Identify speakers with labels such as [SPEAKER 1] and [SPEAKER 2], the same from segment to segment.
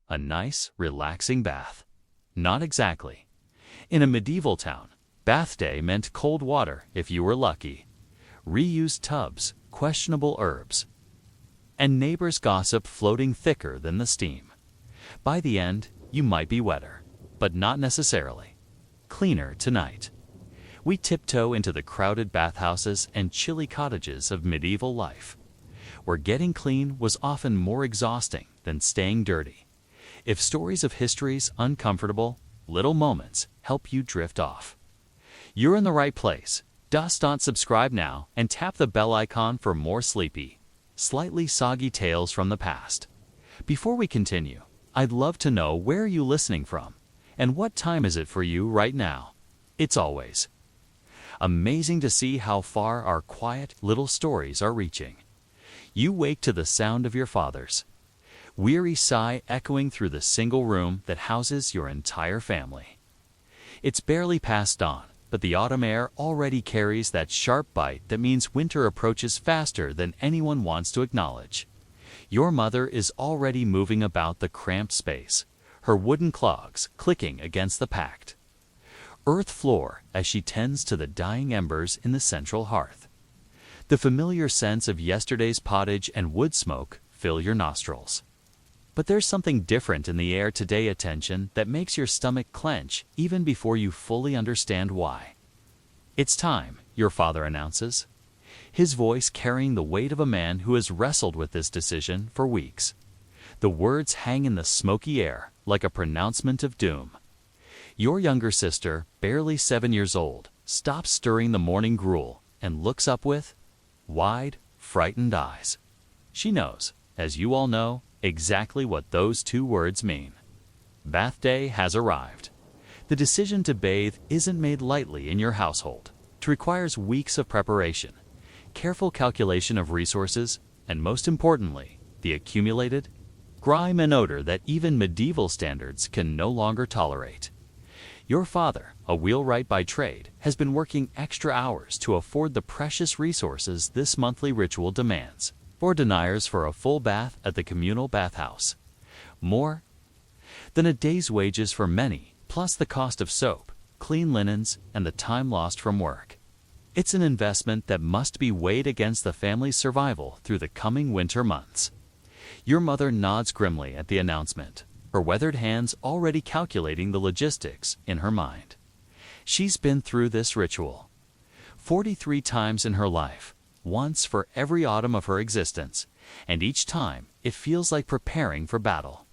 [SPEAKER 1] A nice, relaxing bath. Not exactly. In a medieval town, bath day meant cold water if you were lucky, reused tubs, questionable herbs, and neighbors' gossip floating thicker than the steam. By the end, you might be wetter, but not necessarily. Cleaner tonight. We tiptoe into the crowded bathhouses and chilly cottages of medieval life, where getting clean was often more exhausting than staying dirty. If stories of history's uncomfortable, little moments help you drift off, you're in the right place. Dust on subscribe now and tap the bell icon for more sleepy, slightly soggy tales from the past. Before we continue, I'd love to know where are you listening from, and what time is it for you right now? It's always amazing to see how far our quiet little stories are reaching. You wake to the sound of your father's weary sigh echoing through the single room that houses your entire family. It's barely past dawn, but the autumn air already carries that sharp bite that means winter approaches faster than anyone wants to acknowledge. Your mother is already moving about the cramped space, her wooden clogs clicking against the packed earth floor as she tends to the dying embers in the central hearth. The familiar scents of yesterday's pottage and wood smoke fill your nostrils. But there's something different in the air today, attention, that makes your stomach clench even before you fully understand why. It's time, your father announces, his voice carrying the weight of a man who has wrestled with this decision for weeks. The words hang in the smoky air like a pronouncement of doom. Your younger sister, barely 7 years old, stops stirring the morning gruel and looks up with wide, frightened eyes. She knows, as you all know, exactly what those two words mean. Bath day has arrived. The decision to bathe isn't made lightly in your household. It requires weeks of preparation, careful calculation of resources, and most importantly, the accumulated grime and odor that even medieval standards can no longer tolerate. Your father, a wheelwright by trade, has been working extra hours to afford the precious resources this monthly ritual demands. For deniers for a full bath at the communal bathhouse. More than a day's wages for many, plus the cost of soap, clean linens, and the time lost from work. It's an investment that must be weighed against the family's survival through the coming winter months. Your mother nods grimly at the announcement, her weathered hands already calculating the logistics in her mind. She's been through this ritual 43 times in her life, once for every autumn of her existence, and each time it feels like preparing for battle.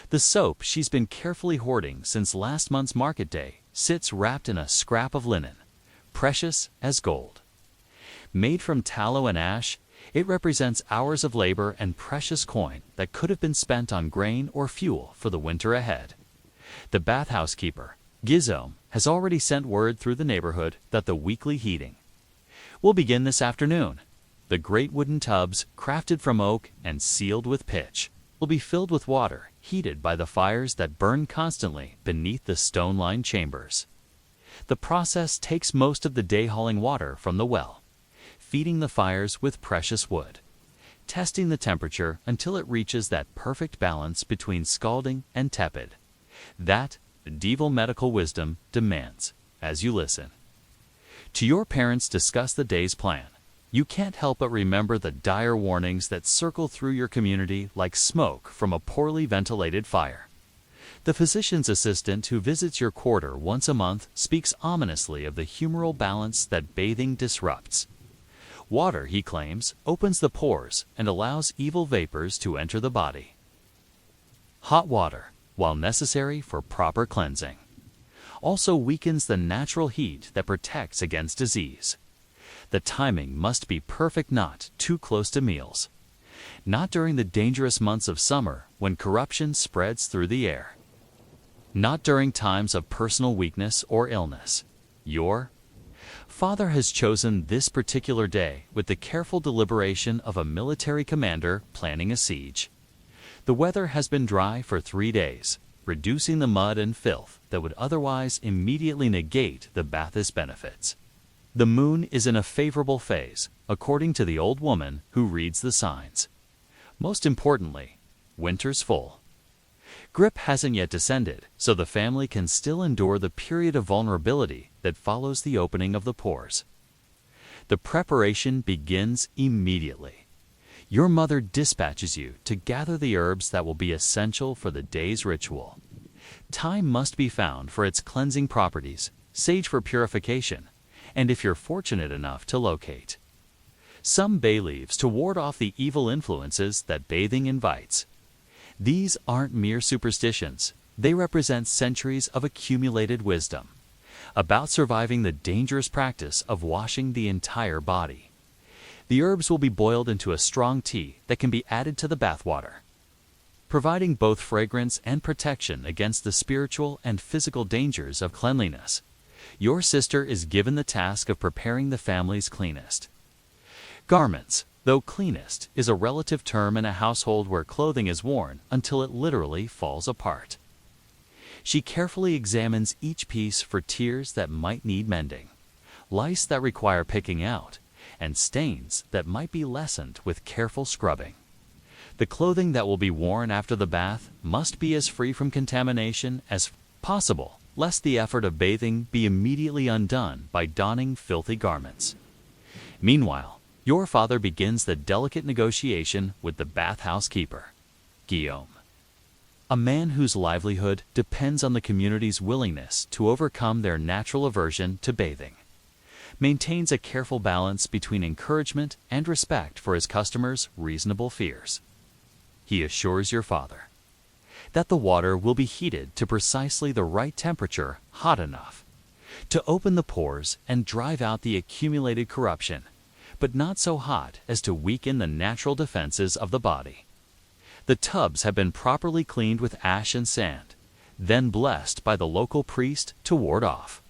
[SPEAKER 1] The soap she's been carefully hoarding since last month's market day sits wrapped in a scrap of linen, precious as gold. Made from tallow and ash, it represents hours of labor and precious coin that could have been spent on grain or fuel for the winter ahead. The bathhouse keeper, Gizome, has already sent word through the neighborhood that the weekly heating will begin this afternoon. The great wooden tubs, crafted from oak and sealed with pitch, will be filled with water heated by the fires that burn constantly beneath the stone-lined chambers. The process takes most of the day hauling water from the well, feeding the fires with precious wood, testing the temperature until it reaches that perfect balance between scalding and tepid. That medieval medical wisdom demands as you listen. To your parents discuss the day's plan, you can't help but remember the dire warnings that circle through your community like smoke from a poorly ventilated fire. The physician's assistant who visits your quarter once a month speaks ominously of the humoral balance that bathing disrupts. Water, he claims, opens the pores and allows evil vapors to enter the body. Hot water, while necessary for proper cleansing, also weakens the natural heat that protects against disease. The timing must be perfect, not too close to meals. Not during the dangerous months of summer when corruption spreads through the air. Not during times of personal weakness or illness. Your father has chosen this particular day with the careful deliberation of a military commander planning a siege. The weather has been dry for 3 days, reducing the mud and filth that would otherwise immediately negate the bath's benefits. The moon is in a favorable phase, according to the old woman who reads the signs. Most importantly, winter's full. Grip hasn't yet descended, so the family can still endure the period of vulnerability that follows the opening of the pores. The preparation begins immediately. Your mother dispatches you to gather the herbs that will be essential for the day's ritual. Thyme must be found for its cleansing properties, sage for purification, and if you're fortunate enough to locate some bay leaves to ward off the evil influences that bathing invites. These aren't mere superstitions. They represent centuries of accumulated wisdom about surviving the dangerous practice of washing the entire body. The herbs will be boiled into a strong tea that can be added to the bathwater, providing both fragrance and protection against the spiritual and physical dangers of cleanliness. Your sister is given the task of preparing the family's cleanest garments, though cleanest is a relative term in a household where clothing is worn until it literally falls apart. She carefully examines each piece for tears that might need mending, lice that require picking out, and stains that might be lessened with careful scrubbing. The clothing that will be worn after the bath must be as free from contamination as possible, lest the effort of bathing be immediately undone by donning filthy garments. Meanwhile, your father begins the delicate negotiation with the bathhouse keeper, Guillaume, a man whose livelihood depends on the community's willingness to overcome their natural aversion to bathing. Maintains a careful balance between encouragement and respect for his customers' reasonable fears. He assures your father that the water will be heated to precisely the right temperature, hot enough to open the pores and drive out the accumulated corruption, but not so hot as to weaken the natural defenses of the body. The tubs have been properly cleaned with ash and sand, then blessed by the local priest to ward off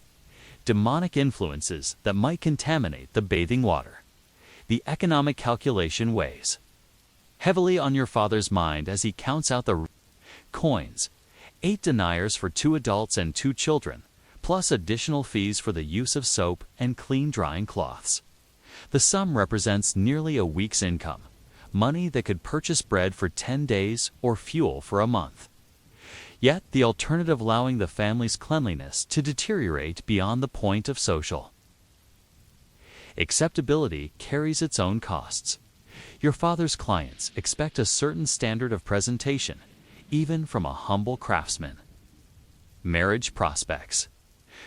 [SPEAKER 1] demonic influences that might contaminate the bathing water. The economic calculation weighs heavily on your father's mind as he counts out the coins, 8 deniers for 2 adults and 2 children, plus additional fees for the use of soap and clean drying cloths. The sum represents nearly a week's income, money that could purchase bread for 10 days or fuel for a month. Yet the alternative allowing the family's cleanliness to deteriorate beyond the point of social acceptability carries its own costs. Your father's clients expect a certain standard of presentation, even from a humble craftsman. Marriage prospects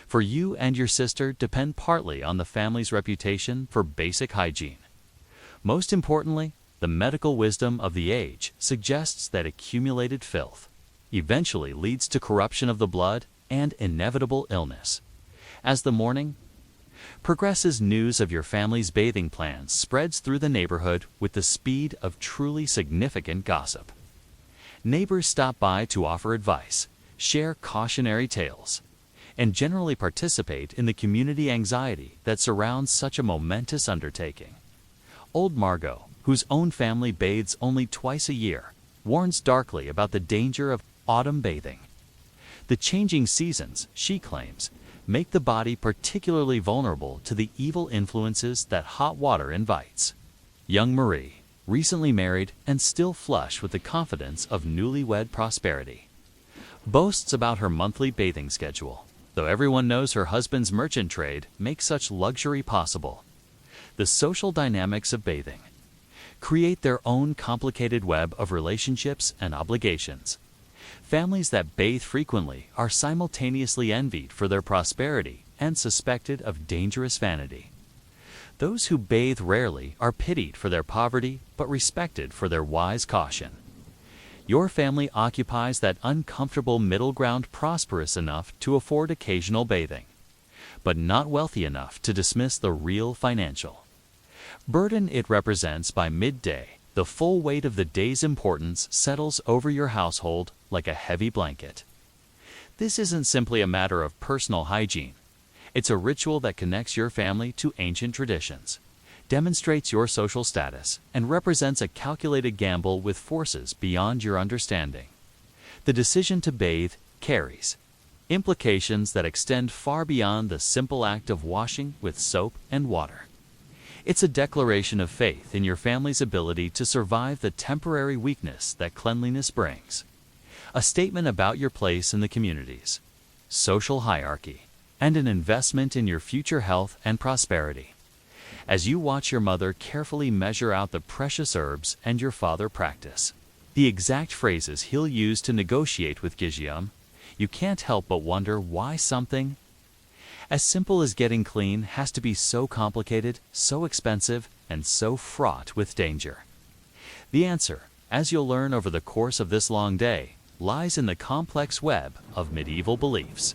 [SPEAKER 1] for you and your sister depend partly on the family's reputation for basic hygiene. Most importantly, the medical wisdom of the age suggests that accumulated filth eventually leads to corruption of the blood and inevitable illness. As the morning progresses, news of your family's bathing plans spreads through the neighborhood with the speed of truly significant gossip. Neighbors stop by to offer advice, share cautionary tales, and generally participate in the community anxiety that surrounds such a momentous undertaking. Old Margot, whose own family bathes only twice a year, warns darkly about the danger of autumn bathing. The changing seasons, she claims, make the body particularly vulnerable to the evil influences that hot water invites. Young Marie, recently married and still flush with the confidence of newlywed prosperity, boasts about her monthly bathing schedule, though everyone knows her husband's merchant trade makes such luxury possible. The social dynamics of bathing create their own complicated web of relationships and obligations. Families that bathe frequently are simultaneously envied for their prosperity and suspected of dangerous vanity. Those who bathe rarely are pitied for their poverty but respected for their wise caution. Your family occupies that uncomfortable middle ground, prosperous enough to afford occasional bathing, but not wealthy enough to dismiss the real financial burden it represents. By midday, the full weight of the day's importance settles over your household like a heavy blanket. This isn't simply a matter of personal hygiene. It's a ritual that connects your family to ancient traditions, demonstrates your social status, and represents a calculated gamble with forces beyond your understanding. The decision to bathe carries implications that extend far beyond the simple act of washing with soap and water. It's a declaration of faith in your family's ability to survive the temporary weakness that cleanliness brings. a statement about your place in the community's social hierarchy, and an investment in your future health and prosperity. As you watch your mother carefully measure out the precious herbs and your father practice the exact phrases he'll use to negotiate with Gideon, you can't help but wonder why something as simple as getting clean has to be so complicated, so expensive, and so fraught with danger. The answer, as you'll learn over the course of this long day, lies in the complex web of medieval beliefs,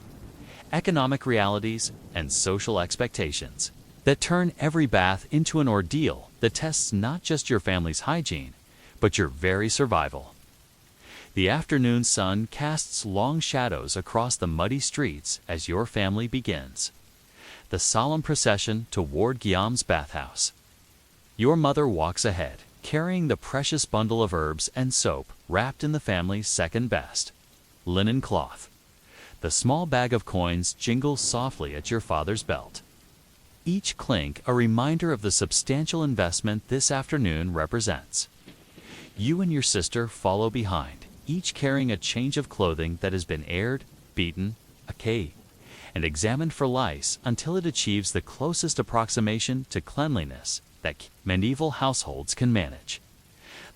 [SPEAKER 1] economic realities, and social expectations that turn every bath into an ordeal that tests not just your family's hygiene, but your very survival. The afternoon sun casts long shadows across the muddy streets as your family begins the solemn procession toward Guillaume's bathhouse. Your mother walks ahead, carrying the precious bundle of herbs and soap wrapped in the family's second best linen cloth. The small bag of coins jingles softly at your father's belt, each clink a reminder of the substantial investment this afternoon represents. You and your sister follow behind, each carrying a change of clothing that has been aired, beaten, and examined for lice until it achieves the closest approximation to cleanliness that medieval households can manage.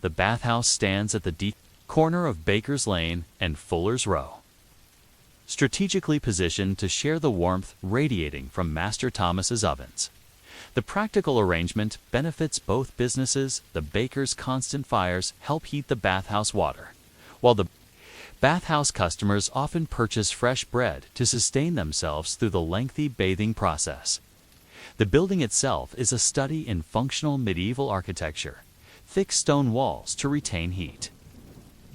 [SPEAKER 1] The bathhouse stands at the corner of Baker's Lane and Fuller's Row, strategically positioned to share the warmth radiating from Master Thomas's ovens. The practical arrangement benefits both businesses. The baker's constant fires help heat the bathhouse water, while the bathhouse customers often purchase fresh bread to sustain themselves through the lengthy bathing process. The building itself is a study in functional medieval architecture, thick stone walls to retain heat,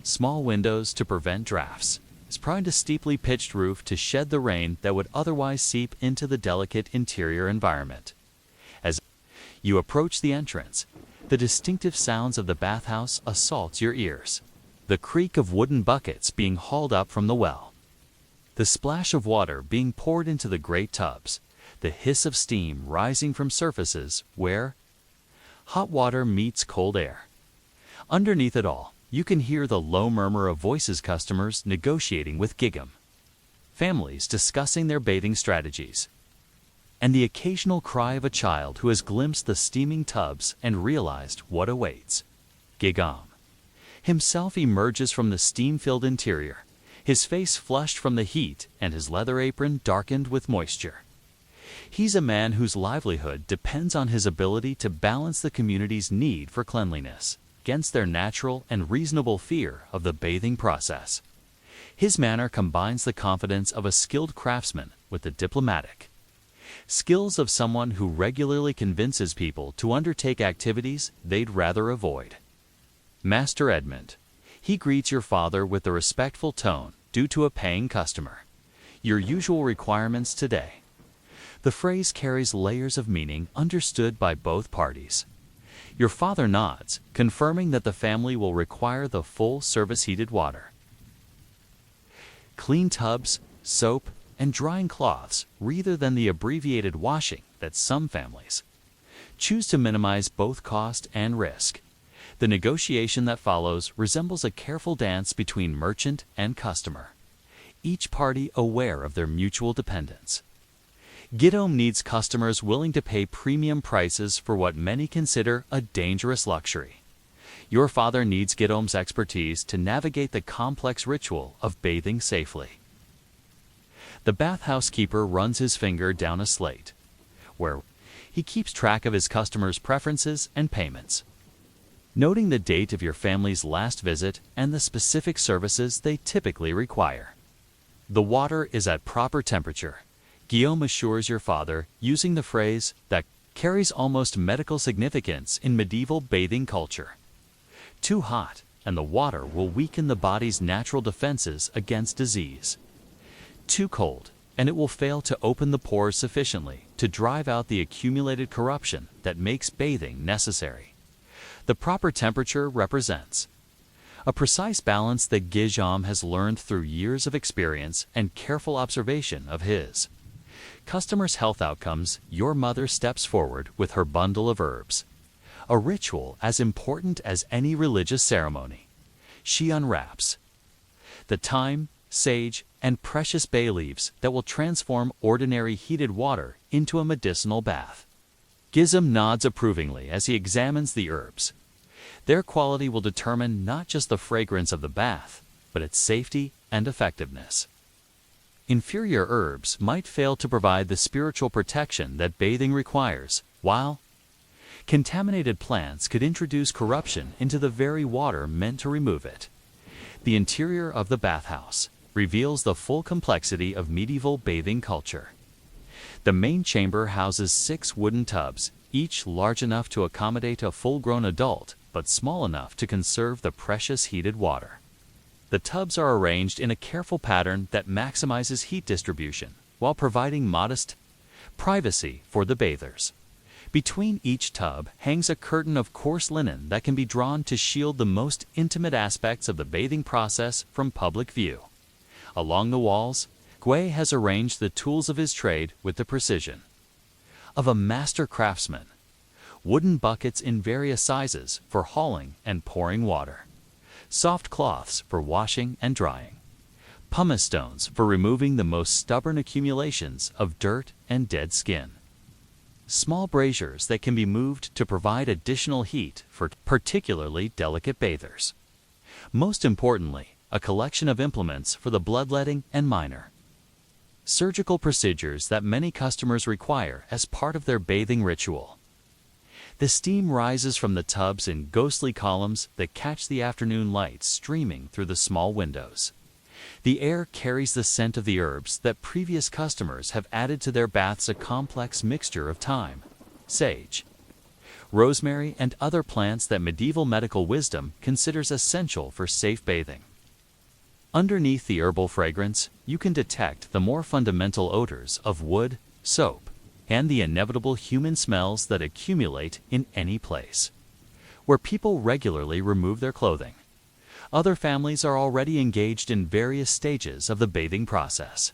[SPEAKER 1] small windows to prevent drafts, and a steeply pitched roof to shed the rain that would otherwise seep into the delicate interior environment. As you approach the entrance, the distinctive sounds of the bathhouse assault your ears. The creak of wooden buckets being hauled up from the well, the splash of water being poured into the great tubs, the hiss of steam rising from surfaces where hot water meets cold air. Underneath it all, you can hear the low murmur of voices, customers negotiating with Gideon, families discussing their bathing strategies, and the occasional cry of a child who has glimpsed the steaming tubs and realized what awaits. Gideon himself emerges from the steam-filled interior, his face flushed from the heat and his leather apron darkened with moisture. He's a man whose livelihood depends on his ability to balance the community's need for cleanliness against their natural and reasonable fear of the bathing process. His manner combines the confidence of a skilled craftsman with the diplomatic skills of someone who regularly convinces people to undertake activities they'd rather avoid. Master Edmund, he greets your father with the respectful tone due to a paying customer. Your usual requirements today. The phrase carries layers of meaning understood by both parties. Your father nods, confirming that the family will require the full-service heated water, clean tubs, soap, and drying cloths rather than the abbreviated washing that some families choose to minimize both cost and risk. The negotiation that follows resembles a careful dance between merchant and customer, each party aware of their mutual dependence. Gideon needs customers willing to pay premium prices for what many consider a dangerous luxury. Your father needs Gideon's expertise to navigate the complex ritual of bathing safely. The bathhouse keeper runs his finger down a slate, where he keeps track of his customers' preferences and payments, noting the date of your family's last visit and the specific services they typically require. The water is at proper temperature, Gideon assures your father, using the phrase that carries almost medical significance in medieval bathing culture. Too hot, and the water will weaken the body's natural defenses against disease. Too cold, and it will fail to open the pores sufficiently to drive out the accumulated corruption that makes bathing necessary. The proper temperature represents a precise balance that Gideon has learned through years of experience and careful observation of his customers' health outcomes. Your mother steps forward with her bundle of herbs, a ritual as important as any religious ceremony. She unwraps the thyme, sage, and precious bay leaves that will transform ordinary heated water into a medicinal bath. Gizem nods approvingly as he examines the herbs. Their quality will determine not just the fragrance of the bath, but its safety and effectiveness. Inferior herbs might fail to provide the spiritual protection that bathing requires, while contaminated plants could introduce corruption into the very water meant to remove it. The interior of the bathhouse reveals the full complexity of medieval bathing culture. The main chamber houses 6 wooden tubs, each large enough to accommodate a full-grown adult, but small enough to conserve the precious heated water. The tubs are arranged in a careful pattern that maximizes heat distribution, while providing modest privacy for the bathers. Between each tub hangs a curtain of coarse linen that can be drawn to shield the most intimate aspects of the bathing process from public view. Along the walls, Gui has arranged the tools of his trade with the precision of a master craftsman. Wooden buckets in various sizes for hauling and pouring water. Soft cloths for washing and drying. Pumice stones for removing the most stubborn accumulations of dirt and dead skin. Small braziers that can be moved to provide additional heat for particularly delicate bathers. Most importantly, a collection of implements for the bloodletting and minor surgical procedures that many customers require as part of their bathing ritual. The steam rises from the tubs in ghostly columns that catch the afternoon light streaming through the small windows. The air carries the scent of the herbs that previous customers have added to their baths, a complex mixture of thyme, sage, rosemary, and other plants that medieval medical wisdom considers essential for safe bathing. Underneath the herbal fragrance, you can detect the more fundamental odors of wood, soap, and the inevitable human smells that accumulate in any place where people regularly remove their clothing. Other families are already engaged in various stages of the bathing process.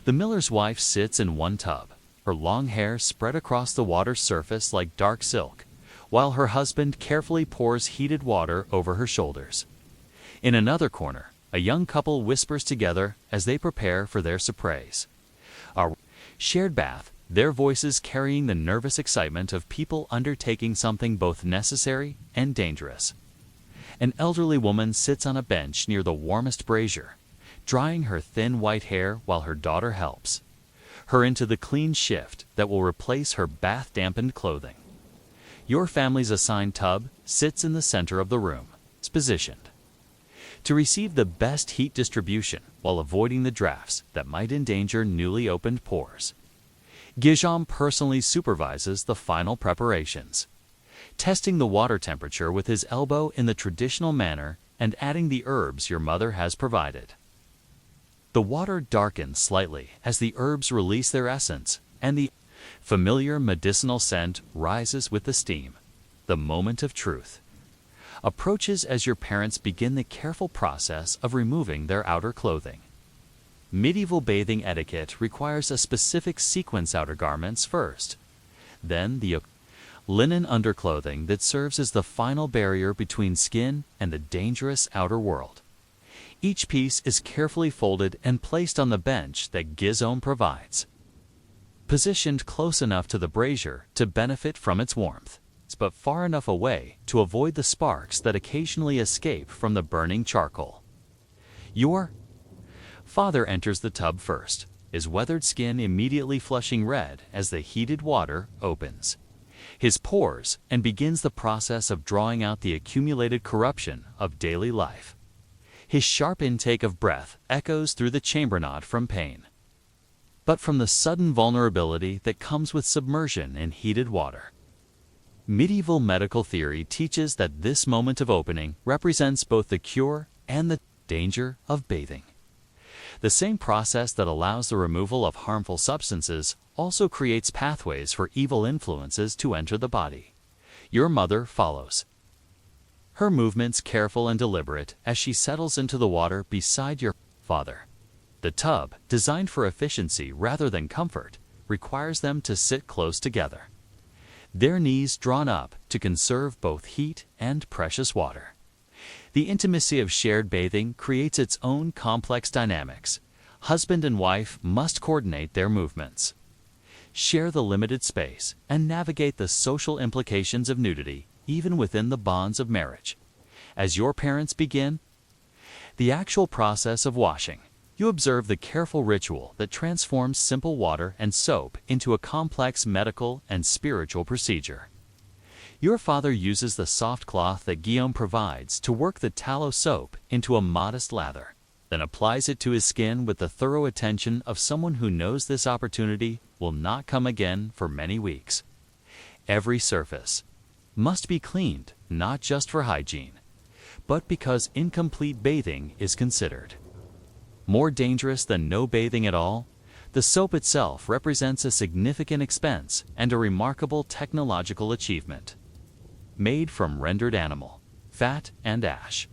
[SPEAKER 1] The miller's wife sits in one tub, her long hair spread across the water's surface like dark silk, while her husband carefully pours heated water over her shoulders. In another corner, a young couple whispers together as they prepare for their surprise. A shared bath, their voices carrying the nervous excitement of people undertaking something both necessary and dangerous. An elderly woman sits on a bench near the warmest brazier, drying her thin white hair while her daughter helps her into the clean shift that will replace her bath-dampened clothing. Your family's assigned tub sits in the center of the room, positioned to receive the best heat distribution while avoiding the drafts that might endanger newly opened pores. Gijom personally supervises the final preparations, testing the water temperature with his elbow in the traditional manner and adding the herbs your mother has provided. The water darkens slightly as the herbs release their essence, and the familiar medicinal scent rises with the steam. The moment of truth approaches as your parents begin the careful process of removing their outer clothing. Medieval bathing etiquette requires a specific sequence outer garments first, then the linen underclothing that serves as the final barrier between skin and the dangerous outer world. Each piece is carefully folded and placed on the bench that Gizom provides, positioned close enough to the brazier to benefit from its warmth, but far enough away to avoid the sparks that occasionally escape from the burning charcoal. Your father enters the tub first, his weathered skin immediately flushing red as the heated water opens his pores and begins the process of drawing out the accumulated corruption of daily life. His sharp intake of breath echoes through the chamber not from pain, but from the sudden vulnerability that comes with submersion in heated water. Medieval medical theory teaches that this moment of opening represents both the cure and the danger of bathing. The same process that allows the removal of harmful substances also creates pathways for evil influences to enter the body. Your mother follows, her movements careful and deliberate as she settles into the water beside your father. The tub, designed for efficiency rather than comfort, requires them to sit close together, their knees drawn up to conserve both heat and precious water. The intimacy of shared bathing creates its own complex dynamics. Husband and wife must coordinate their movements, share the limited space, and navigate the social implications of nudity, even within the bonds of marriage. As your parents begin the actual process of washing, you observe the careful ritual that transforms simple water and soap into a complex medical and spiritual procedure. Your father uses the soft cloth that Guillaume provides to work the tallow soap into a modest lather, then applies it to his skin with the thorough attention of someone who knows this opportunity will not come again for many weeks. Every surface must be cleaned, not just for hygiene, but because incomplete bathing is considered more dangerous than no bathing at all. The soap itself represents a significant expense and a remarkable technological achievement. Made from rendered animal fat and ash,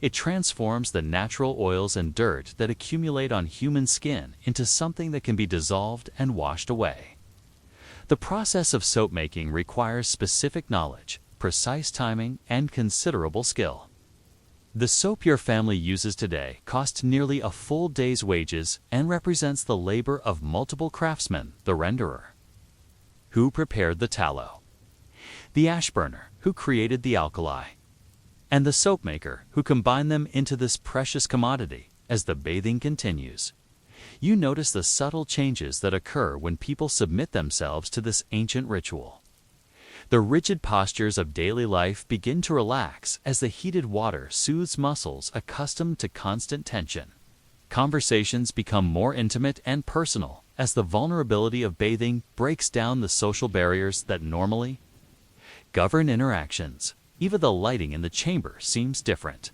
[SPEAKER 1] it transforms the natural oils and dirt that accumulate on human skin into something that can be dissolved and washed away. The process of soap making requires specific knowledge, precise timing, and considerable skill. The soap your family uses today costs nearly a full day's wages and represents the labor of multiple craftsmen. The renderer, who prepared the tallow, the ash burner, who created the alkali, and the soap maker, who combined them into this precious commodity. As the bathing continues, you notice the subtle changes that occur when people submit themselves to this ancient ritual. The rigid postures of daily life begin to relax as the heated water soothes muscles accustomed to constant tension. Conversations become more intimate and personal as the vulnerability of bathing breaks down the social barriers that normally govern interactions. Even the lighting in the chamber seems different,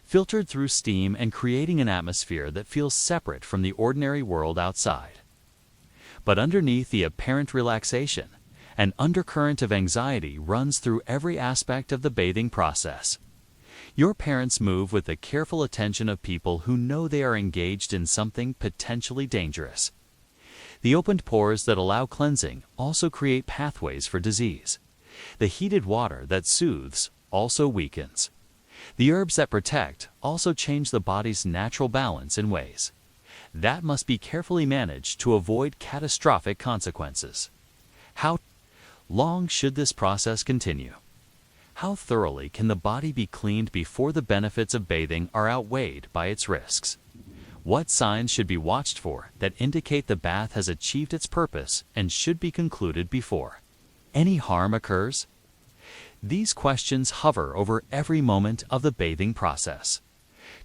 [SPEAKER 1] filtered through steam and creating an atmosphere that feels separate from the ordinary world outside. But underneath the apparent relaxation, an undercurrent of anxiety runs through every aspect of the bathing process. Your parents move with the careful attention of people who know they are engaged in something potentially dangerous. The opened pores that allow cleansing also create pathways for disease. The heated water that soothes also weakens. The herbs that protect also change the body's natural balance in ways that must be carefully managed to avoid catastrophic consequences. How long should this process continue? How thoroughly can the body be cleaned before the benefits of bathing are outweighed by its risks? What signs should be watched for that indicate the bath has achieved its purpose and should be concluded before any harm occurs? These questions hover over every moment of the bathing process,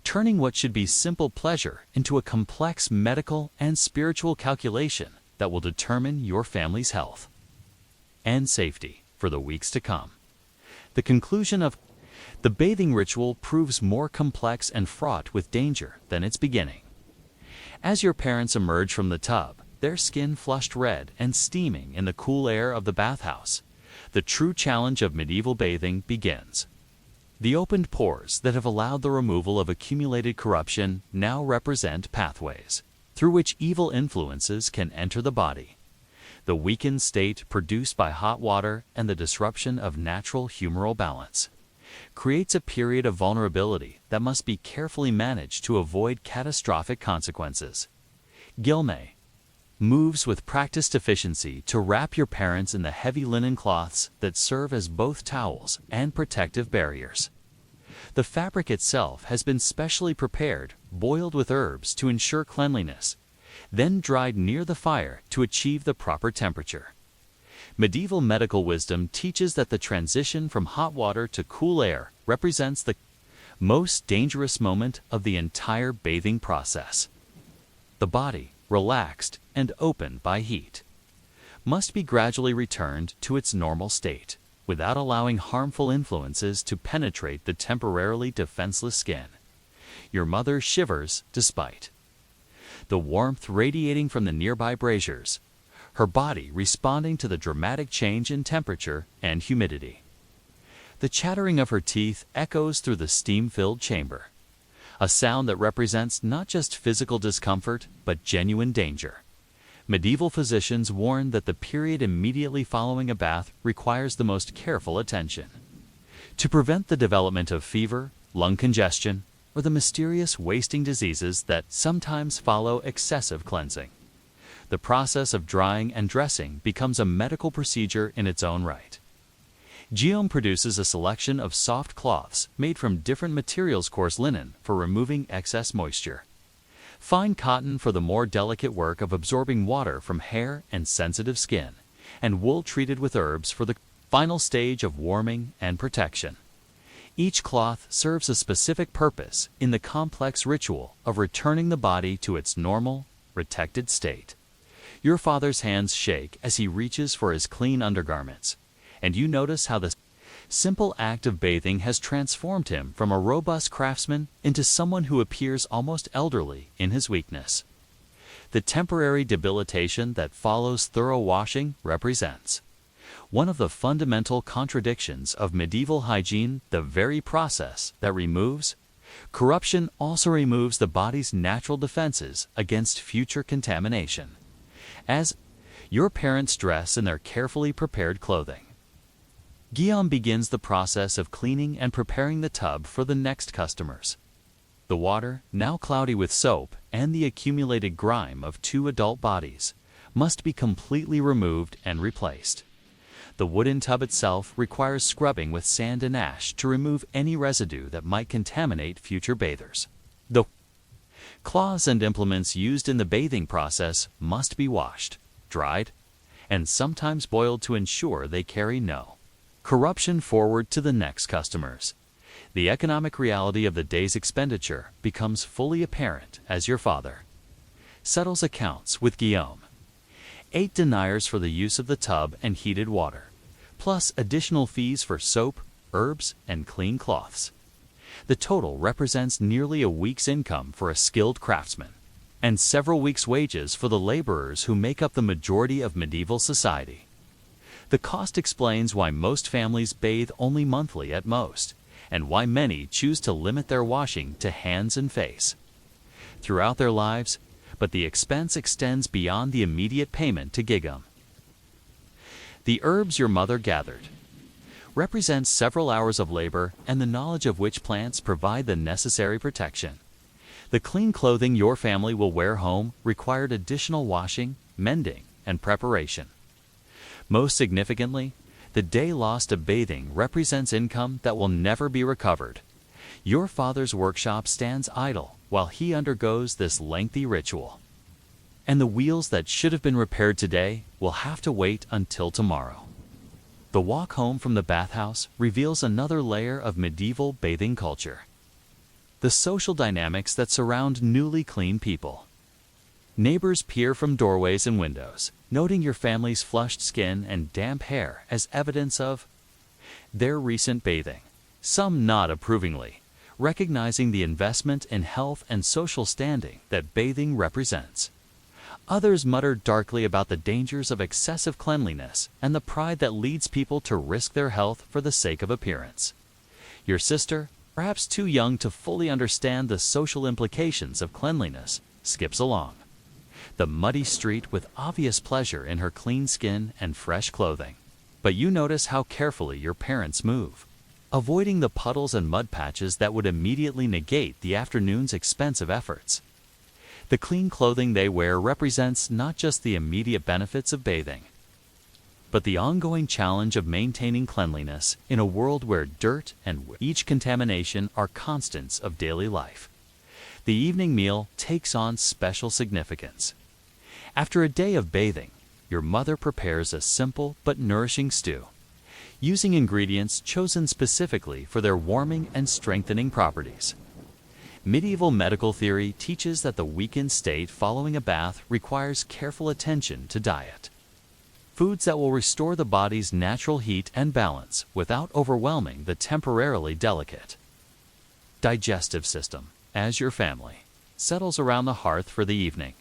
[SPEAKER 1] turning what should be simple pleasure into a complex medical and spiritual calculation that will determine your family's health and safety for the weeks to come. The conclusion of the bathing ritual proves more complex and fraught with danger than its beginning. As your parents emerge from the tub, their skin flushed red and steaming in the cool air of the bathhouse, the true challenge of medieval bathing begins. The opened pores that have allowed the removal of accumulated corruption now represent pathways through which evil influences can enter the body. The weakened state produced by hot water and the disruption of natural humoral balance creates a period of vulnerability that must be carefully managed to avoid catastrophic consequences. Guillaume moves with practiced efficiency to wrap your parents in the heavy linen cloths that serve as both towels and protective barriers. The fabric itself has been specially prepared, boiled with herbs to ensure cleanliness, then dried near the fire to achieve the proper temperature. Medieval medical wisdom teaches that the transition from hot water to cool air represents the most dangerous moment of the entire bathing process. The body, relaxed and opened by heat, must be gradually returned to its normal state without allowing harmful influences to penetrate the temporarily defenseless skin. Your mother shivers despite the warmth radiating from the nearby braziers, her body responding to the dramatic change in temperature and humidity. The chattering of her teeth echoes through the steam-filled chamber, a sound that represents not just physical discomfort, but genuine danger. Medieval physicians warn that the period immediately following a bath requires the most careful attention. to prevent the development of fever, lung congestion, or the mysterious wasting diseases that sometimes follow excessive cleansing. The process of drying and dressing becomes a medical procedure in its own right. Guillaume produces a selection of soft cloths made from different materials: coarse linen for removing excess moisture, fine cotton for the more delicate work of absorbing water from hair and sensitive skin, and wool treated with herbs for the final stage of warming and protection. Each cloth serves a specific purpose in the complex ritual of returning the body to its normal, protected state. Your father's hands shake as he reaches for his clean undergarments, and you notice how the simple act of bathing has transformed him from a robust craftsman into someone who appears almost elderly in his weakness. The temporary debilitation that follows thorough washing represents one of the fundamental contradictions of medieval hygiene. The very process that removes corruption also removes the body's natural defenses against future contamination. As your parents dress in their carefully prepared clothing, Guillaume begins the process of cleaning and preparing the tub for the next customers. The water, now cloudy with soap and the accumulated grime of two adult bodies, must be completely removed and replaced. The wooden tub itself requires scrubbing with sand and ash to remove any residue that might contaminate future bathers. The cloths and implements used in the bathing process must be washed, dried, and sometimes boiled to ensure they carry no corruption forward to the next customers. The economic reality of the day's expenditure becomes fully apparent as your father settles accounts with Guillaume. 8 deniers for the use of the tub and heated water, plus additional fees for soap, herbs, and clean cloths. The total represents nearly a week's income for a skilled craftsman, and several weeks' wages for the laborers who make up the majority of medieval society. The cost explains why most families bathe only monthly at most, and why many choose to limit their washing to hands and face throughout their lives, but the expense extends beyond the immediate payment to Guillaume. The herbs your mother gathered represents several hours of labor and the knowledge of which plants provide the necessary protection. The clean clothing your family will wear home required additional washing, mending, and preparation. Most significantly, the day lost to bathing represents income that will never be recovered. Your father's workshop stands idle while he undergoes this lengthy ritual, and the wheels that should have been repaired today will have to wait until tomorrow. The walk home from the bathhouse reveals another layer of medieval bathing culture: the social dynamics that surround newly clean people. Neighbors peer from doorways and windows, noting your family's flushed skin and damp hair as evidence of their recent bathing. Some nod approvingly, recognizing the investment in health and social standing that bathing represents. Others mutter darkly about the dangers of excessive cleanliness and the pride that leads people to risk their health for the sake of appearance. Your sister, perhaps too young to fully understand the social implications of cleanliness, skips along the muddy street with obvious pleasure in her clean skin and fresh clothing. But you notice how carefully your parents move, avoiding the puddles and mud patches that would immediately negate the afternoon's expensive efforts. The clean clothing they wear represents not just the immediate benefits of bathing, but the ongoing challenge of maintaining cleanliness in a world where dirt and each contamination are constants of daily life. The evening meal takes on special significance. After a day of bathing, your mother prepares a simple but nourishing stew, using ingredients chosen specifically for their warming and strengthening properties. Medieval medical theory teaches that the weakened state following a bath requires careful attention to diet. Foods that will restore the body's natural heat and balance without overwhelming the temporarily delicate digestive system. As your family settles around the hearth for the evening,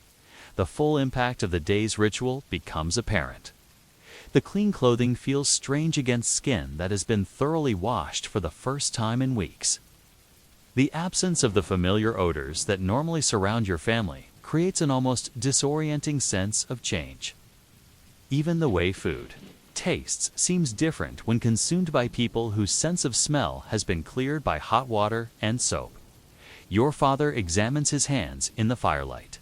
[SPEAKER 1] the full impact of the day's ritual becomes apparent. The clean clothing feels strange against skin that has been thoroughly washed for the first time in weeks. The absence of the familiar odors that normally surround your family creates an almost disorienting sense of change. Even the way food Tastes seems different when consumed by people whose sense of smell has been cleared by hot water and soap. Your father examines his hands in the firelight,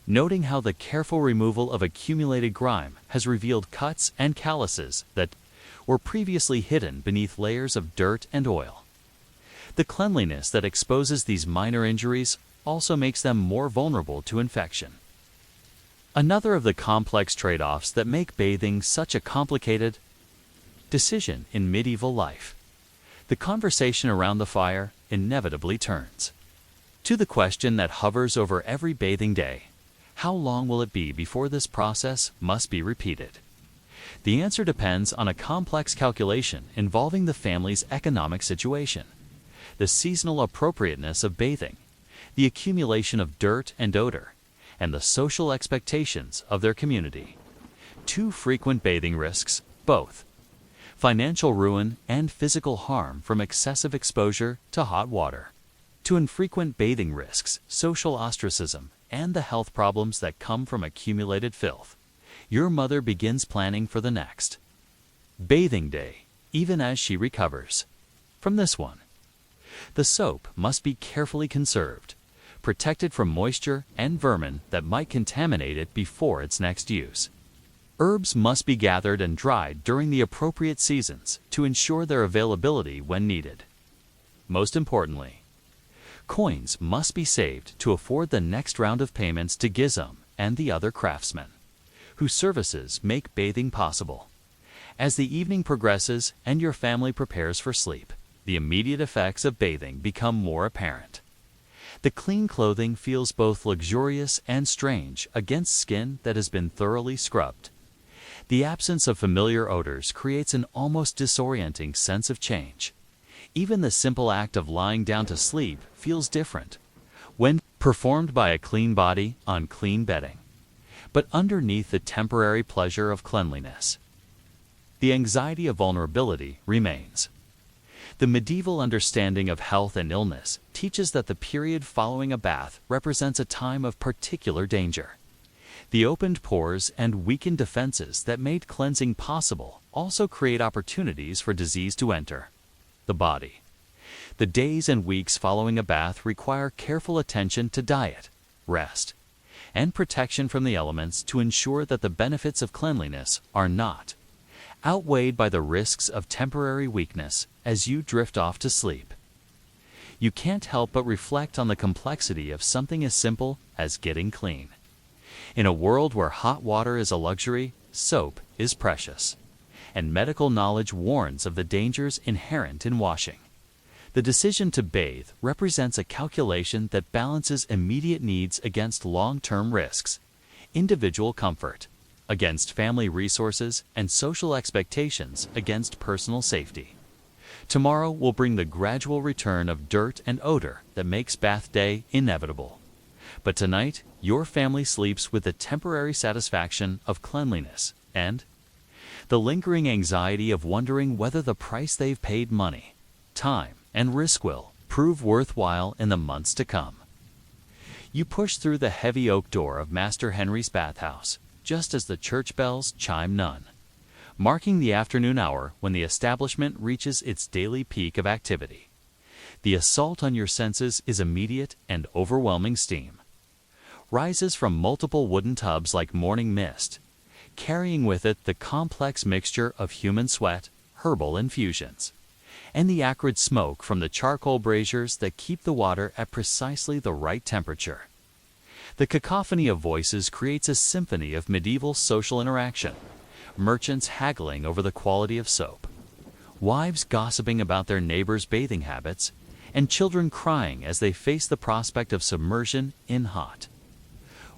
[SPEAKER 1] noting how the careful removal of accumulated grime has revealed cuts and calluses that were previously hidden beneath layers of dirt and oil. The cleanliness that exposes these minor injuries also makes them more vulnerable to infection. Another of the complex trade-offs that make bathing such a complicated decision in medieval life. The conversation around the fire inevitably turns to the question that hovers over every bathing day: how long will it be before this process must be repeated? The answer depends on a complex calculation involving the family's economic situation, the seasonal appropriateness of bathing, the accumulation of dirt and odor, and the social expectations of their community. Two frequent bathing risks, both financial ruin and physical harm from excessive exposure to hot water. Two infrequent bathing risks, social ostracism, and the health problems that come from accumulated filth. Your mother begins planning for the next bathing day, even as she recovers from this one. The soap must be carefully conserved, protected from moisture and vermin that might contaminate it before its next use. Herbs must be gathered and dried during the appropriate seasons to ensure their availability when needed. Most importantly, coins must be saved to afford the next round of payments to Gizem and the other craftsmen, whose services make bathing possible. As the evening progresses and your family prepares for sleep, the immediate effects of bathing become more apparent. The clean clothing feels both luxurious and strange against skin that has been thoroughly scrubbed. The absence of familiar odors creates an almost disorienting sense of change. Even the simple act of lying down to sleep feels different when performed by a clean body on clean bedding. But underneath the temporary pleasure of cleanliness, the anxiety of vulnerability remains. The medieval understanding of health and illness teaches that the period following a bath represents a time of particular danger. The opened pores and weakened defenses that made cleansing possible also create opportunities for disease to enter the body. The days and weeks following a bath require careful attention to diet, rest, and protection from the elements to ensure that the benefits of cleanliness are not outweighed by the risks of temporary weakness as you drift off to sleep. You can't help but reflect on the complexity of something as simple as getting clean. In a world where hot water is a luxury, soap is precious, and medical knowledge warns of the dangers inherent in washing. The decision to bathe represents a calculation that balances immediate needs against long-term risks, individual comfort against family resources, and social expectations against personal safety. Tomorrow will bring the gradual return of dirt and odor that makes bath day inevitable. But tonight, your family sleeps with the temporary satisfaction of cleanliness and the lingering anxiety of wondering whether the price they've paid, money, time, and risk will prove worthwhile in the months to come. You push through the heavy oak door of Master Henry's bathhouse just as the church bells chime none, marking the afternoon hour when the establishment reaches its daily peak of activity. The assault on your senses is immediate, and overwhelming steam rises from multiple wooden tubs like morning mist, carrying with it the complex mixture of human sweat, herbal infusions, and the acrid smoke from the charcoal braziers that keep the water at precisely the right temperature. The cacophony of voices creates a symphony of medieval social interaction, merchants haggling over the quality of soap, wives gossiping about their neighbors' bathing habits, and children crying as they face the prospect of submersion in hot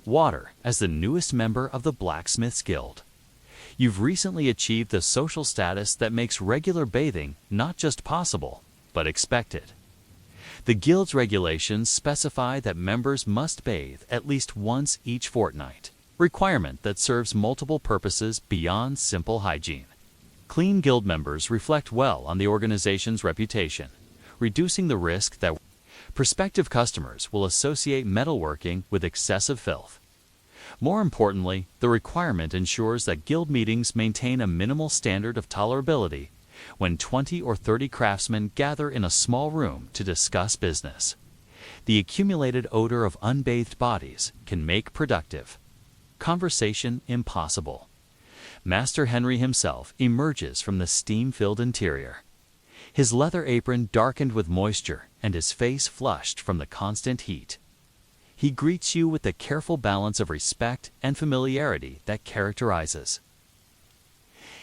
[SPEAKER 1] water as the newest member of the Blacksmiths Guild. You've recently achieved the social status that makes regular bathing not just possible, but expected. The Guild's regulations specify that members must bathe at least once each fortnight, requirement that serves multiple purposes beyond simple hygiene. Clean Guild members reflect well on the organization's reputation, reducing the risk that prospective customers will associate metalworking with excessive filth. More importantly, the requirement ensures that guild meetings maintain a minimal standard of tolerability when 20 or 30 craftsmen gather in a small room to discuss business. The accumulated odor of unbathed bodies can make productive conversation impossible. Master Henry himself emerges from the steam-filled interior, his leather apron darkened with moisture and his face flushed from the constant heat. He greets you with the careful balance of respect and familiarity that characterizes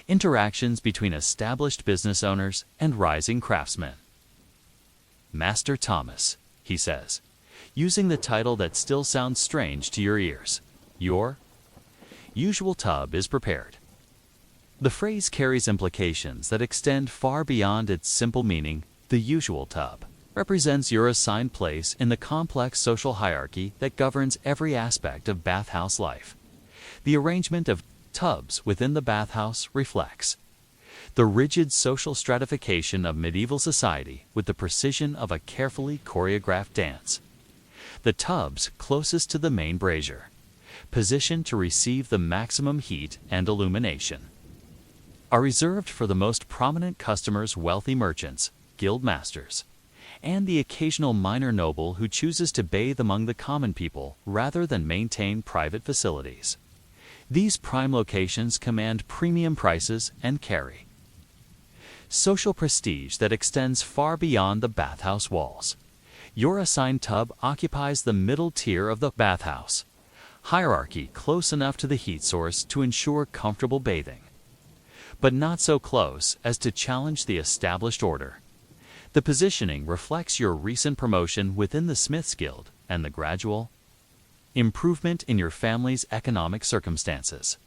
[SPEAKER 1] interactions between established business owners and rising craftsmen. Master Thomas, he says, using the title that still sounds strange to your ears. Your usual tub is prepared. The phrase carries implications that extend far beyond its simple meaning. The usual tub represents your assigned place in the complex social hierarchy that governs every aspect of bathhouse life. The arrangement of tubs within the bathhouse reflects the rigid social stratification of medieval society with the precision of a carefully choreographed dance. The tubs closest to the main brazier, positioned to receive the maximum heat and illumination, are reserved for the most prominent customers, wealthy merchants, guild masters, and the occasional minor noble who chooses to bathe among the common people rather than maintain private facilities. These prime locations command premium prices and carry social prestige that extends far beyond the bathhouse walls. Your assigned tub occupies the middle tier of the bathhouse hierarchy, close enough to the heat source to ensure comfortable bathing, but not so close as to challenge the established order. The positioning reflects your recent promotion within the Smiths Guild and the gradual improvement in your family's economic circumstances.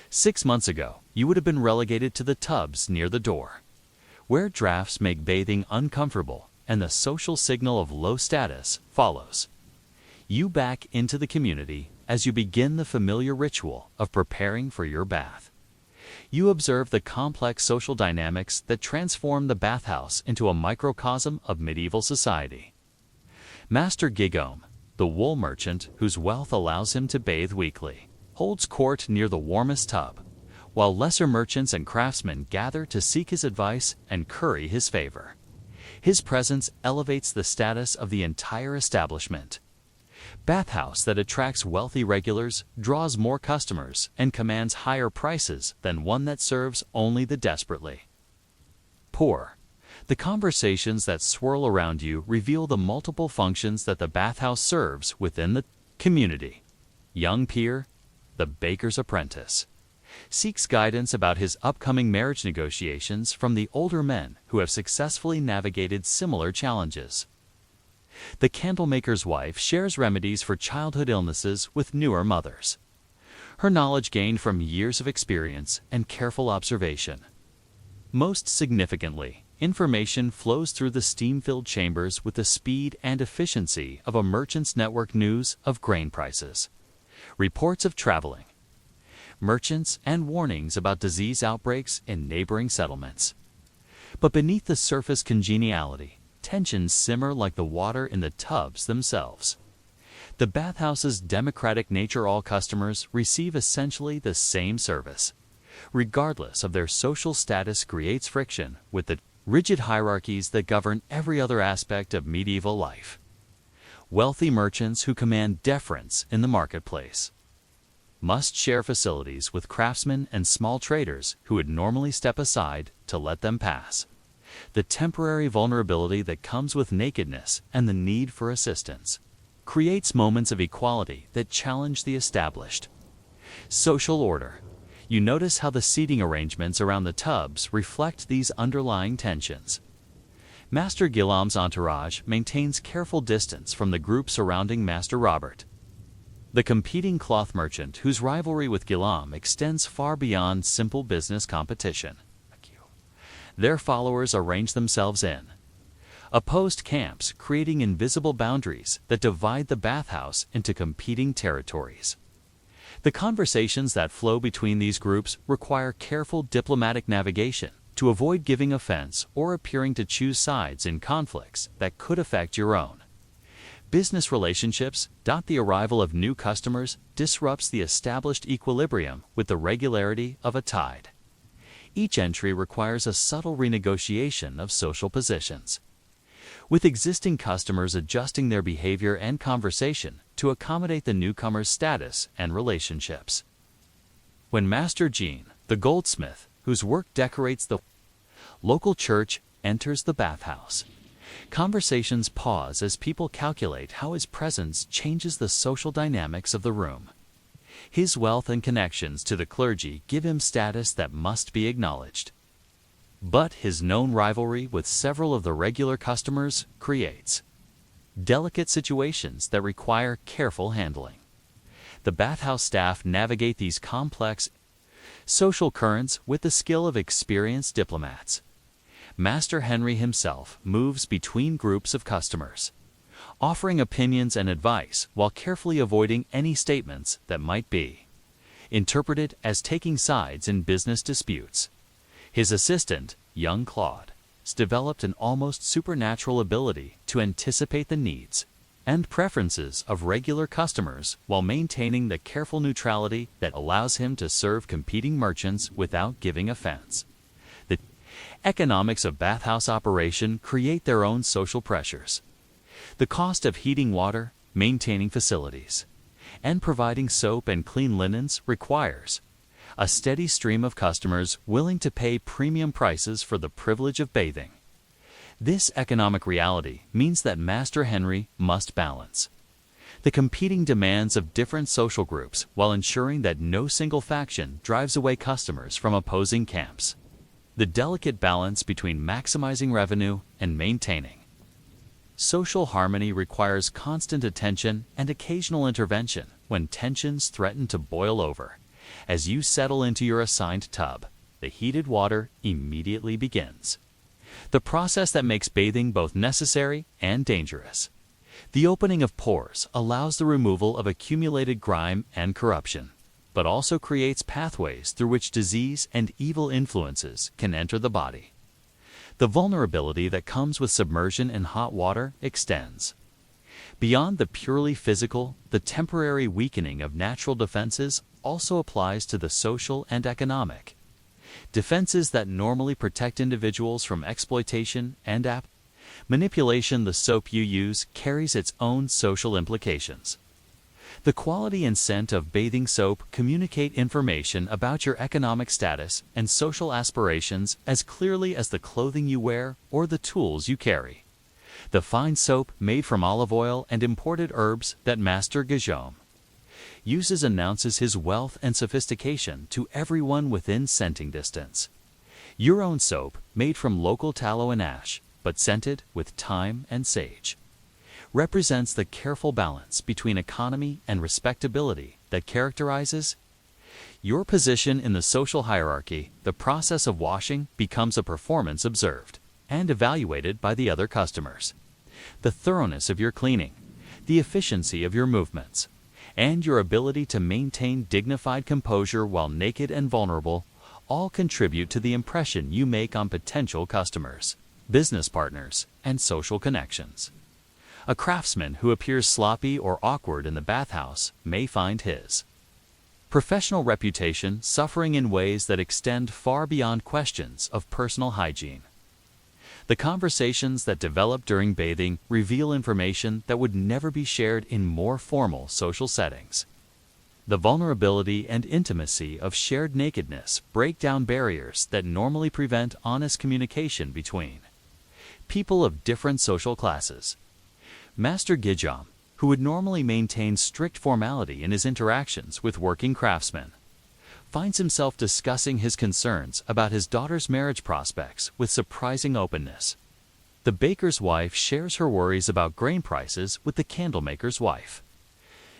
[SPEAKER 1] 6 months ago, you would have been relegated to the tubs near the door, where drafts make bathing uncomfortable and the social signal of low status follows you back into the community as you begin the familiar ritual of preparing for your bath. You observe the complex social dynamics that transform the bathhouse into a microcosm of medieval society. Master Guillaume, the wool merchant whose wealth allows him to bathe weekly, holds court near the warmest tub, while lesser merchants and craftsmen gather to seek his advice and curry his favor. His presence elevates the status of the entire establishment. Bathhouse that attracts wealthy regulars draws more customers and commands higher prices than one that serves only the desperately poor. The conversations that swirl around you reveal the multiple functions that the bathhouse serves within the community. Young peer, the baker's apprentice, seeks guidance about his upcoming marriage negotiations from the older men who have successfully navigated similar challenges. The candlemaker's wife shares remedies for childhood illnesses with newer mothers, her knowledge gained from years of experience and careful observation. Most significantly, information flows through the steam-filled chambers with the speed and efficiency of a merchant's network. News of grain prices, reports of traveling merchants, and warnings about disease outbreaks in neighboring settlements. But beneath the surface congeniality, tensions simmer like the water in the tubs themselves. The bathhouse's democratic nature, all customers receive essentially the same service, regardless of their social status, creates friction with the rigid hierarchies that govern every other aspect of medieval life. Wealthy merchants who command deference in the marketplace must share facilities with craftsmen and small traders who would normally step aside to let them pass. The temporary vulnerability that comes with nakedness and the need for assistance creates moments of equality that challenge the established social order. You notice how the seating arrangements around the tubs reflect these underlying tensions. Master Guillaume's entourage maintains careful distance from the group surrounding Master Robert, the competing cloth merchant whose rivalry with Guillaume extends far beyond simple business competition. Their followers arrange themselves in opposed camps, creating invisible boundaries that divide the bathhouse into competing territories. The conversations that flow between these groups require careful diplomatic navigation to avoid giving offense or appearing to choose sides in conflicts that could affect your own. Business relationships. The arrival of new customers disrupts the established equilibrium with the regularity of a tide. Each entry requires a subtle renegotiation of social positions, with existing customers adjusting their behavior and conversation to accommodate the newcomer's status and relationships. When Master Jean, the goldsmith, whose work decorates the local church, enters the bathhouse, conversations pause as people calculate how his presence changes the social dynamics of the room. His wealth and connections to the clergy give him status that must be acknowledged. But his known rivalry with several of the regular customers creates delicate situations that require careful handling. The bathhouse staff navigate these complex social currents with the skill of experienced diplomats. Master Henry himself moves between groups of customers, offering opinions and advice while carefully avoiding any statements that might be interpreted as taking sides in business disputes. His assistant, young Claude, has developed an almost supernatural ability to anticipate the needs and preferences of regular customers while maintaining the careful neutrality that allows him to serve competing merchants without giving offense. The economics of bathhouse operation create their own social pressures. The cost of heating water, maintaining facilities, and providing soap and clean linens requires a steady stream of customers willing to pay premium prices for the privilege of bathing. This economic reality means that Master Henry must balance the competing demands of different social groups while ensuring that no single faction drives away customers from opposing camps. The delicate balance between maximizing revenue and maintaining social harmony requires constant attention and occasional intervention when tensions threaten to boil over. As you settle into your assigned tub, the heated water immediately begins, the process that makes bathing both necessary and dangerous. The opening of pores allows the removal of accumulated grime and corruption, but also creates pathways through which disease and evil influences can enter the body. The vulnerability that comes with submersion in hot water extends beyond the purely physical. The temporary weakening of natural defenses also applies to the social and economic defenses that normally protect individuals from exploitation and manipulation. The soap you use carries its own social implications. The quality and scent of bathing soap communicate information about your economic status and social aspirations as clearly as the clothing you wear or the tools you carry. The fine soap made from olive oil and imported herbs that Master Guillaume uses announces his wealth and sophistication to everyone within scenting distance. Your own soap, made from local tallow and ash, but scented with thyme and sage, represents the careful balance between economy and respectability that characterizes your position in the social hierarchy. The process of washing becomes a performance observed and evaluated by the other customers. The thoroughness of your cleaning, the efficiency of your movements, and your ability to maintain dignified composure while naked and vulnerable all contribute to the impression you make on potential customers, business partners, and social connections. A craftsman who appears sloppy or awkward in the bathhouse may find his professional reputation suffering in ways that extend far beyond questions of personal hygiene. The conversations that develop during bathing reveal information that would never be shared in more formal social settings. The vulnerability and intimacy of shared nakedness break down barriers that normally prevent honest communication between people of different social classes. Master Guillaume, who would normally maintain strict formality in his interactions with working craftsmen, finds himself discussing his concerns about his daughter's marriage prospects with surprising openness. The baker's wife shares her worries about grain prices with the candlemaker's wife,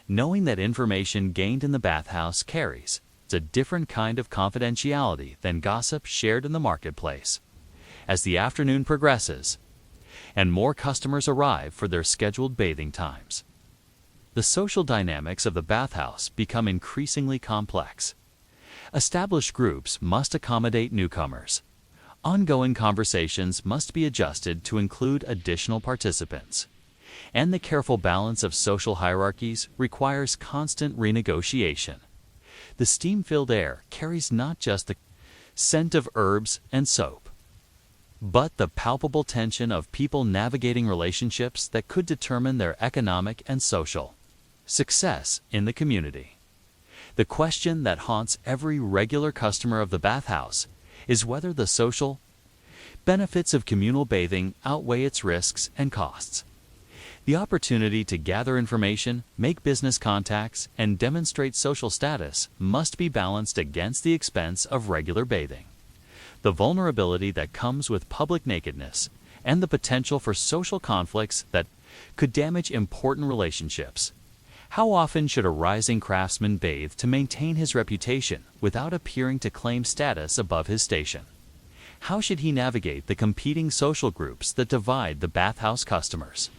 [SPEAKER 1] knowing that information gained in the bathhouse carries a different kind of confidentiality than gossip shared in the marketplace. As the afternoon progresses and more customers arrive for their scheduled bathing times, the social dynamics of the bathhouse become increasingly complex. Established groups must accommodate newcomers. Ongoing conversations must be adjusted to include additional participants. And the careful balance of social hierarchies requires constant renegotiation. The steam-filled air carries not just the scent of herbs and soap, but the palpable tension of people navigating relationships that could determine their economic and social success in the community. The question that haunts every regular customer of the bathhouse is whether the social benefits of communal bathing outweigh its risks and costs. The opportunity to gather information, make business contacts, and demonstrate social status must be balanced against the expense of regular bathing. The vulnerability that comes with public nakedness and the potential for social conflicts that could damage important relationships. How often should a rising craftsman bathe to maintain his reputation without appearing to claim status above his station? How should he navigate the competing social groups that divide the bathhouse customers?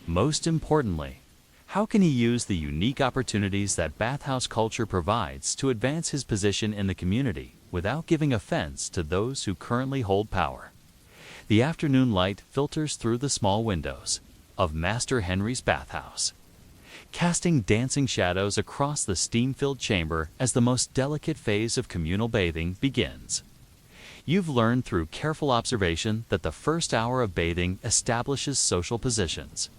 [SPEAKER 1] Most importantly, how can he use the unique opportunities that bathhouse culture provides to advance his position in the community without giving offense to those who currently hold power? The afternoon light filters through the small windows of Master Henry's bathhouse, casting dancing shadows across the steam-filled chamber as the most delicate phase of communal bathing begins. You've learned through careful observation that the first hour of bathing establishes social positions.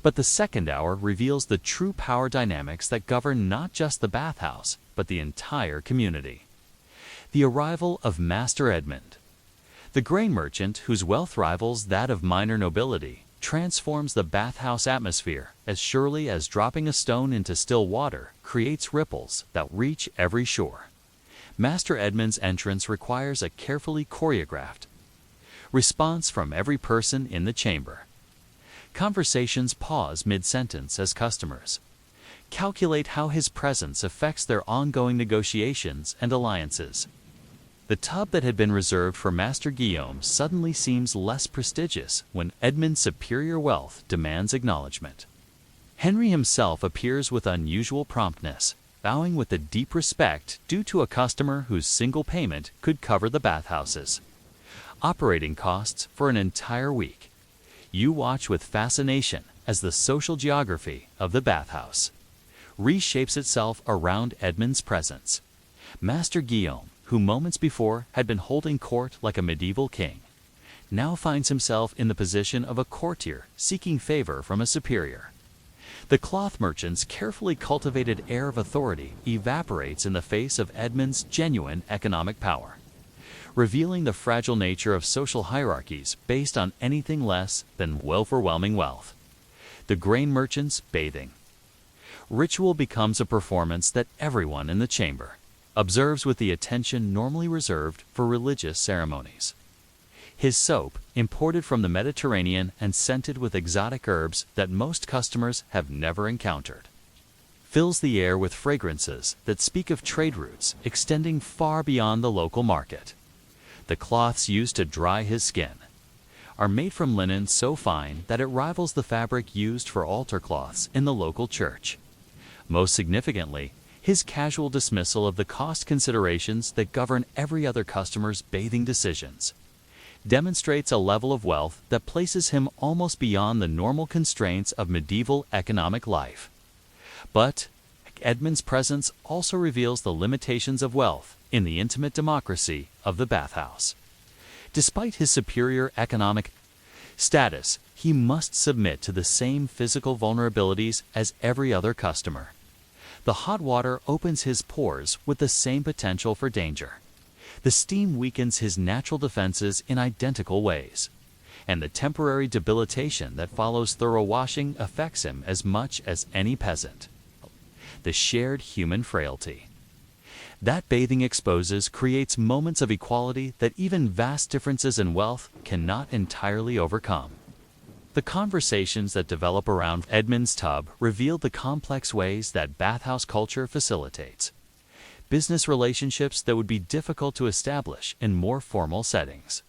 [SPEAKER 1] But the second hour reveals the true power dynamics that govern not just the bathhouse, but the entire community. The arrival of Master Edmund, the grain merchant whose wealth rivals that of minor nobility, transforms the bathhouse atmosphere as surely as dropping a stone into still water creates ripples that reach every shore. Master Edmund's entrance requires a carefully choreographed response from every person in the chamber. Conversations pause mid-sentence as customers calculate how his presence affects their ongoing negotiations and alliances. The tub that had been reserved for Master Guillaume suddenly seems less prestigious when Edmund's superior wealth demands acknowledgement. Henry himself appears with unusual promptness, bowing with the deep respect due to a customer whose single payment could cover the bathhouse's operating costs for an entire week. You watch with fascination as the social geography of the bathhouse reshapes itself around Edmund's presence. Master Guillaume, who moments before had been holding court like a medieval king, now finds himself in the position of a courtier seeking favor from a superior. The cloth merchant's carefully cultivated air of authority evaporates in the face of Edmund's genuine economic power, revealing the fragile nature of social hierarchies based on anything less than overwhelming wealth. The grain merchant's bathing ritual becomes a performance that everyone in the chamber observes with the attention normally reserved for religious ceremonies. His soap, imported from the Mediterranean and scented with exotic herbs that most customers have never encountered, fills the air with fragrances that speak of trade routes extending far beyond the local market. The cloths used to dry his skin are made from linen so fine that it rivals the fabric used for altar cloths in the local church. Most significantly, his casual dismissal of the cost considerations that govern every other customer's bathing decisions demonstrates a level of wealth that places him almost beyond the normal constraints of medieval economic life. But Edmund's presence also reveals the limitations of wealth in the intimate democracy of the bathhouse. Despite his superior economic status, he must submit to the same physical vulnerabilities as every other customer. The hot water opens his pores with the same potential for danger. The steam weakens his natural defenses in identical ways, and the temporary debilitation that follows thorough washing affects him as much as any peasant. The shared human frailty that bathing exposes creates moments of equality that even vast differences in wealth cannot entirely overcome. The conversations that develop around Edmund's tub reveal the complex ways that bathhouse culture facilitates business relationships that would be difficult to establish in more formal settings.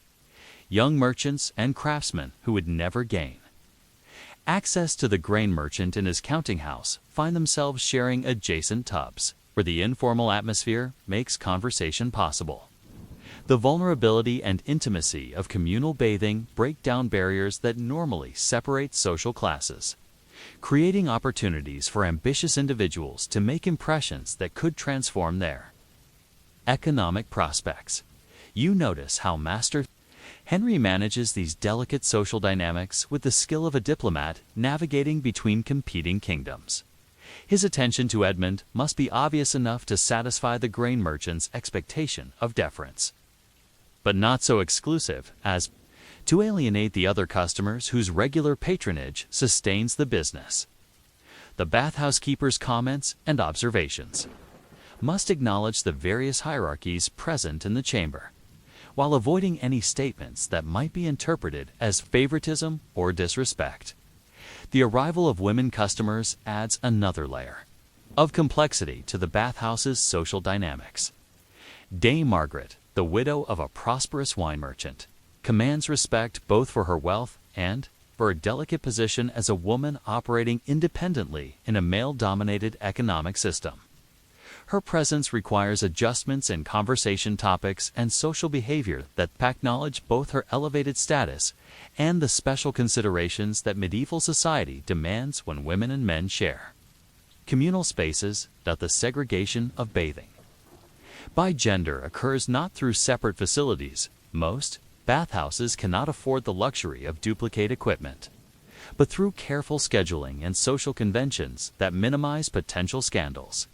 [SPEAKER 1] Young merchants and craftsmen who would never gain access to the grain merchant in his counting house find themselves sharing adjacent tubs, where the informal atmosphere makes conversation possible. The vulnerability and intimacy of communal bathing break down barriers that normally separate social classes, creating opportunities for ambitious individuals to make impressions that could transform their economic prospects. You notice how Master Henry manages these delicate social dynamics with the skill of a diplomat navigating between competing kingdoms. His attention to Edmund must be obvious enough to satisfy the grain merchant's expectation of deference, but not so exclusive as to alienate the other customers whose regular patronage sustains the business. The bathhouse keeper's comments and observations must acknowledge the various hierarchies present in the chamber, while avoiding any statements that might be interpreted as favoritism or disrespect. The arrival of women customers adds another layer of complexity to the bathhouse's social dynamics. Dame Margaret, the widow of a prosperous wine merchant, commands respect both for her wealth and for her delicate position as a woman operating independently in a male-dominated economic system. Her presence requires adjustments in conversation topics and social behavior that acknowledge both her elevated status and the special considerations that medieval society demands when women and men share communal spaces. The segregation of bathing by gender occurs not through separate facilities. Most bathhouses cannot afford the luxury of duplicate equipment, but through careful scheduling and social conventions that minimize potential scandals.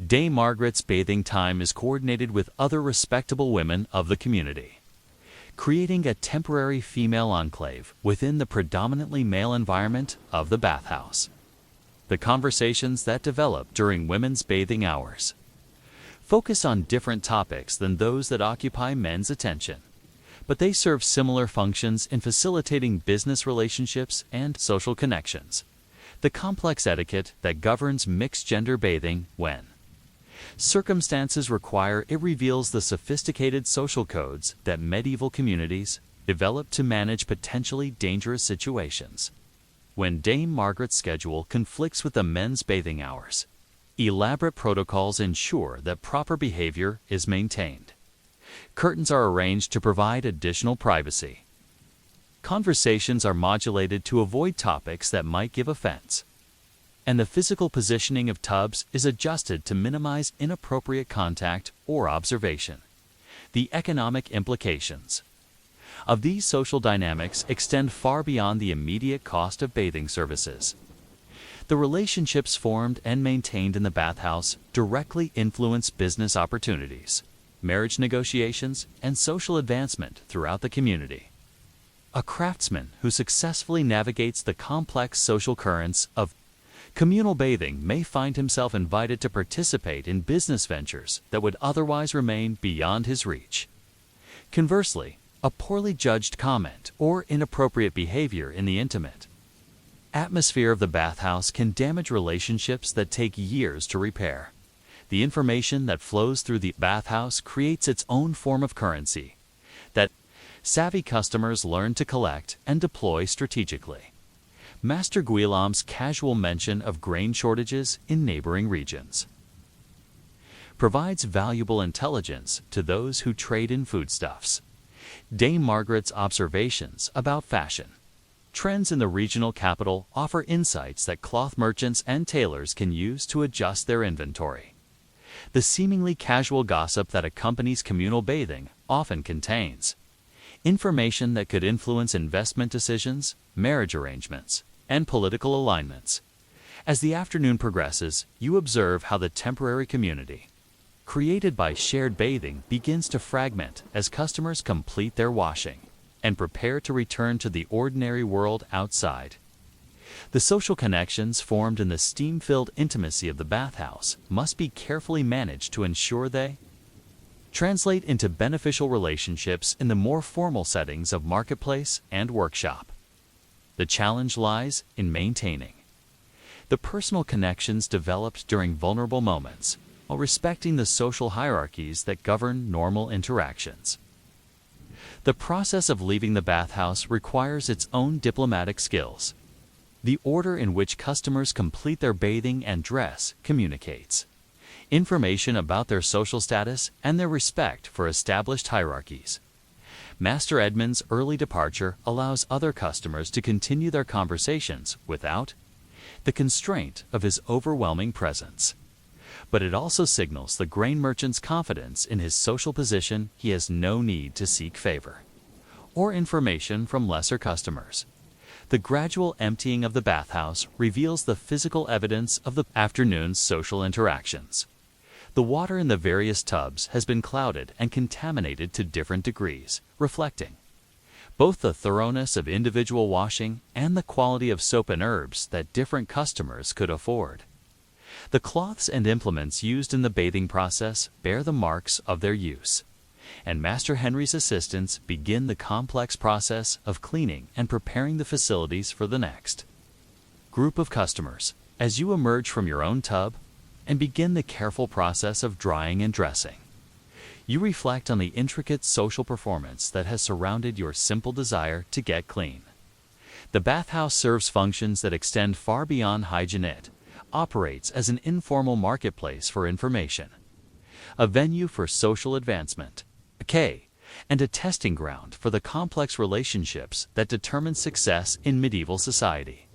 [SPEAKER 1] Dame Margaret's bathing time is coordinated with other respectable women of the community, creating a temporary female enclave within the predominantly male environment of the bathhouse. The conversations that develop during women's bathing hours focus on different topics than those that occupy men's attention, but they serve similar functions in facilitating business relationships and social connections. The complex etiquette that governs mixed-gender bathing when circumstances require it reveals the sophisticated social codes that medieval communities developed to manage potentially dangerous situations. When Dame Margaret's schedule conflicts with the men's bathing hours, elaborate protocols ensure that proper behavior is maintained. Curtains are arranged to provide additional privacy. Conversations are modulated to avoid topics that might give offense, and the physical positioning of tubs is adjusted to minimize inappropriate contact or observation. The economic implications of these social dynamics extend far beyond the immediate cost of bathing services. The relationships formed and maintained in the bathhouse directly influence business opportunities, marriage negotiations, and social advancement throughout the community. A craftsman who successfully navigates the complex social currents of communal bathing may find himself invited to participate in business ventures that would otherwise remain beyond his reach. Conversely, a poorly judged comment or inappropriate behavior in the intimate atmosphere of the bathhouse can damage relationships that take years to repair. The information that flows through the bathhouse creates its own form of currency that savvy customers learn to collect and deploy strategically. Master Guillaume's casual mention of grain shortages in neighboring regions provides valuable intelligence to those who trade in foodstuffs. Dame Margaret's observations about fashion trends in the regional capital offer insights that cloth merchants and tailors can use to adjust their inventory. The seemingly casual gossip that accompanies communal bathing often contains information that could influence investment decisions, marriage arrangements, and political alignments. As the afternoon progresses, you observe how the temporary community created by shared bathing begins to fragment as customers complete their washing and prepare to return to the ordinary world outside. The social connections formed in the steam-filled intimacy of the bathhouse must be carefully managed to ensure they translate into beneficial relationships in the more formal settings of marketplace and workshop. The challenge lies in maintaining the personal connections developed during vulnerable moments while respecting the social hierarchies that govern normal interactions. The process of leaving the bathhouse requires its own diplomatic skills. The order in which customers complete their bathing and dress communicates information about their social status, and their respect for established hierarchies. Master Edmund's early departure allows other customers to continue their conversations without the constraint of his overwhelming presence. But it also signals the grain merchant's confidence in his social position. He has no need to seek favor or information from lesser customers. The gradual emptying of the bathhouse reveals the physical evidence of the afternoon's social interactions. The water in the various tubs has been clouded and contaminated to different degrees, reflecting both the thoroughness of individual washing and the quality of soap and herbs that different customers could afford. The cloths and implements used in the bathing process bear the marks of their use, and Master Henry's assistants begin the complex process of cleaning and preparing the facilities for the next group of customers. As you emerge from your own tub and begin the careful process of drying and dressing, you reflect on the intricate social performance that has surrounded your simple desire to get clean. The bathhouse serves functions that extend far beyond hygiene. It operates as an informal marketplace for information, a venue for social advancement, and a testing ground for the complex relationships that determine success in medieval society.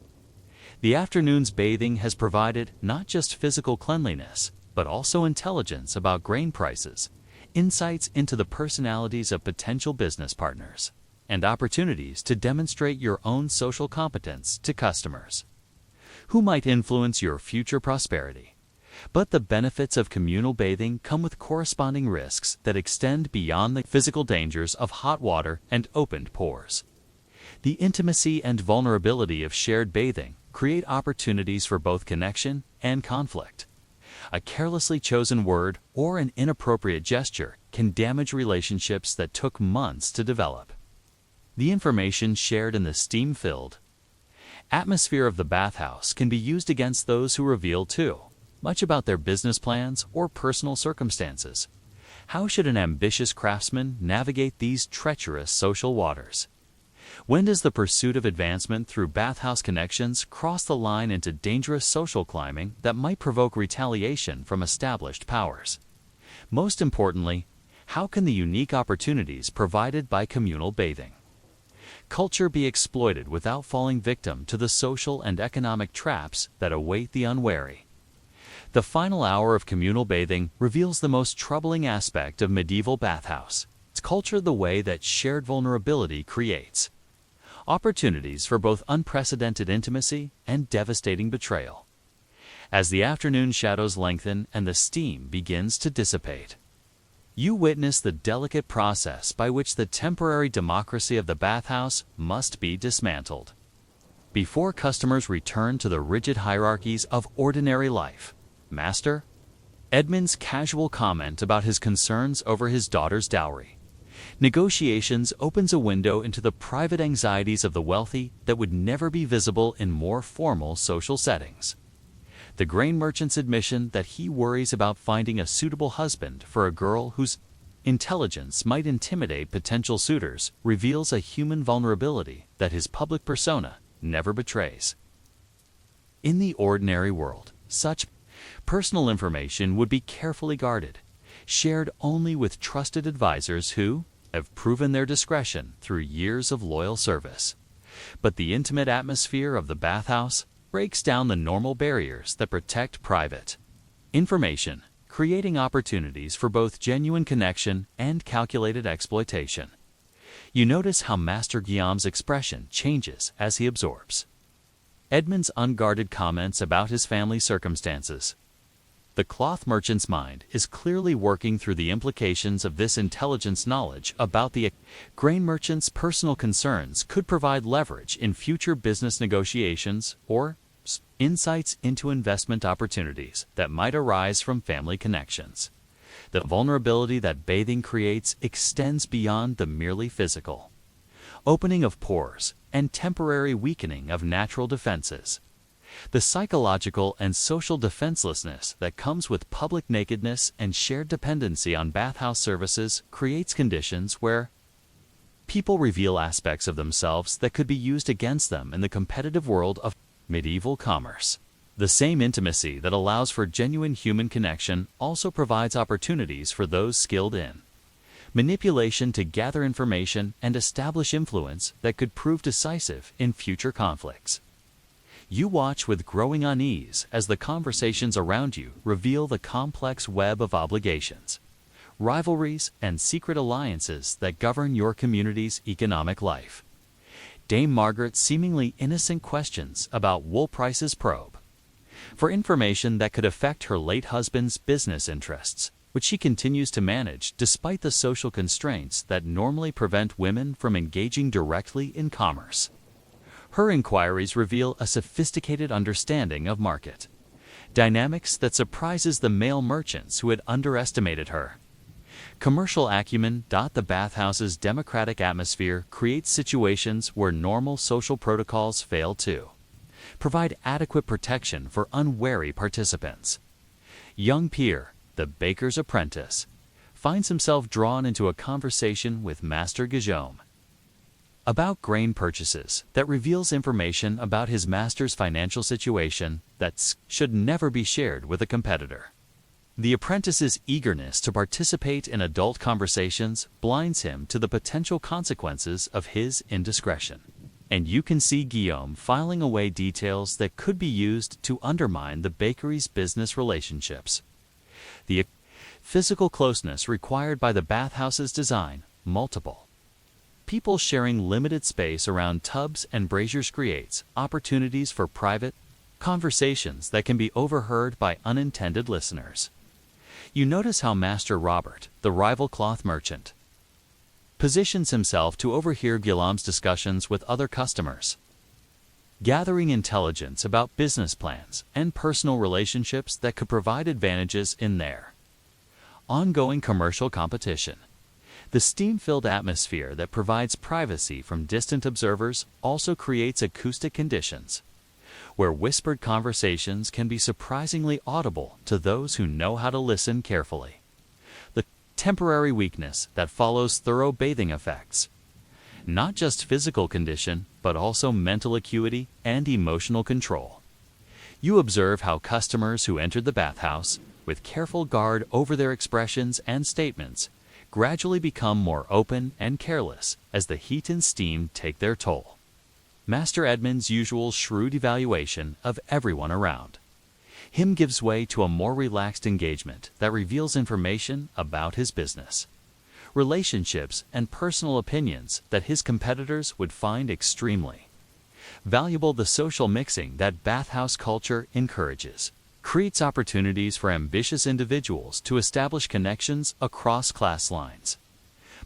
[SPEAKER 1] The afternoon's bathing has provided not just physical cleanliness, but also intelligence about grain prices, insights into the personalities of potential business partners, and opportunities to demonstrate your own social competence to customers who might influence your future prosperity. But the benefits of communal bathing come with corresponding risks that extend beyond the physical dangers of hot water and opened pores. The intimacy and vulnerability of shared bathing create opportunities for both connection and conflict. A carelessly chosen word or an inappropriate gesture can damage relationships that took months to develop. The information shared in the steam-filled atmosphere of the bathhouse can be used against those who reveal too much about their business plans or personal circumstances. How should an ambitious craftsman navigate these treacherous social waters? When does the pursuit of advancement through bathhouse connections cross the line into dangerous social climbing that might provoke retaliation from established powers? Most importantly, how can the unique opportunities provided by communal bathing culture be exploited without falling victim to the social and economic traps that await the unwary? The final hour of communal bathing reveals the most troubling aspect of medieval bathhouse. It's culture, the way that shared vulnerability creates opportunities for both unprecedented intimacy and devastating betrayal. As the afternoon shadows lengthen and the steam begins to dissipate, you witness the delicate process by which the temporary democracy of the bathhouse must be dismantled. Before customers return to the rigid hierarchies of ordinary life, Master Edmund's casual comment about his concerns over his daughter's dowry negotiations opens a window into the private anxieties of the wealthy that would never be visible in more formal social settings. The grain merchant's admission that he worries about finding a suitable husband for a girl whose intelligence might intimidate potential suitors reveals a human vulnerability that his public persona never betrays. In the ordinary world, such personal information would be carefully guarded, shared only with trusted advisors who have proven their discretion through years of loyal service. But the intimate atmosphere of the bathhouse breaks down the normal barriers that protect private information, creating opportunities for both genuine connection and calculated exploitation. You notice how Master Guillaume's expression changes as he absorbs Edmund's unguarded comments about his family circumstances. The cloth merchant's mind is clearly working through the implications of this intelligence. Knowledge about the grain merchant's personal concerns could provide leverage in future business negotiations or insights into investment opportunities that might arise from family connections. The vulnerability that bathing creates extends beyond the merely physical opening of pores and temporary weakening of natural defenses. The psychological and social defenselessness that comes with public nakedness and shared dependency on bathhouse services creates conditions where people reveal aspects of themselves that could be used against them in the competitive world of medieval commerce. The same intimacy that allows for genuine human connection also provides opportunities for those skilled in manipulation to gather information and establish influence that could prove decisive in future conflicts. You watch with growing unease as the conversations around you reveal the complex web of obligations, rivalries, and secret alliances that govern your community's economic life. Dame Margaret's seemingly innocent questions about wool prices probe for information that could affect her late husband's business interests, which she continues to manage despite the social constraints that normally prevent women from engaging directly in commerce. Her inquiries reveal a sophisticated understanding of market dynamics that surprises the male merchants who had underestimated her. Commercial acumen. The bathhouse's democratic atmosphere creates situations where normal social protocols fail to provide adequate protection for unwary participants. Young Pierre, the baker's apprentice, finds himself drawn into a conversation with Master Guillaume about grain purchases that reveals information about his master's financial situation that should never be shared with a competitor. The apprentice's eagerness to participate in adult conversations blinds him to the potential consequences of his indiscretion. And you can see Guillaume filing away details that could be used to undermine the bakery's business relationships. The physical closeness required by the bathhouse's design, multiple people sharing limited space around tubs and braziers, creates opportunities for private conversations that can be overheard by unintended listeners. You notice how Master Robert, the rival cloth merchant, positions himself to overhear Guillaume's discussions with other customers, gathering intelligence about business plans and personal relationships that could provide advantages in their ongoing commercial competition. The steam-filled atmosphere that provides privacy from distant observers also creates acoustic conditions where whispered conversations can be surprisingly audible to those who know how to listen carefully. The temporary weakness that follows thorough bathing effects not just physical condition, but also mental acuity and emotional control. You observe how customers who entered the bathhouse, with careful guard over their expressions and statements, gradually become more open and careless as the heat and steam take their toll. Master Edmund's usual shrewd evaluation of everyone around him gives way to a more relaxed engagement that reveals information about his business, relationships, and personal opinions that his competitors would find extremely valuable. The social mixing that bathhouse culture encourages creates opportunities for ambitious individuals to establish connections across class lines,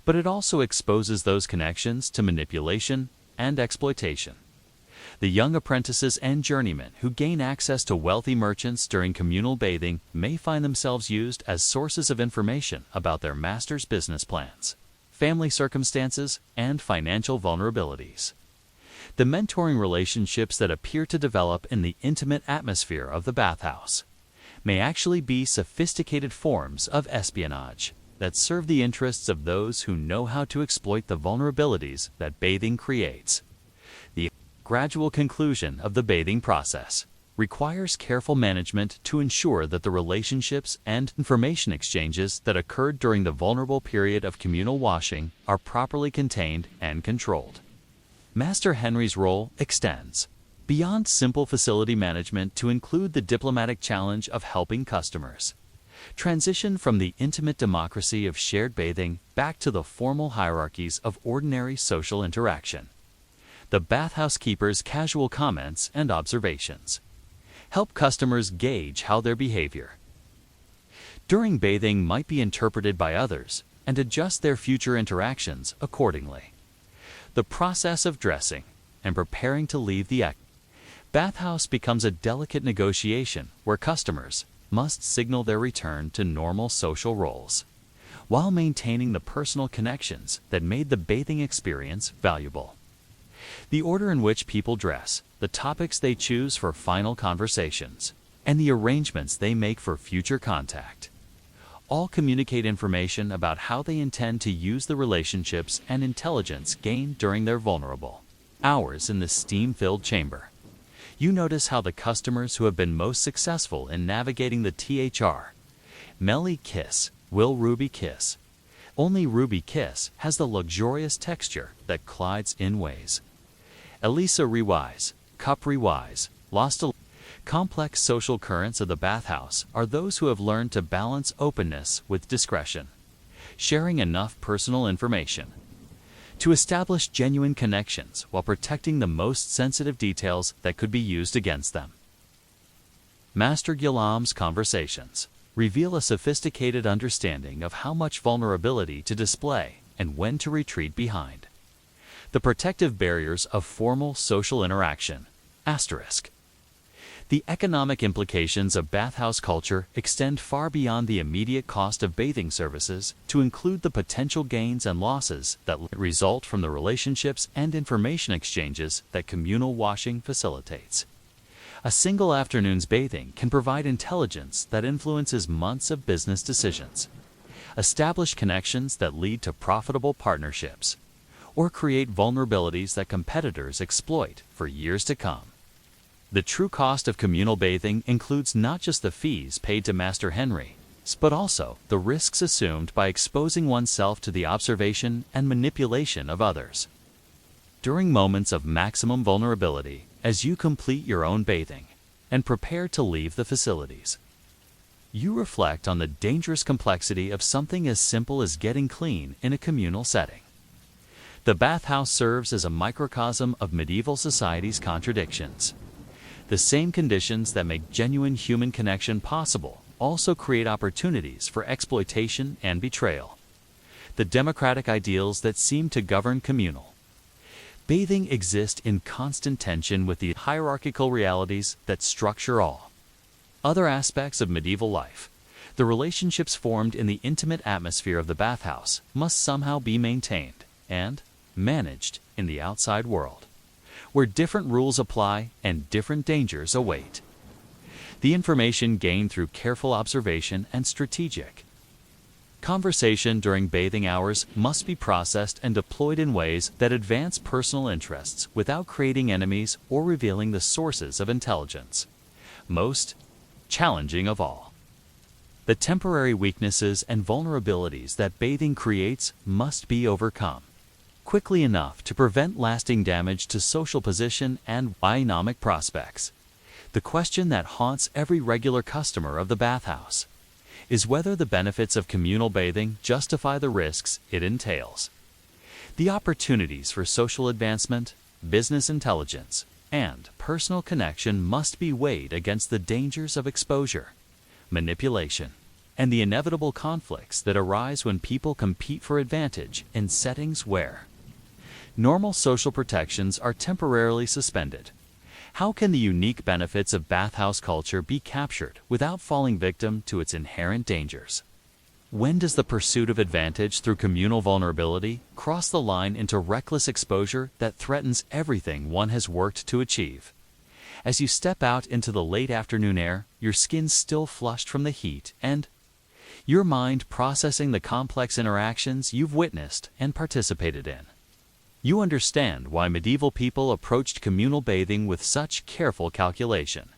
[SPEAKER 1] but it also exposes those connections to manipulation and exploitation. The young apprentices and journeymen who gain access to wealthy merchants during communal bathing may find themselves used as sources of information about their master's business plans, family circumstances, and financial vulnerabilities. The mentoring relationships that appear to develop in the intimate atmosphere of the bathhouse may actually be sophisticated forms of espionage that serve the interests of those who know how to exploit the vulnerabilities that bathing creates. The gradual conclusion of the bathing process requires careful management to ensure that the relationships and information exchanges that occurred during the vulnerable period of communal washing are properly contained and controlled. Master Henry's role extends beyond simple facility management to include the diplomatic challenge of helping customers transition from the intimate democracy of shared bathing back to the formal hierarchies of ordinary social interaction. The bathhouse keeper's casual comments and observations help customers gauge how their behavior during bathing might be interpreted by others and adjust their future interactions accordingly. The process of dressing and preparing to leave the bathhouse becomes a delicate negotiation where customers must signal their return to normal social roles while maintaining the personal connections that made the bathing experience valuable. The order in which people dress, the topics they choose for final conversations, and the arrangements they make for future contact all communicate information about how they intend to use the relationships and intelligence gained during their vulnerable hours in the steam-filled chamber. You notice how the customers who have been most successful in navigating the THR, Melly Kiss, Will Ruby Kiss. Only Ruby Kiss has the luxurious texture that glides in ways. Elisa Rewise, Cup Rewise, Lost a Complex social currents of the bathhouse are those who have learned to balance openness with discretion, sharing enough personal information to establish genuine connections while protecting the most sensitive details that could be used against them. Master Ghulam's conversations reveal a sophisticated understanding of how much vulnerability to display and when to retreat behind. The protective barriers of formal social interaction. Asterisk. The economic implications of bathhouse culture extend far beyond the immediate cost of bathing services to include the potential gains and losses that result from the relationships and information exchanges that communal washing facilitates. A single afternoon's bathing can provide intelligence that influences months of business decisions, establish connections that lead to profitable partnerships, or create vulnerabilities that competitors exploit for years to come. The true cost of communal bathing includes not just the fees paid to Master Henry, but also the risks assumed by exposing oneself to the observation and manipulation of others. During moments of maximum vulnerability, as you complete your own bathing and prepare to leave the facilities, you reflect on the dangerous complexity of something as simple as getting clean in a communal setting. The bathhouse serves as a microcosm of medieval society's contradictions. The same conditions that make genuine human connection possible also create opportunities for exploitation and betrayal. The democratic ideals that seem to govern communal bathing exist in constant tension with the hierarchical realities that structure all other aspects of medieval life. The relationships formed in the intimate atmosphere of the bathhouse must somehow be maintained and managed in the outside world, where different rules apply and different dangers await. The information gained through careful observation and strategic conversation during bathing hours must be processed and deployed in ways that advance personal interests without creating enemies or revealing the sources of intelligence. Most challenging of all, the temporary weaknesses and vulnerabilities that bathing creates must be overcome quickly enough to prevent lasting damage to social position and economic prospects. The question that haunts every regular customer of the bathhouse is whether the benefits of communal bathing justify the risks it entails. The opportunities for social advancement, business intelligence, and personal connection must be weighed against the dangers of exposure, manipulation, and the inevitable conflicts that arise when people compete for advantage in settings where normal social protections are temporarily suspended. How can the unique benefits of bathhouse culture be captured without falling victim to its inherent dangers? When does the pursuit of advantage through communal vulnerability cross the line into reckless exposure that threatens everything one has worked to achieve? As you step out into the late afternoon air, your skin still flushed from the heat and your mind processing the complex interactions you've witnessed and participated in. You understand why medieval people approached communal bathing with such careful calculation.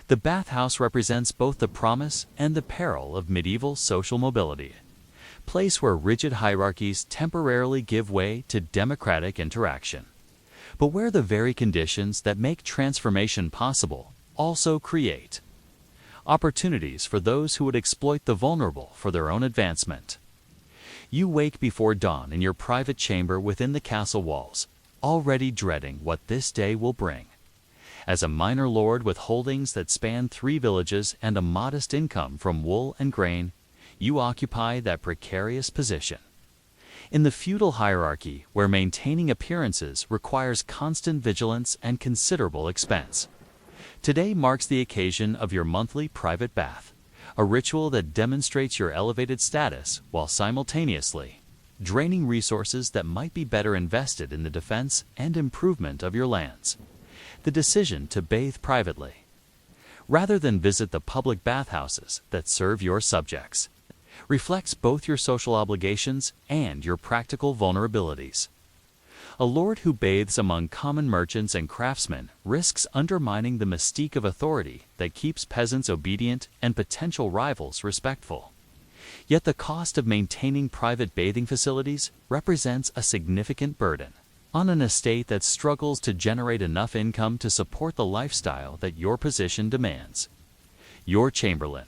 [SPEAKER 1] The bathhouse represents both the promise and the peril of medieval social mobility, a place where rigid hierarchies temporarily give way to democratic interaction, but where the very conditions that make transformation possible also create opportunities for those who would exploit the vulnerable for their own advancement. You wake before dawn in your private chamber within the castle walls, already dreading what this day will bring. As a minor lord with holdings that span 3 villages and a modest income from wool and grain, you occupy that precarious position. In the feudal hierarchy, where maintaining appearances requires constant vigilance and considerable expense, today marks the occasion of your monthly private bath, a ritual that demonstrates your elevated status while simultaneously draining resources that might be better invested in the defense and improvement of your lands. The decision to bathe privately, rather than visit the public bathhouses that serve your subjects, reflects both your social obligations and your practical vulnerabilities. A lord who bathes among common merchants and craftsmen risks undermining the mystique of authority that keeps peasants obedient and potential rivals respectful. Yet the cost of maintaining private bathing facilities represents a significant burden on an estate that struggles to generate enough income to support the lifestyle that your position demands. Your Chamberlain.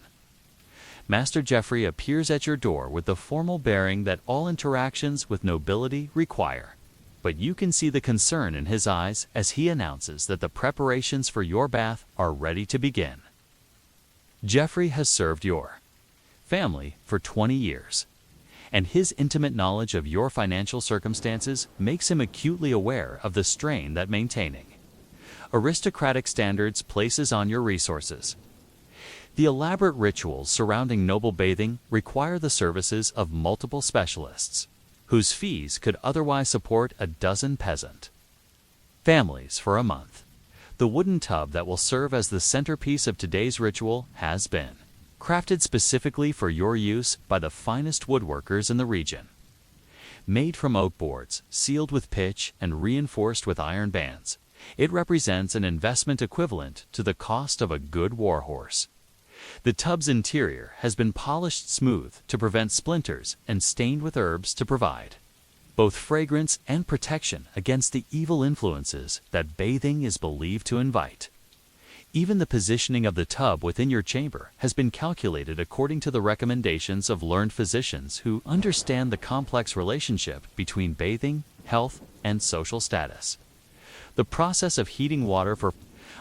[SPEAKER 1] Master Geoffrey appears at your door with the formal bearing that all interactions with nobility require. But you can see the concern in his eyes as he announces that the preparations for your bath are ready to begin. Geoffrey has served your family for 20 years, and his intimate knowledge of your financial circumstances makes him acutely aware of the strain that maintaining aristocratic standards places on your resources. The elaborate rituals surrounding noble bathing require the services of multiple specialists, whose fees could otherwise support a dozen peasant families for a month. The wooden tub that will serve as the centerpiece of today's ritual has been crafted specifically for your use by the finest woodworkers in the region. Made from oak boards, sealed with pitch, and reinforced with iron bands, it represents an investment equivalent to the cost of a good warhorse. The tub's interior has been polished smooth to prevent splinters and stained with herbs to provide both fragrance and protection against the evil influences that bathing is believed to invite. Even the positioning of the tub within your chamber has been calculated according to the recommendations of learned physicians who understand the complex relationship between bathing, health, and social status. The process of heating water for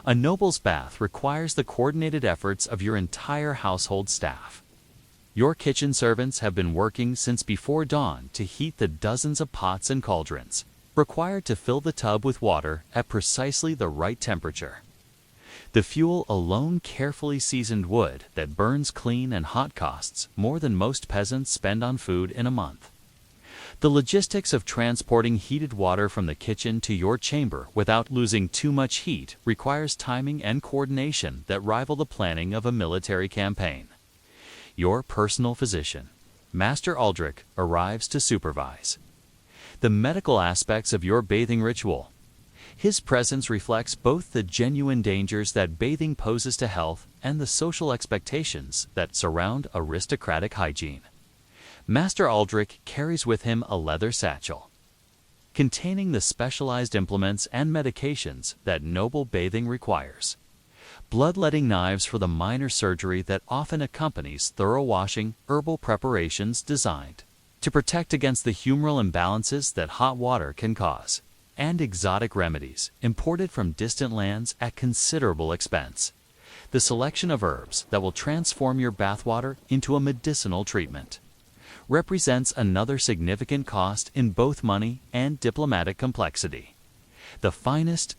[SPEAKER 1] a noble's bath requires the coordinated efforts of your entire household staff. Your kitchen servants have been working since before dawn to heat the dozens of pots and cauldrons required to fill the tub with water at precisely the right temperature. The fuel alone carefully seasoned wood that burns clean and hot costs more than most peasants spend on food in a month. The logistics of transporting heated water from the kitchen to your chamber without losing too much heat requires timing and coordination that rival the planning of a military campaign. Your personal physician, Master Aldrich, arrives to supervise the medical aspects of your bathing ritual. His presence reflects both the genuine dangers that bathing poses to health and the social expectations that surround aristocratic hygiene. Master Aldrich carries with him a leather satchel containing the specialized implements and medications that noble bathing requires. Bloodletting knives for the minor surgery that often accompanies thorough washing, herbal preparations designed to protect against the humoral imbalances that hot water can cause, and exotic remedies imported from distant lands at considerable expense. The selection of herbs that will transform your bathwater into a medicinal treatment represents another significant cost in both money and diplomatic complexity. The finest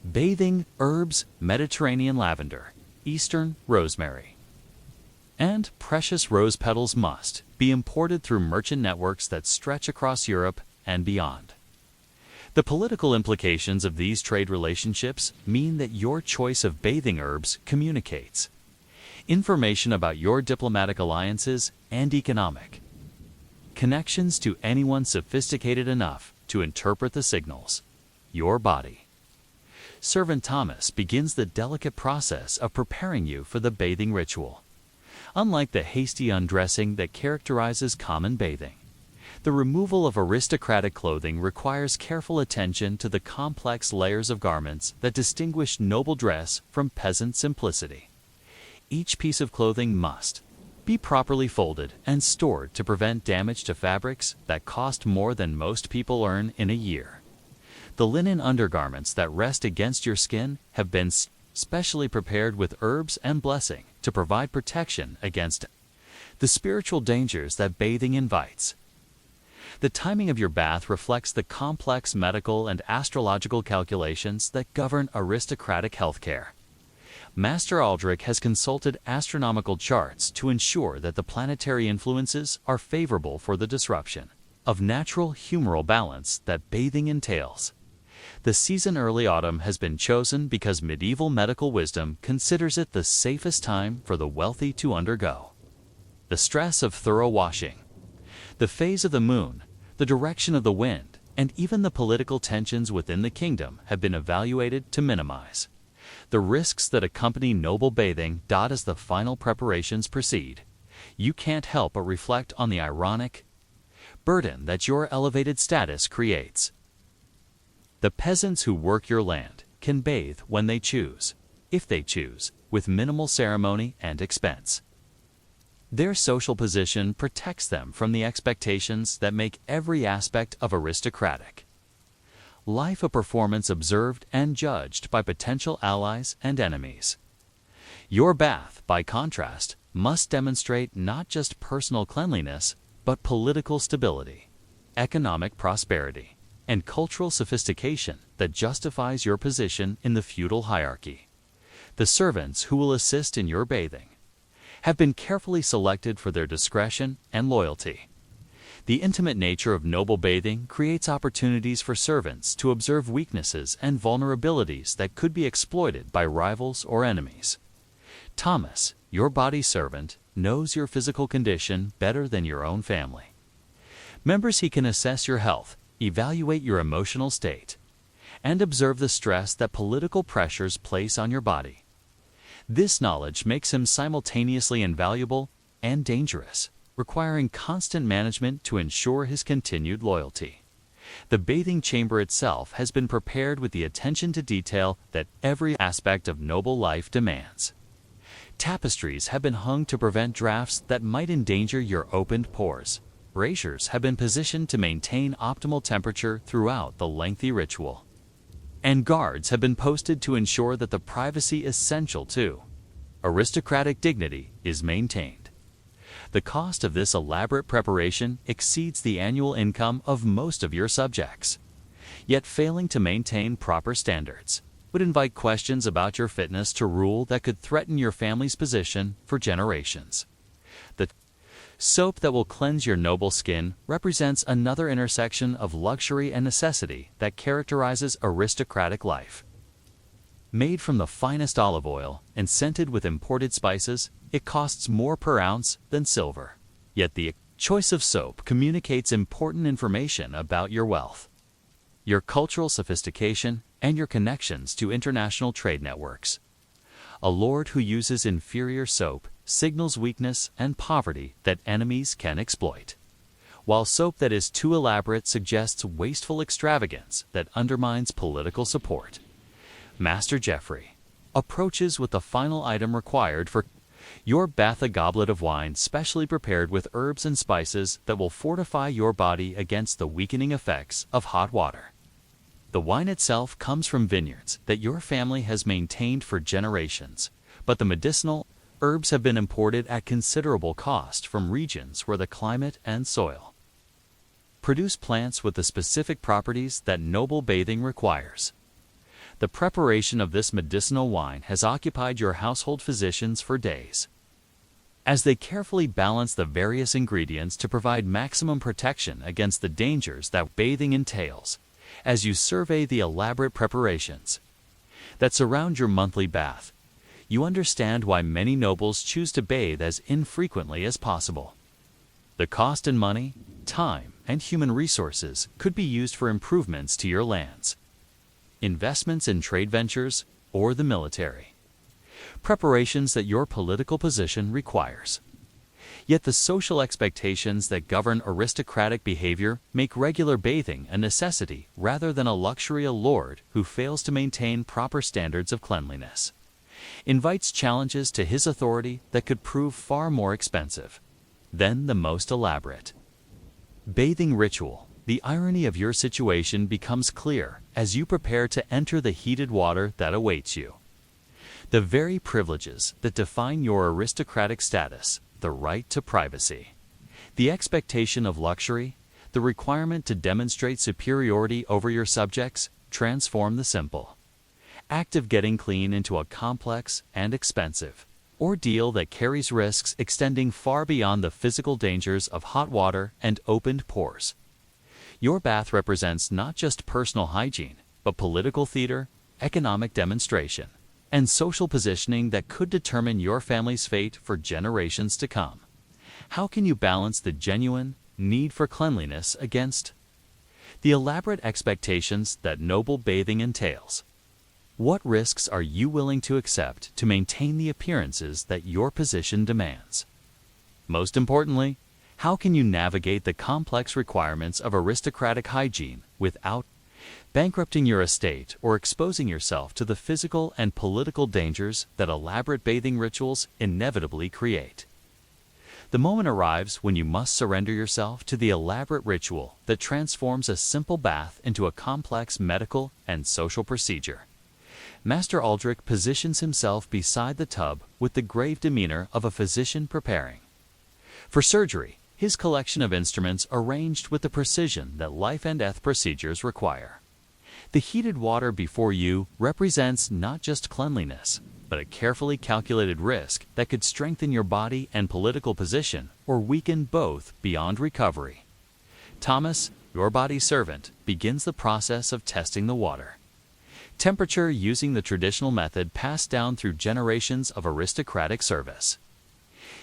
[SPEAKER 1] bathing herbs, Mediterranean lavender, Eastern rosemary, and precious rose petals must be imported through merchant networks that stretch across Europe and beyond. The political implications of these trade relationships mean that your choice of bathing herbs communicates information about your diplomatic alliances and economic connections to anyone sophisticated enough to interpret the signals. Your body. Servant Thomas begins the delicate process of preparing you for the bathing ritual. Unlike the hasty undressing that characterizes common bathing, the removal of aristocratic clothing requires careful attention to the complex layers of garments that distinguish noble dress from peasant simplicity. Each piece of clothing must be properly folded and stored to prevent damage to fabrics that cost more than most people earn in a year. The linen undergarments that rest against your skin have been specially prepared with herbs and blessing to provide protection against the spiritual dangers that bathing invites. The timing of your bath reflects the complex medical and astrological calculations that govern aristocratic healthcare. Master Aldrich has consulted astronomical charts to ensure that the planetary influences are favorable for the disruption of natural humoral balance that bathing entails. The season early autumn has been chosen because medieval medical wisdom considers it the safest time for the wealthy to undergo the stress of thorough washing. The phase of the moon, the direction of the wind, And even the political tensions within the kingdom have been evaluated to minimize the risks that accompany noble bathing. As the final preparations proceed, you can't help but reflect on the ironic burden that your elevated status creates. The peasants who work your land can bathe when they choose, if they choose, with minimal ceremony and expense. Their social position protects them from the expectations that make every aspect of aristocratic life a performance observed and judged by potential allies and enemies. Your bath, by contrast, must demonstrate not just personal cleanliness, but political stability, economic prosperity, and cultural sophistication that justifies your position in the feudal hierarchy. The servants who will assist in your bathing have been carefully selected for their discretion and loyalty. The intimate nature of noble bathing creates opportunities for servants to observe weaknesses and vulnerabilities that could be exploited by rivals or enemies. Thomas, your body servant, knows your physical condition better than your own family. Members, he can assess your health, evaluate your emotional state, and observe the stress that political pressures place on your body. This knowledge makes him simultaneously invaluable and dangerous, requiring constant management to ensure his continued loyalty. The bathing chamber itself has been prepared with the attention to detail that every aspect of noble life demands. Tapestries have been hung to prevent drafts that might endanger your opened pores. Braziers have been positioned to maintain optimal temperature throughout the lengthy ritual. And guards have been posted to ensure that the privacy essential to aristocratic dignity is maintained. The cost of this elaborate preparation exceeds the annual income of most of your subjects. Yet failing to maintain proper standards would invite questions about your fitness to rule that could threaten your family's position for generations. The soap that will cleanse your noble skin represents another intersection of luxury and necessity that characterizes aristocratic life. Made from the finest olive oil and scented with imported spices, it costs more per ounce than silver. Yet the choice of soap communicates important information about your wealth, your cultural sophistication, and your connections to international trade networks. A lord who uses inferior soap signals weakness and poverty that enemies can exploit, while soap that is too elaborate suggests wasteful extravagance that undermines political support. Master Geoffrey approaches with the final item required for your bath, a goblet of wine specially prepared with herbs and spices that will fortify your body against the weakening effects of hot water. The wine itself comes from vineyards that your family has maintained for generations, but the medicinal herbs have been imported at considerable cost from regions where the climate and soil produce plants with the specific properties that noble bathing requires. The preparation of this medicinal wine has occupied your household physicians for days, as they carefully balance the various ingredients to provide maximum protection against the dangers that bathing entails. As you survey the elaborate preparations that surround your monthly bath, you understand why many nobles choose to bathe as infrequently as possible. The cost in money, time, and human resources could be used for improvements to your lands, investments in trade ventures, or the military. Preparations that your political position requires. Yet the social expectations that govern aristocratic behavior make regular bathing a necessity rather than a luxury. A lord who fails to maintain proper standards of cleanliness invites challenges to his authority that could prove far more expensive than the most elaborate bathing ritual. The irony of your situation becomes clear as you prepare to enter the heated water that awaits you. The very privileges that define your aristocratic status, the right to privacy, the expectation of luxury, the requirement to demonstrate superiority over your subjects, transform the simple act of getting clean into a complex and expensive ordeal that carries risks extending far beyond the physical dangers of hot water and opened pores. Your bath represents not just personal hygiene, but political theater, economic demonstration, and social positioning that could determine your family's fate for generations to come. How can you balance the genuine need for cleanliness against The elaborate expectations that noble bathing entails. What risks are you willing to accept to maintain the appearances that your position demands? Most importantly, how can you navigate the complex requirements of aristocratic hygiene without bankrupting your estate or exposing yourself to the physical and political dangers that elaborate bathing rituals inevitably create? The moment arrives when you must surrender yourself to the elaborate ritual that transforms a simple bath into a complex medical and social procedure. Master Aldrich positions himself beside the tub with the grave demeanor of a physician preparing for surgery, his collection of instruments arranged with the precision that life and death procedures require. The heated water before you represents not just cleanliness, but a carefully calculated risk that could strengthen your body and political position or weaken both beyond recovery. Thomas, your body servant, begins the process of testing the water. Temperature using the traditional method passed down through generations of aristocratic service.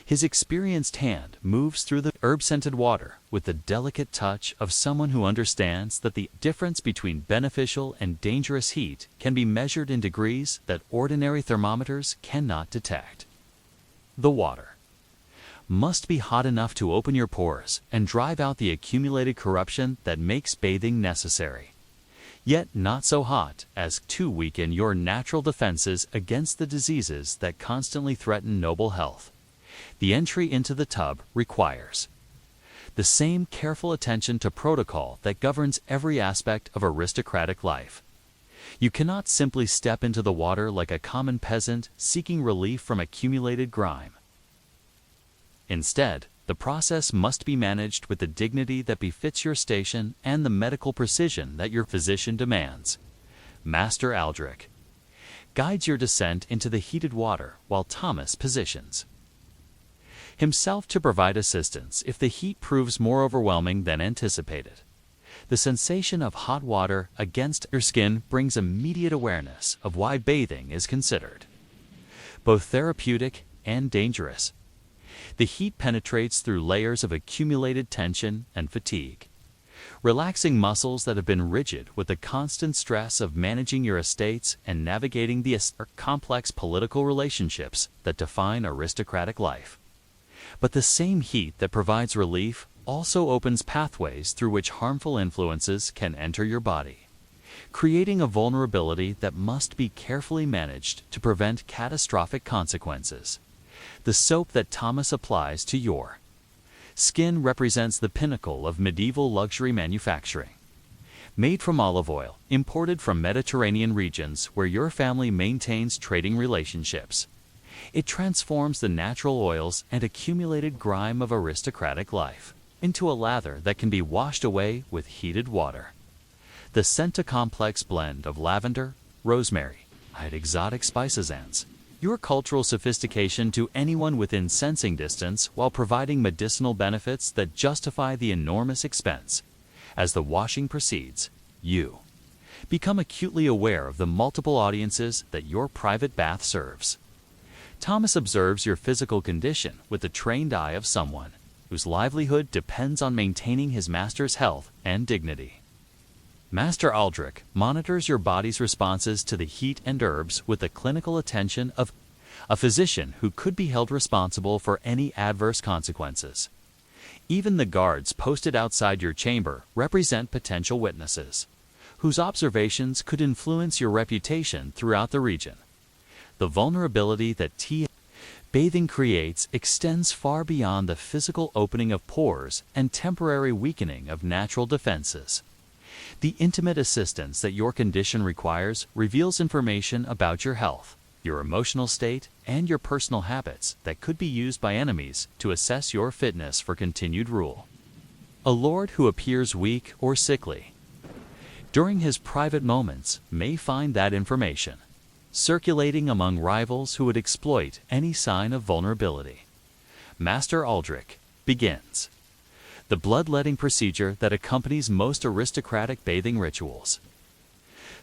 [SPEAKER 1] His experienced hand moves through the herb-scented water with the delicate touch of someone who understands that the difference between beneficial and dangerous heat can be measured in degrees that ordinary thermometers cannot detect. The water must be hot enough to open your pores and drive out the accumulated corruption that makes bathing necessary, yet not so hot as to weaken your natural defenses against the diseases that constantly threaten noble health. The entry into the tub requires the same careful attention to protocol that governs every aspect of aristocratic life. You cannot simply step into the water like a common peasant seeking relief from accumulated grime. Instead, the process must be managed with the dignity that befits your station and the medical precision that your physician demands. Master Aldrich guides your descent into the heated water while Thomas positions himself to provide assistance if the heat proves more overwhelming than anticipated. The sensation of hot water against your skin brings immediate awareness of why bathing is considered both therapeutic and dangerous. The heat penetrates through layers of accumulated tension and fatigue, relaxing muscles that have been rigid with the constant stress of managing your estates and navigating the complex political relationships that define aristocratic life. But the same heat that provides relief also opens pathways through which harmful influences can enter your body, creating a vulnerability that must be carefully managed to prevent catastrophic consequences. The soap that Thomas applies to your skin represents the pinnacle of medieval luxury manufacturing. Made from olive oil, imported from Mediterranean regions where your family maintains trading relationships, it transforms the natural oils and accumulated grime of aristocratic life into a lather that can be washed away with heated water. The scent, a complex blend of lavender, rosemary, and exotic spices, adds your cultural sophistication to anyone within sensing distance while providing medicinal benefits that justify the enormous expense. As the washing proceeds, you become acutely aware of the multiple audiences that your private bath serves. Thomas observes your physical condition with the trained eye of someone whose livelihood depends on maintaining his master's health and dignity. Master Aldrich monitors your body's responses to the heat and herbs with the clinical attention of a physician who could be held responsible for any adverse consequences. Even the guards posted outside your chamber represent potential witnesses, whose observations could influence your reputation throughout the region. The vulnerability that bathing creates extends far beyond the physical opening of pores and temporary weakening of natural defenses. The intimate assistance that your condition requires reveals information about your health, your emotional state, and your personal habits that could be used by enemies to assess your fitness for continued rule. A lord who appears weak or sickly during his private moments may find that information circulating among rivals who would exploit any sign of vulnerability. Master Aldrich begins the bloodletting procedure that accompanies most aristocratic bathing rituals.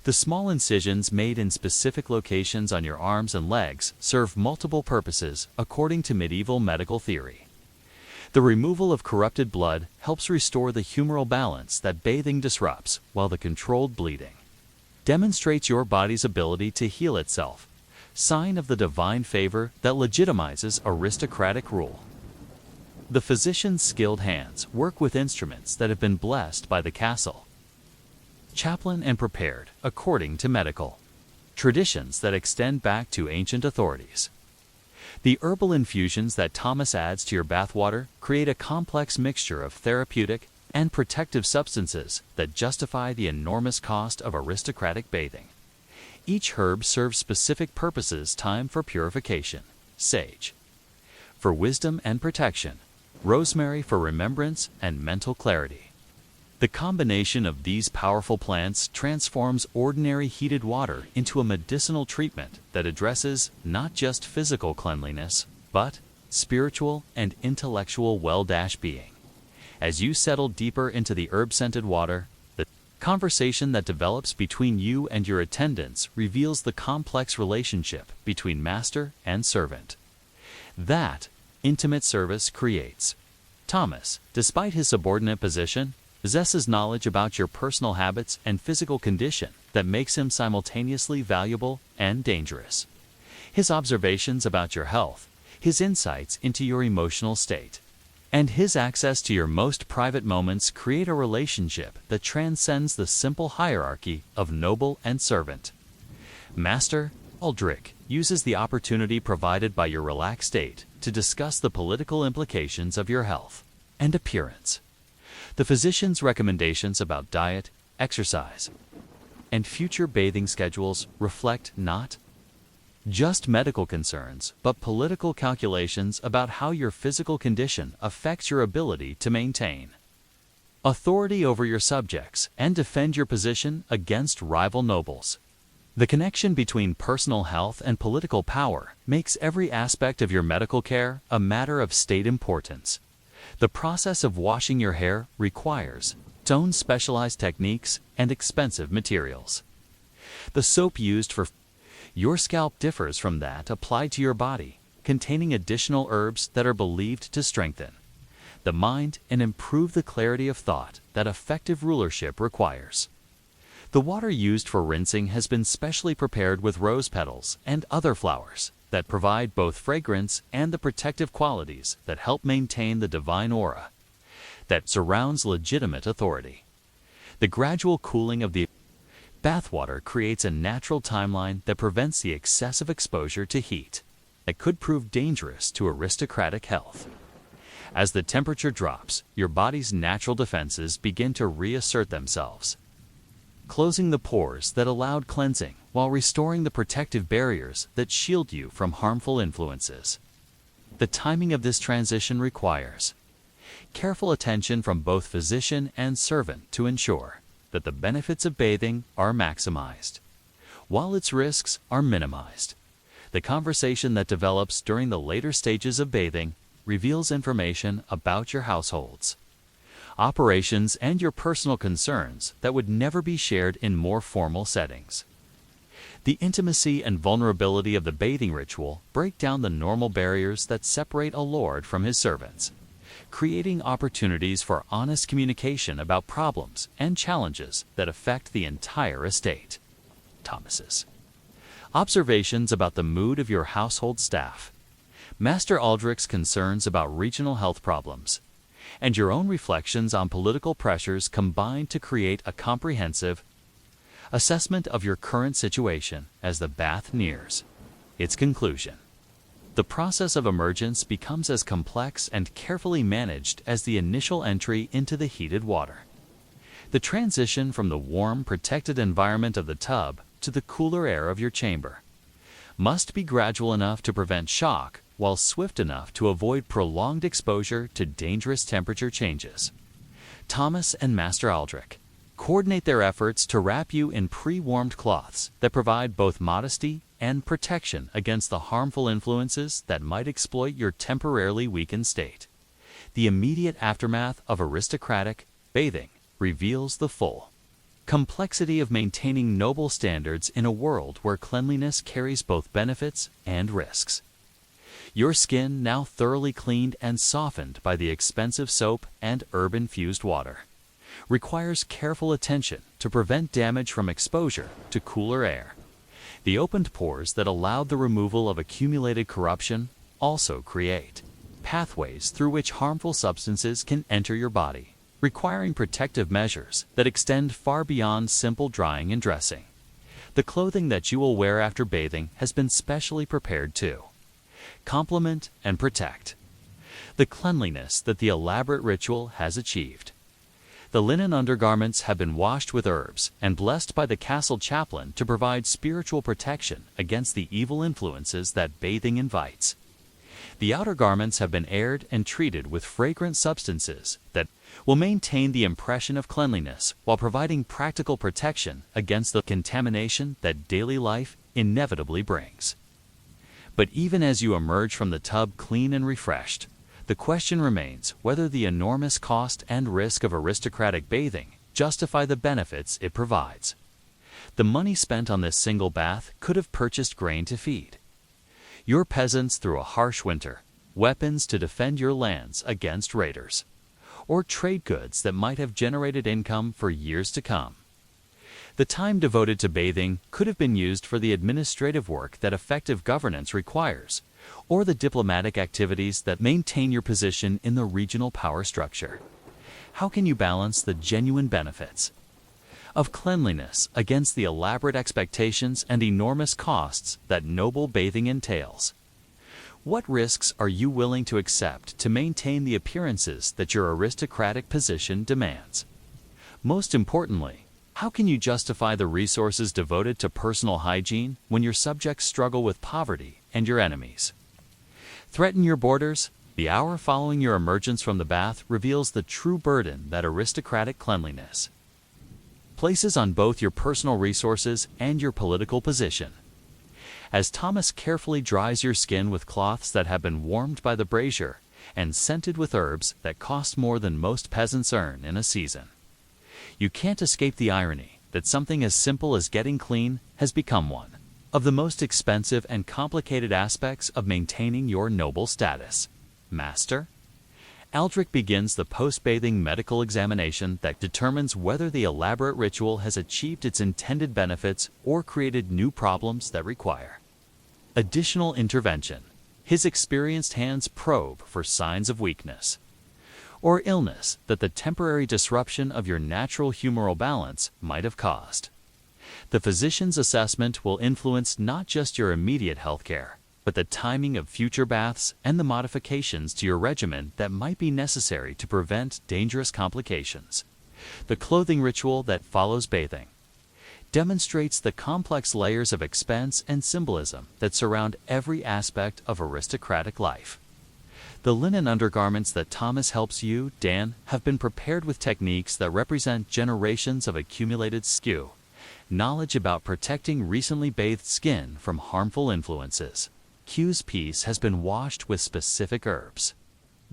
[SPEAKER 1] The small incisions made in specific locations on your arms and legs serve multiple purposes according to medieval medical theory. The removal of corrupted blood helps restore the humoral balance that bathing disrupts, while the controlled bleeding demonstrates your body's ability to heal itself, sign of the divine favor that legitimizes aristocratic rule. The physician's skilled hands work with instruments that have been blessed by the castle, chaplain and prepared according to medical traditions that extend back to ancient authorities. The herbal infusions that Thomas adds to your bathwater create a complex mixture of therapeutic and protective substances that justify the enormous cost of aristocratic bathing. Each herb serves specific purposes: time for purification, sage for wisdom and protection, rosemary for remembrance and mental clarity. The combination of these powerful plants transforms ordinary heated water into a medicinal treatment that addresses not just physical cleanliness, but spiritual and intellectual well-being. As you settle deeper into the herb-scented water, the conversation that develops between you and your attendants reveals the complex relationship between master and servant that intimate service creates. Thomas, despite his subordinate position, possesses knowledge about your personal habits and physical condition that makes him simultaneously valuable and dangerous. His observations about your health, his insights into your emotional state, and his access to your most private moments create a relationship that transcends the simple hierarchy of noble and servant. Master Aldrich uses the opportunity provided by your relaxed state to discuss the political implications of your health and appearance. The physician's recommendations about diet, exercise, and future bathing schedules reflect not just medical concerns, but political calculations about how your physical condition affects your ability to maintain authority over your subjects and defend your position against rival nobles. The connection between personal health and political power makes every aspect of your medical care a matter of state importance. The process of washing your hair requires its own specialized techniques and expensive materials. The soap used for your scalp differs from that applied to your body, containing additional herbs that are believed to strengthen the mind and improve the clarity of thought that effective rulership requires. The water used for rinsing has been specially prepared with rose petals and other flowers that provide both fragrance and the protective qualities that help maintain the divine aura that surrounds legitimate authority. The gradual cooling of the bathwater creates a natural timeline that prevents the excessive exposure to heat that could prove dangerous to aristocratic health. As the temperature drops, your body's natural defenses begin to reassert themselves, closing the pores that allowed cleansing while restoring the protective barriers that shield you from harmful influences. The timing of this transition requires careful attention from both physician and servant to ensure that the benefits of bathing are maximized, while its risks are minimized. The conversation that develops during the later stages of bathing reveals information about your households, operations, and your personal concerns that would never be shared in more formal settings. The intimacy and vulnerability of the bathing ritual break down the normal barriers that separate a lord from his servants, creating opportunities for honest communication about problems and challenges that affect the entire estate. Thomas's observations about the mood of your household staff, Master Aldrich's concerns about regional health problems, and your own reflections on political pressures combine to create a comprehensive assessment of your current situation as the bath nears its conclusion. The process of emergence becomes as complex and carefully managed as the initial entry into the heated water. The transition from the warm, protected environment of the tub to the cooler air of your chamber must be gradual enough to prevent shock while swift enough to avoid prolonged exposure to dangerous temperature changes. Thomas and Master Aldrich coordinate their efforts to wrap you in pre-warmed cloths that provide both modesty and protection against the harmful influences that might exploit your temporarily weakened state. The immediate aftermath of aristocratic bathing reveals the full complexity of maintaining noble standards in a world where cleanliness carries both benefits and risks. Your skin, now thoroughly cleaned and softened by the expensive soap and herb-infused water, requires careful attention to prevent damage from exposure to cooler air. The opened pores that allowed the removal of accumulated corruption also create pathways through which harmful substances can enter your body, requiring protective measures that extend far beyond simple drying and dressing. The clothing that you will wear after bathing has been specially prepared to complement and protect the cleanliness that the elaborate ritual has achieved. The linen undergarments have been washed with herbs and blessed by the castle chaplain to provide spiritual protection against the evil influences that bathing invites. The outer garments have been aired and treated with fragrant substances that will maintain the impression of cleanliness while providing practical protection against the contamination that daily life inevitably brings. But even as you emerge from the tub clean and refreshed, the question remains whether the enormous cost and risk of aristocratic bathing justify the benefits it provides. The money spent on this single bath could have purchased grain to feed your peasants through a harsh winter, weapons to defend your lands against raiders, or trade goods that might have generated income for years to come. The time devoted to bathing could have been used for the administrative work that effective governance requires, or the diplomatic activities that maintain your position in the regional power structure. How can you balance the genuine benefits of cleanliness against the elaborate expectations and enormous costs that noble bathing entails? What risks are you willing to accept to maintain the appearances that your aristocratic position demands? Most importantly, how can you justify the resources devoted to personal hygiene when your subjects struggle with poverty and your enemies threaten your borders? The hour following your emergence from the bath reveals the true burden that aristocratic cleanliness places on both your personal resources and your political position. As Thomas carefully dries your skin with cloths that have been warmed by the brazier and scented with herbs that cost more than most peasants earn in a season, you can't escape the irony that something as simple as getting clean has become one of the most expensive and complicated aspects of maintaining your noble status. Master? Aldrich begins the post-bathing medical examination that determines whether the elaborate ritual has achieved its intended benefits or created new problems that require additional intervention. His experienced hands probe for signs of weakness or illness that the temporary disruption of your natural humoral balance might have caused. The physician's assessment will influence not just your immediate health care, but the timing of future baths and the modifications to your regimen that might be necessary to prevent dangerous complications. The clothing ritual that follows bathing demonstrates the complex layers of expense and symbolism that surround every aspect of aristocratic life. The linen undergarments that Thomas helps you, Dan, have been prepared with techniques that represent generations of accumulated skill, knowledge about protecting recently bathed skin from harmful influences. Q's piece has been washed with specific herbs,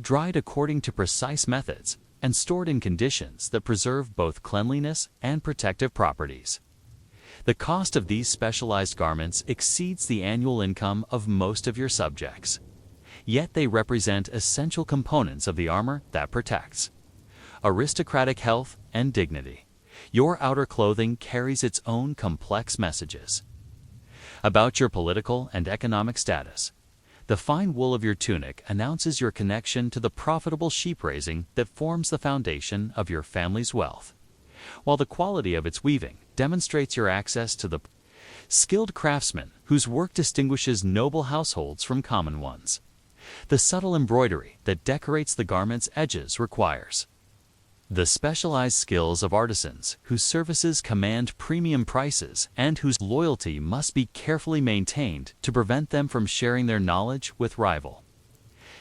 [SPEAKER 1] dried according to precise methods, and stored in conditions that preserve both cleanliness and protective properties. The cost of these specialized garments exceeds the annual income of most of your subjects, yet they represent essential components of the armor that protects aristocratic health and dignity. Your outer clothing carries its own complex messages about your political and economic status. The fine wool of your tunic announces your connection to the profitable sheep raising that forms the foundation of your family's wealth, while the quality of its weaving demonstrates your access to the skilled craftsmen whose work distinguishes noble households from common ones. The subtle embroidery that decorates the garment's edges requires the specialized skills of artisans whose services command premium prices and whose loyalty must be carefully maintained to prevent them from sharing their knowledge with rival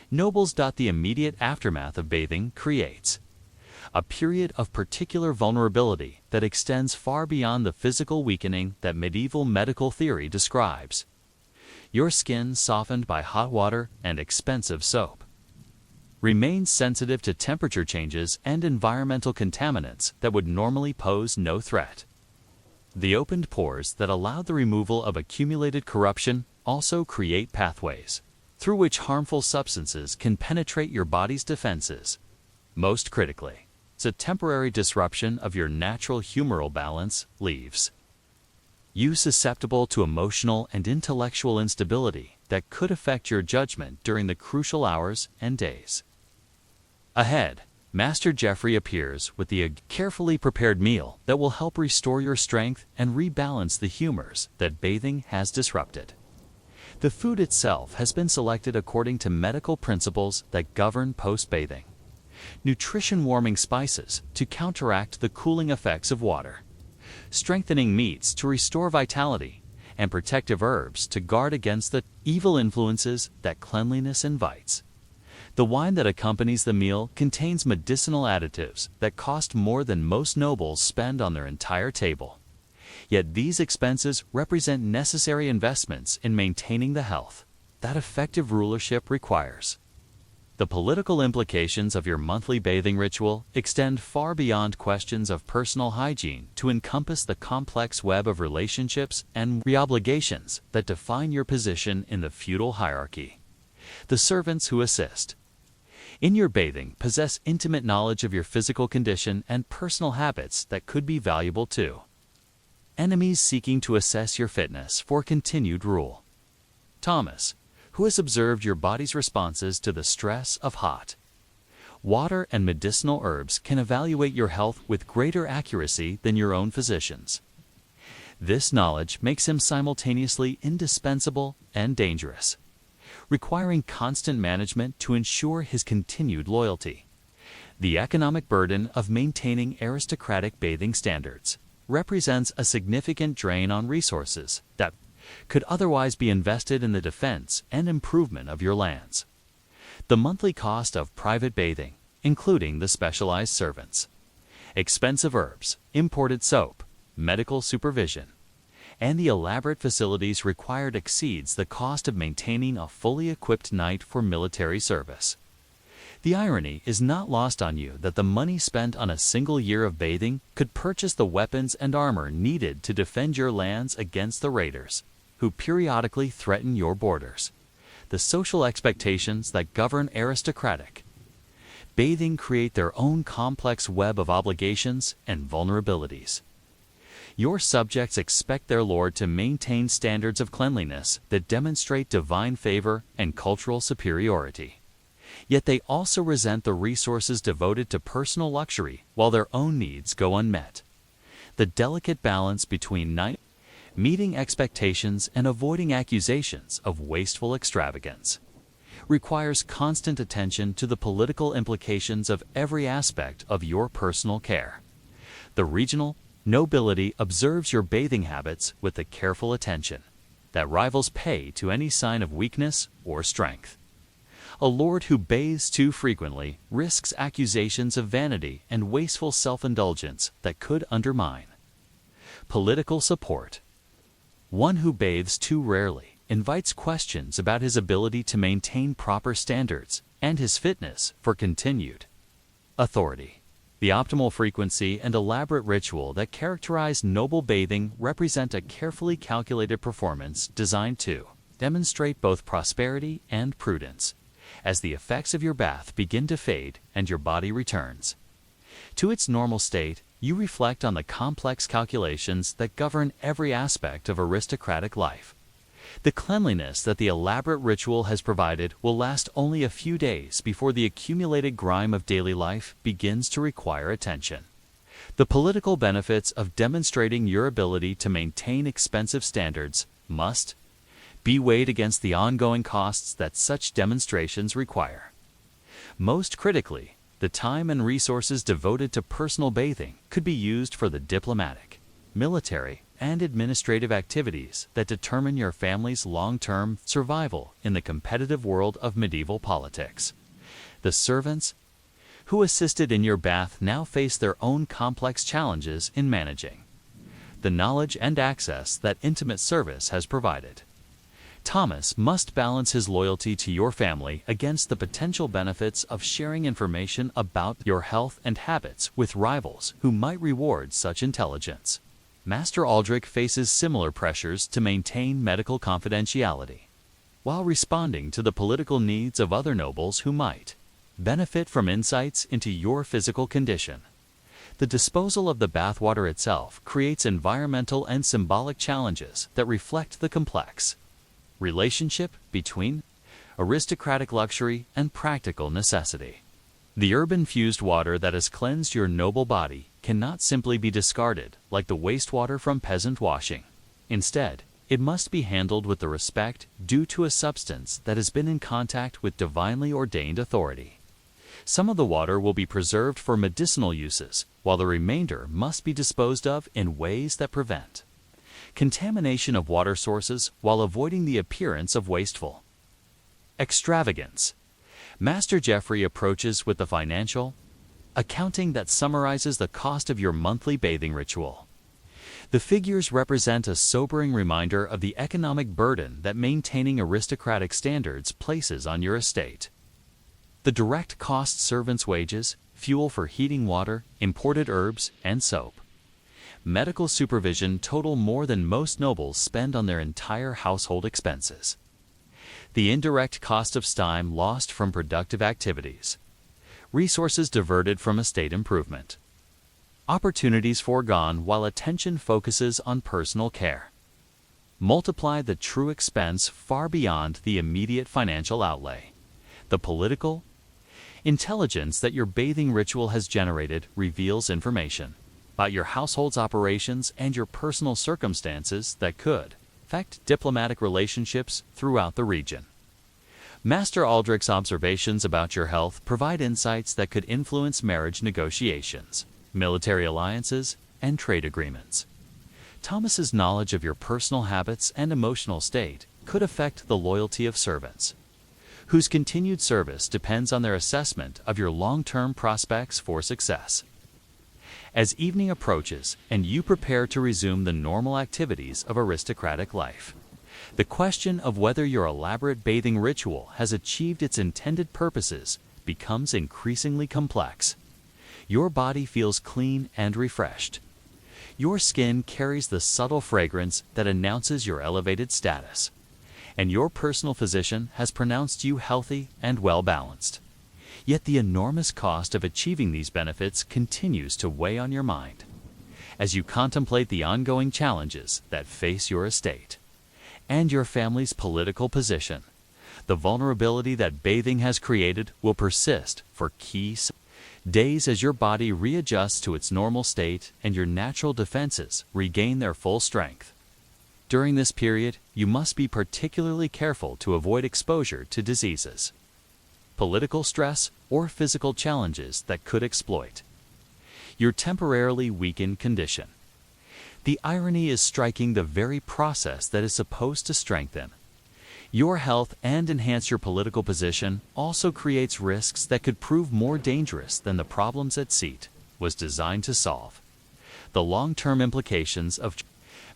[SPEAKER 1] nobles. The immediate aftermath of bathing creates a period of particular vulnerability that extends far beyond the physical weakening that medieval medical theory describes. Your skin, softened by hot water and expensive soap, remains sensitive to temperature changes and environmental contaminants that would normally pose no threat. The opened pores that allow the removal of accumulated corruption also create pathways through which harmful substances can penetrate your body's defenses. Most critically, it's a temporary disruption of your natural humoral balance leaves you susceptible to emotional and intellectual instability that could affect your judgment during the crucial hours and days ahead. Master Jeffrey appears with the carefully prepared meal that will help restore your strength and rebalance the humors that bathing has disrupted. The food itself has been selected according to medical principles that govern post-bathing. Nutrition-warming spices to counteract the cooling effects of water, strengthening meats to restore vitality, and protective herbs to guard against the evil influences that cleanliness invites. The wine that accompanies the meal contains medicinal additives that cost more than most nobles spend on their entire table. Yet these expenses represent necessary investments in maintaining the health that effective rulership requires. The political implications of your monthly bathing ritual extend far beyond questions of personal hygiene to encompass the complex web of relationships and obligations that define your position in the feudal hierarchy. The servants who assist in your bathing possess intimate knowledge of your physical condition and personal habits that could be valuable too. Enemies seeking to assess your fitness for continued rule. Thomas, who has observed your body's responses to the stress of hot water and medicinal herbs, can evaluate your health with greater accuracy than your own physicians. This knowledge makes him simultaneously indispensable and dangerous, requiring constant management to ensure his continued loyalty. The economic burden of maintaining aristocratic bathing standards represents a significant drain on resources that could otherwise be invested in the defense and improvement of your lands. The monthly cost of private bathing, including the specialized servants, expensive herbs, imported soap, medical supervision, and the elaborate facilities required exceeds the cost of maintaining a fully equipped knight for military service. The irony is not lost on you that the money spent on a single year of bathing could purchase the weapons and armor needed to defend your lands against the raiders who periodically threaten your borders. The social expectations that govern aristocratic bathing create their own complex web of obligations and vulnerabilities. Your subjects expect their lord to maintain standards of cleanliness that demonstrate divine favor and cultural superiority. Yet they also resent the resources devoted to personal luxury while their own needs go unmet. The delicate balance between meeting expectations and avoiding accusations of wasteful extravagance requires constant attention to the political implications of every aspect of your personal care. The regional nobility observes your bathing habits with the careful attention that rivals pay to any sign of weakness or strength. A lord who bathes too frequently risks accusations of vanity and wasteful self-indulgence that could undermine political support. One who bathes too rarely invites questions about his ability to maintain proper standards and his fitness for continued authority. The optimal frequency and elaborate ritual that characterize noble bathing represent a carefully calculated performance designed to demonstrate both prosperity and prudence. As the effects of your bath begin to fade and your body returns to its normal state, you reflect on the complex calculations that govern every aspect of aristocratic life. The cleanliness that the elaborate ritual has provided will last only a few days before the accumulated grime of daily life begins to require attention. The political benefits of demonstrating your ability to maintain expensive standards must be weighed against the ongoing costs that such demonstrations require. Most critically, the time and resources devoted to personal bathing could be used for the diplomatic, military, and administrative activities that determine your family's long-term survival in the competitive world of medieval politics. The servants who assisted in your bath now face their own complex challenges in managing the knowledge and access that intimate service has provided. Thomas must balance his loyalty to your family against the potential benefits of sharing information about your health and habits with rivals who might reward such intelligence. Master Aldrich faces similar pressures to maintain medical confidentiality. while responding to the political needs of other nobles who might benefit from insights into your physical condition. The disposal of the bathwater itself creates environmental and symbolic challenges that reflect the complex relationship between aristocratic luxury and practical necessity. The herb-infused water that has cleansed your noble body cannot simply be discarded like the wastewater from peasant washing. Instead, it must be handled with the respect due to a substance that has been in contact with divinely ordained authority. Some of the water will be preserved for medicinal uses, while the remainder must be disposed of in ways that prevent contamination of water sources while avoiding the appearance of wasteful extravagance. Master Jeffrey approaches with the financial accounting that summarizes the cost of your monthly bathing ritual. The figures represent a sobering reminder of the economic burden that maintaining aristocratic standards places on your estate. The direct cost: servants' wages, fuel for heating water, imported herbs, and soap. Medical supervision total more than most nobles spend on their entire household expenses. The indirect cost of time lost from productive activities. Resources diverted from estate improvement. Opportunities foregone while attention focuses on personal care. Multiply the true expense far beyond the immediate financial outlay. The political intelligence that your bathing ritual has generated reveals information about your household's operations and your personal circumstances that could affect diplomatic relationships throughout the region. Master Aldrich's observations about your health provide insights that could influence marriage negotiations, military alliances, and trade agreements. Thomas's knowledge of your personal habits and emotional state could affect the loyalty of servants, whose continued service depends on their assessment of your long-term prospects for success. As evening approaches and you prepare to resume the normal activities of aristocratic life, the question of whether your elaborate bathing ritual has achieved its intended purposes becomes increasingly complex. Your body feels clean and refreshed. Your skin carries the subtle fragrance that announces your elevated status, and your personal physician has pronounced you healthy and well-balanced. Yet the enormous cost of achieving these benefits continues to weigh on your mind as you contemplate the ongoing challenges that face your estate and your family's political position. The vulnerability that bathing has created will persist for key days as your body readjusts to its normal state and your natural defenses regain their full strength. During this period, you must be particularly careful to avoid exposure to diseases, political stress, or physical challenges that could exploit your temporarily weakened condition. The irony is striking the very process that is supposed to strengthen your health and enhance your political position also creates risks that could prove more dangerous than the problems that seat was designed to solve. The long-term implications of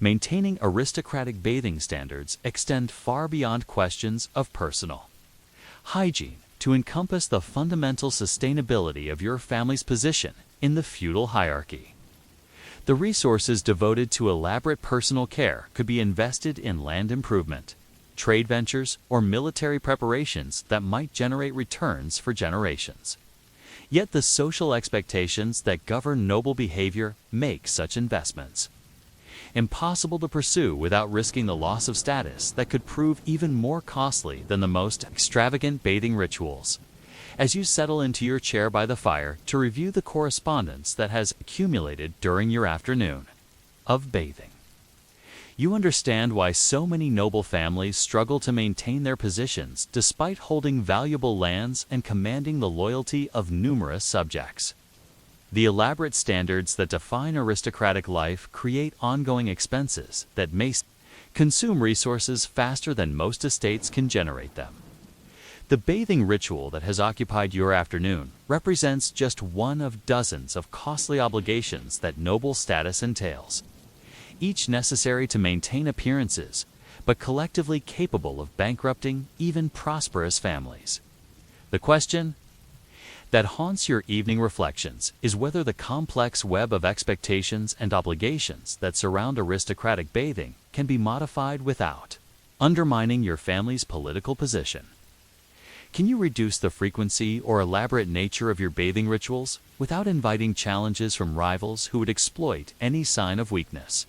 [SPEAKER 1] maintaining aristocratic bathing standards extend far beyond questions of personal hygiene to encompass the fundamental sustainability of your family's position in the feudal hierarchy. The resources devoted to elaborate personal care could be invested in land improvement, trade ventures, or military preparations that might generate returns for generations. Yet the social expectations that govern noble behavior make such investments impossible to pursue without risking the loss of status that could prove even more costly than the most extravagant bathing rituals. As you settle into your chair by the fire to review the correspondence that has accumulated during your afternoon of bathing, you understand why so many noble families struggle to maintain their positions despite holding valuable lands and commanding the loyalty of numerous subjects. The elaborate standards that define aristocratic life create ongoing expenses that may consume resources faster than most estates can generate them. The bathing ritual that has occupied your afternoon represents just one of dozens of costly obligations that noble status entails, each necessary to maintain appearances, but collectively capable of bankrupting even prosperous families. The question that haunts your evening reflections is whether the complex web of expectations and obligations that surround aristocratic bathing can be modified without undermining your family's political position. Can you reduce the frequency or elaborate nature of your bathing rituals without inviting challenges from rivals who would exploit any sign of weakness?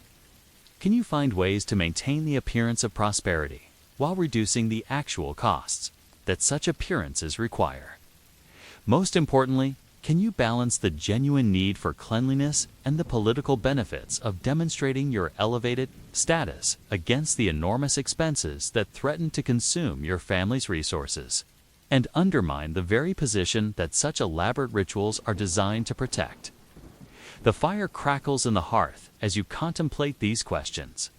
[SPEAKER 1] Can you find ways to maintain the appearance of prosperity while reducing the actual costs that such appearances require? Most importantly, can you balance the genuine need for cleanliness and the political benefits of demonstrating your elevated status against the enormous expenses that threaten to consume your family's resources and undermine the very position that such elaborate rituals are designed to protect? The fire crackles in the hearth as you contemplate these questions.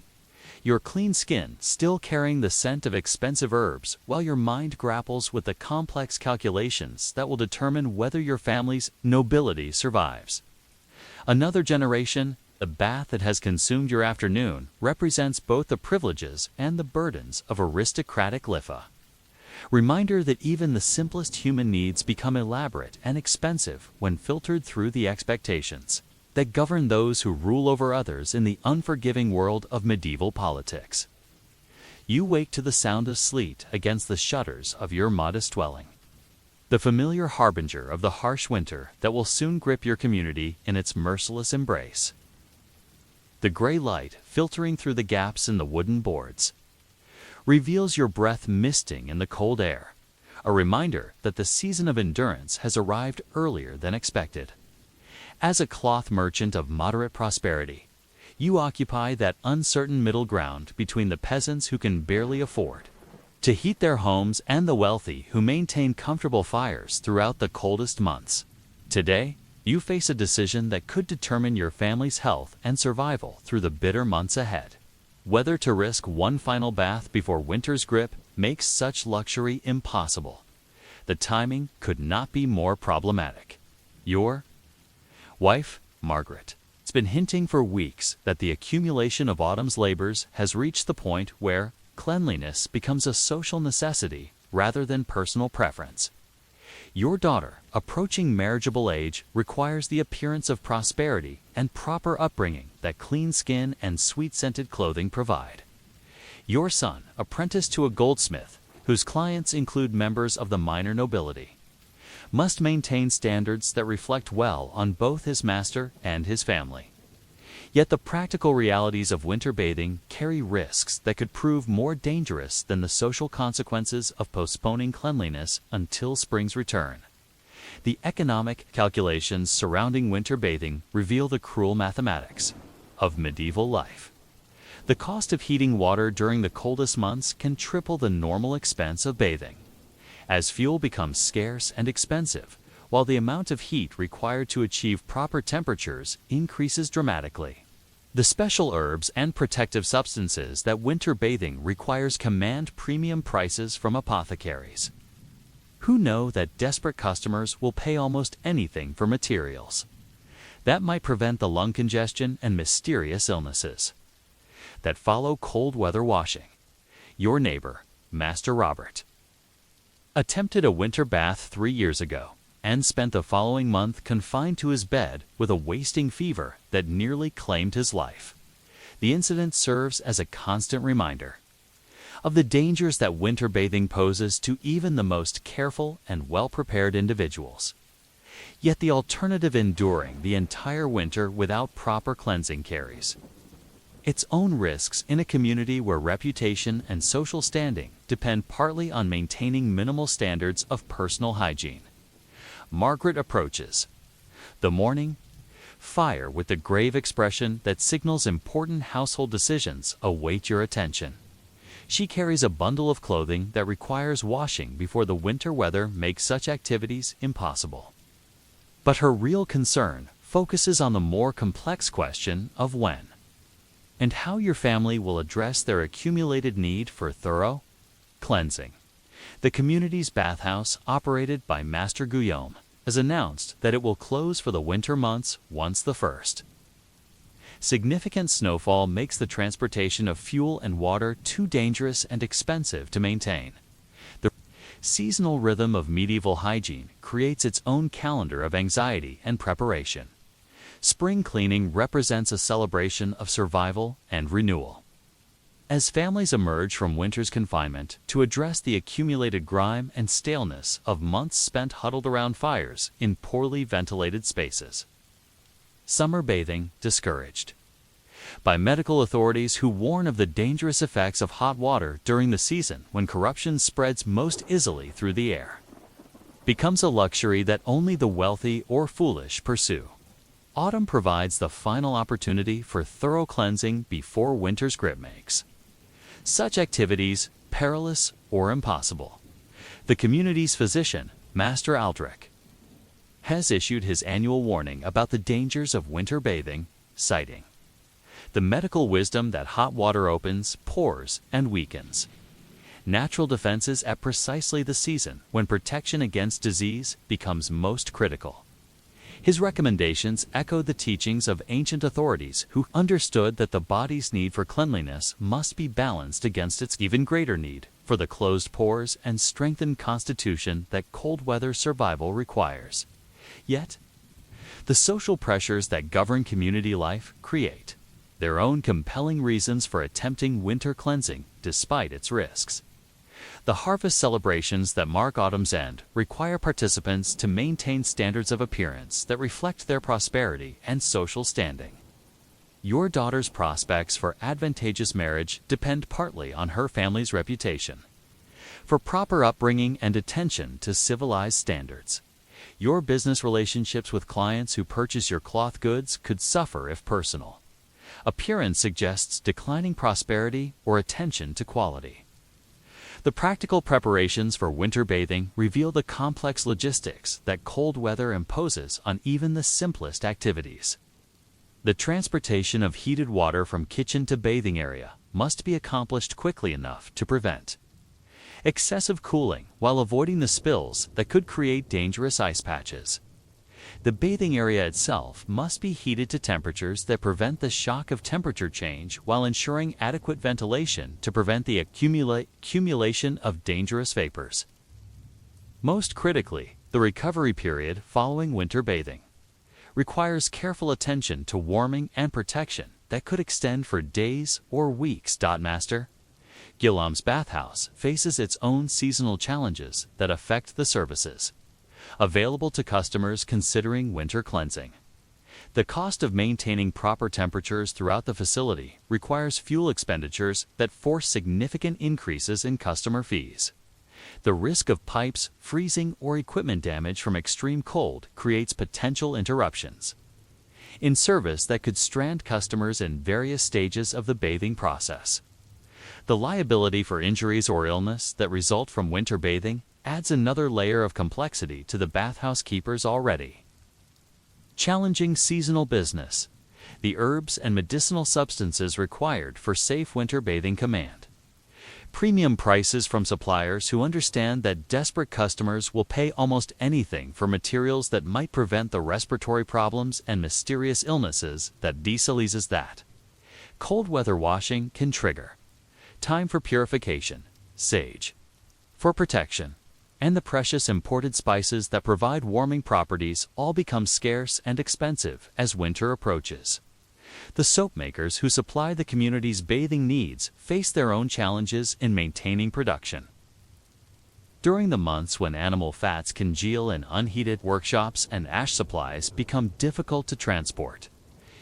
[SPEAKER 1] Your clean skin still carrying the scent of expensive herbs while your mind grapples with the complex calculations that will determine whether your family's nobility survives. Another generation, the bath that has consumed your afternoon, represents both the privileges and the burdens of aristocratic Litha. Reminder that even the simplest human needs become elaborate and expensive when filtered through the expectations that govern those who rule over others in the unforgiving world of medieval politics. You wake to the sound of sleet against the shutters of your modest dwelling, the familiar harbinger of the harsh winter that will soon grip your community in its merciless embrace. The gray light filtering through the gaps in the wooden boards reveals your breath misting in the cold air, a reminder that the season of endurance has arrived earlier than expected. As a cloth merchant of moderate prosperity, you occupy that uncertain middle ground between the peasants who can barely afford to heat their homes and the wealthy who maintain comfortable fires throughout the coldest months. Today, you face a decision that could determine your family's health and survival through the bitter months ahead. Whether to risk one final bath before winter's grip makes such luxury impossible. The timing could not be more problematic. Your wife, Margaret, has been hinting for weeks that the accumulation of autumn's labors has reached the point where cleanliness becomes a social necessity rather than personal preference. Your daughter, approaching marriageable age, requires the appearance of prosperity and proper upbringing that clean skin and sweet-scented clothing provide. Your son, apprenticed to a goldsmith, whose clients include members of the minor nobility, must maintain standards that reflect well on both his master and his family. Yet the practical realities of winter bathing carry risks that could prove more dangerous than the social consequences of postponing cleanliness until spring's return. The economic calculations surrounding winter bathing reveal the cruel mathematics of medieval life. The cost of heating water during the coldest months can triple the normal expense of bathing, as fuel becomes scarce and expensive, while the amount of heat required to achieve proper temperatures increases dramatically. The special herbs and protective substances that winter bathing requires command premium prices from apothecaries, who know that desperate customers will pay almost anything for materials that might prevent the lung congestion and mysterious illnesses that follow cold weather washing. Your neighbor, Master Robert, attempted a winter bath 3 years ago and spent the following month confined to his bed with a wasting fever that nearly claimed his life. The incident serves as a constant reminder of the dangers that winter bathing poses to even the most careful and well-prepared individuals. Yet the alternative, enduring the entire winter without proper cleansing, carries its own risks in a community where reputation and social standing depend partly on maintaining minimal standards of personal hygiene. Margaret approaches the morning fire with the grave expression that signals important household decisions await your attention. She carries a bundle of clothing that requires washing before the winter weather makes such activities impossible. But her real concern focuses on the more complex question of when and how your family will address their accumulated need for thorough cleansing. The community's bathhouse, operated by Master Guillaume, has announced that it will close for the winter months once the first significant snowfall makes the transportation of fuel and water too dangerous and expensive to maintain. The seasonal rhythm of medieval hygiene creates its own calendar of anxiety and preparation. Spring cleaning represents a celebration of survival and renewal. As families emerge from winter's confinement to address the accumulated grime and staleness of months spent huddled around fires in poorly ventilated spaces. Summer bathing discouraged. By medical authorities who warn of the dangerous effects of hot water during the season when corruption spreads most easily through the air. Becomes a luxury that only the wealthy or foolish pursue. Autumn provides the final opportunity for thorough cleansing before winter's grip makes such activities perilous or impossible. The community's physician, Master Aldrich, has issued his annual warning about the dangers of winter bathing, citing the medical wisdom that hot water opens pores and weakens natural defenses at precisely the season when protection against disease becomes most critical. His recommendations echoed the teachings of ancient authorities who understood that the body's need for cleanliness must be balanced against its even greater need for the closed pores and strengthened constitution that cold weather survival requires. Yet, the social pressures that govern community life create their own compelling reasons for attempting winter cleansing despite its risks. The harvest celebrations that mark autumn's end require participants to maintain standards of appearance that reflect their prosperity and social standing. Your daughter's prospects for advantageous marriage depend partly on her family's reputation for proper upbringing and attention to civilized standards. Your business relationships with clients who purchase your cloth goods could suffer if personal appearance suggests declining prosperity or attention to quality. The practical preparations for winter bathing reveal the complex logistics that cold weather imposes on even the simplest activities. The transportation of heated water from kitchen to bathing area must be accomplished quickly enough to prevent excessive cooling while avoiding the spills that could create dangerous ice patches. The bathing area itself must be heated to temperatures that prevent the shock of temperature change while ensuring adequate ventilation to prevent the accumulation of dangerous vapors. Most critically, the recovery period following winter bathing requires careful attention to warming and protection that could extend for days or weeks. Master Gillam's bathhouse faces its own seasonal challenges that affect the services available to customers considering winter cleansing. The cost of maintaining proper temperatures throughout the facility requires fuel expenditures that force significant increases in customer fees. The risk of pipes freezing or equipment damage from extreme cold creates potential interruptions in service that could strand customers in various stages of the bathing process. The liability for injuries or illness that result from winter bathing adds another layer of complexity to the bathhouse keeper's already challenging seasonal business. The herbs and medicinal substances required for safe winter bathing command premium prices from suppliers who understand that desperate customers will pay almost anything for materials that might prevent the respiratory problems and mysterious illnesses that diseases that cold weather washing can trigger. Time for purification, sage for protection, and the precious imported spices that provide warming properties all become scarce and expensive as winter approaches. The soap makers who supply the community's bathing needs face their own challenges in maintaining production. During the months when animal fats congeal in unheated workshops and ash supplies become difficult to transport,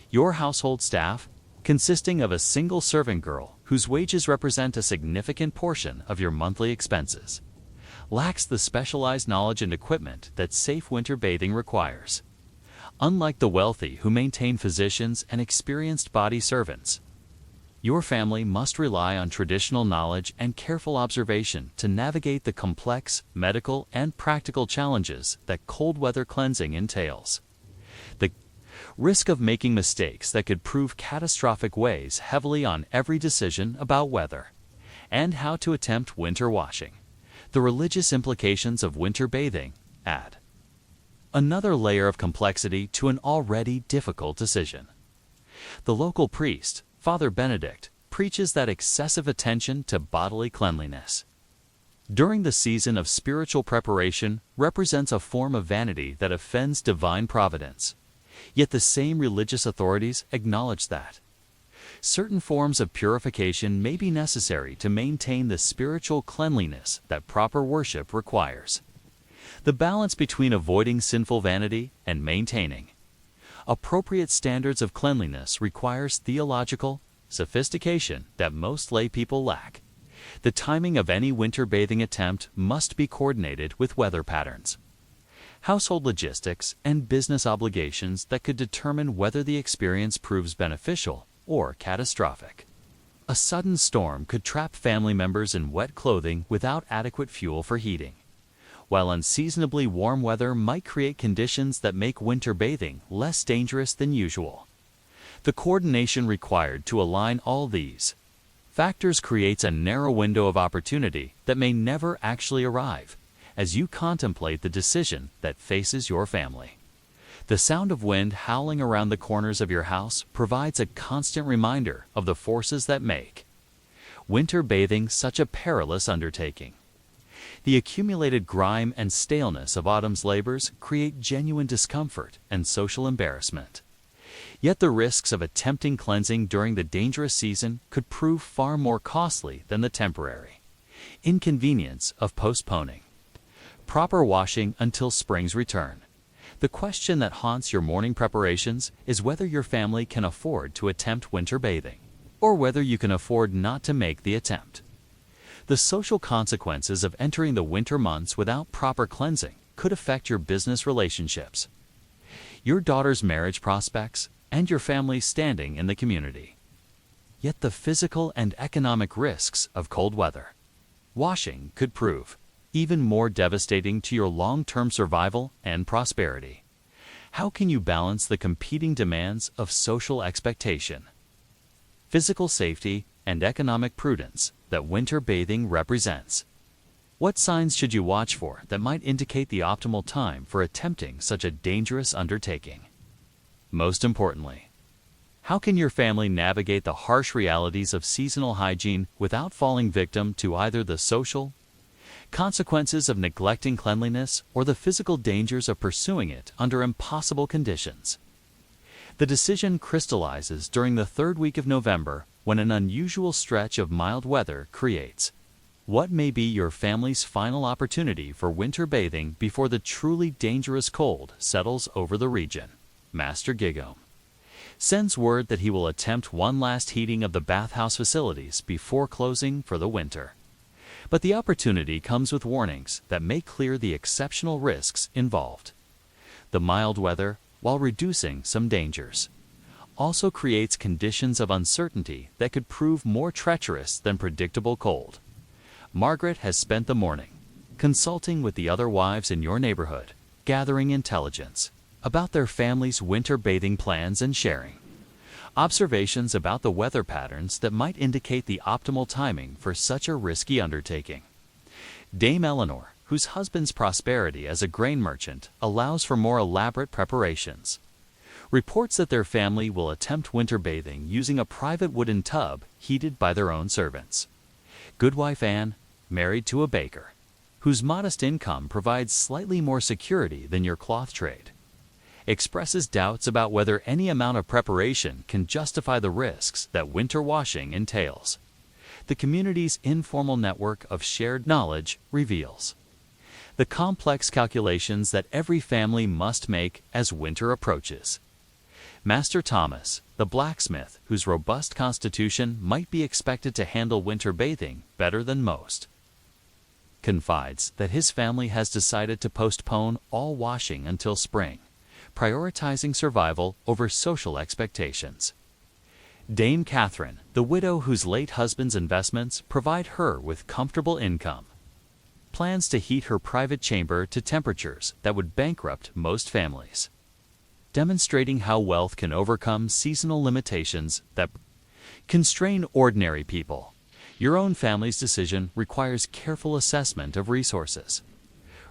[SPEAKER 1] your household staff, consisting of a single servant girl whose wages represent a significant portion of your monthly expenses, lacks the specialized knowledge and equipment that safe winter bathing requires. Unlike the wealthy who maintain physicians and experienced body servants, your family must rely on traditional knowledge and careful observation to navigate the complex medical and practical challenges that cold weather cleansing entails. The risk of making mistakes that could prove catastrophic weighs heavily on every decision about whether and how to attempt winter washing. The religious implications of winter bathing add another layer of complexity to an already difficult decision. The local priest, Father Benedict, preaches that excessive attention to bodily cleanliness during the season of spiritual preparation represents a form of vanity that offends divine providence. Yet the same religious authorities acknowledge that Certain forms of purification may be necessary to maintain the spiritual cleanliness that proper worship requires. The balance between avoiding sinful vanity and maintaining appropriate standards of cleanliness requires theological sophistication that most lay people lack. The timing of any winter bathing attempt must be coordinated with weather patterns, household logistics, and business obligations that could determine whether the experience proves beneficial or catastrophic. A sudden storm could trap family members in wet clothing without adequate fuel for heating, while unseasonably warm weather might create conditions that make winter bathing less dangerous than usual. The coordination required to align all these factors creates a narrow window of opportunity that may never actually arrive as you contemplate the decision that faces your family. The sound of wind howling around the corners of your house provides a constant reminder of the forces that make winter bathing such a perilous undertaking. The accumulated grime and staleness of autumn's labors create genuine discomfort and social embarrassment. Yet the risks of attempting cleansing during the dangerous season could prove far more costly than the temporary inconvenience of postponing proper washing until spring's return. The question that haunts your morning preparations is whether your family can afford to attempt winter bathing, or whether you can afford not to make the attempt. The social consequences of entering the winter months without proper cleansing could affect your business relationships, your daughter's marriage prospects, and your family's standing in the community. Yet the physical and economic risks of cold weather washing could prove even more devastating to your long-term survival and prosperity. How can you balance the competing demands of social expectation, physical safety, and economic prudence that winter bathing represents? What signs should you watch for that might indicate the optimal time for attempting such a dangerous undertaking? Most importantly, how can your family navigate the harsh realities of seasonal hygiene without falling victim to either the social consequences of neglecting cleanliness or the physical dangers of pursuing it under impossible conditions? The decision crystallizes during the third week of November, when an unusual stretch of mild weather creates what may be your family's final opportunity for winter bathing before the truly dangerous cold settles over the region. Master Gigome sends word that he will attempt one last heating of the bathhouse facilities before closing for the winter. But the opportunity comes with warnings that may clear the exceptional risks involved. The mild weather, while reducing some dangers, also creates conditions of uncertainty that could prove more treacherous than predictable cold. Margaret has spent the morning consulting with the other wives in your neighborhood, gathering intelligence about their family's winter bathing plans and sharing observations about the weather patterns that might indicate the optimal timing for such a risky undertaking. Dame Eleanor, whose husband's prosperity as a grain merchant allows for more elaborate preparations, reports that their family will attempt winter bathing using a private wooden tub heated by their own servants. Goodwife Anne, married to a baker, whose modest income provides slightly more security than your cloth trade, expresses doubts about whether any amount of preparation can justify the risks that winter washing entails. The community's informal network of shared knowledge reveals the complex calculations that every family must make as winter approaches. Master Thomas, the blacksmith, whose robust constitution might be expected to handle winter bathing better than most, confides that his family has decided to postpone all washing until spring, prioritizing survival over social expectations. Dame Catherine, the widow whose late husband's investments provide her with comfortable income, plans to heat her private chamber to temperatures that would bankrupt most families, demonstrating how wealth can overcome seasonal limitations that constrain ordinary people. Your own family's decision requires careful assessment of resources,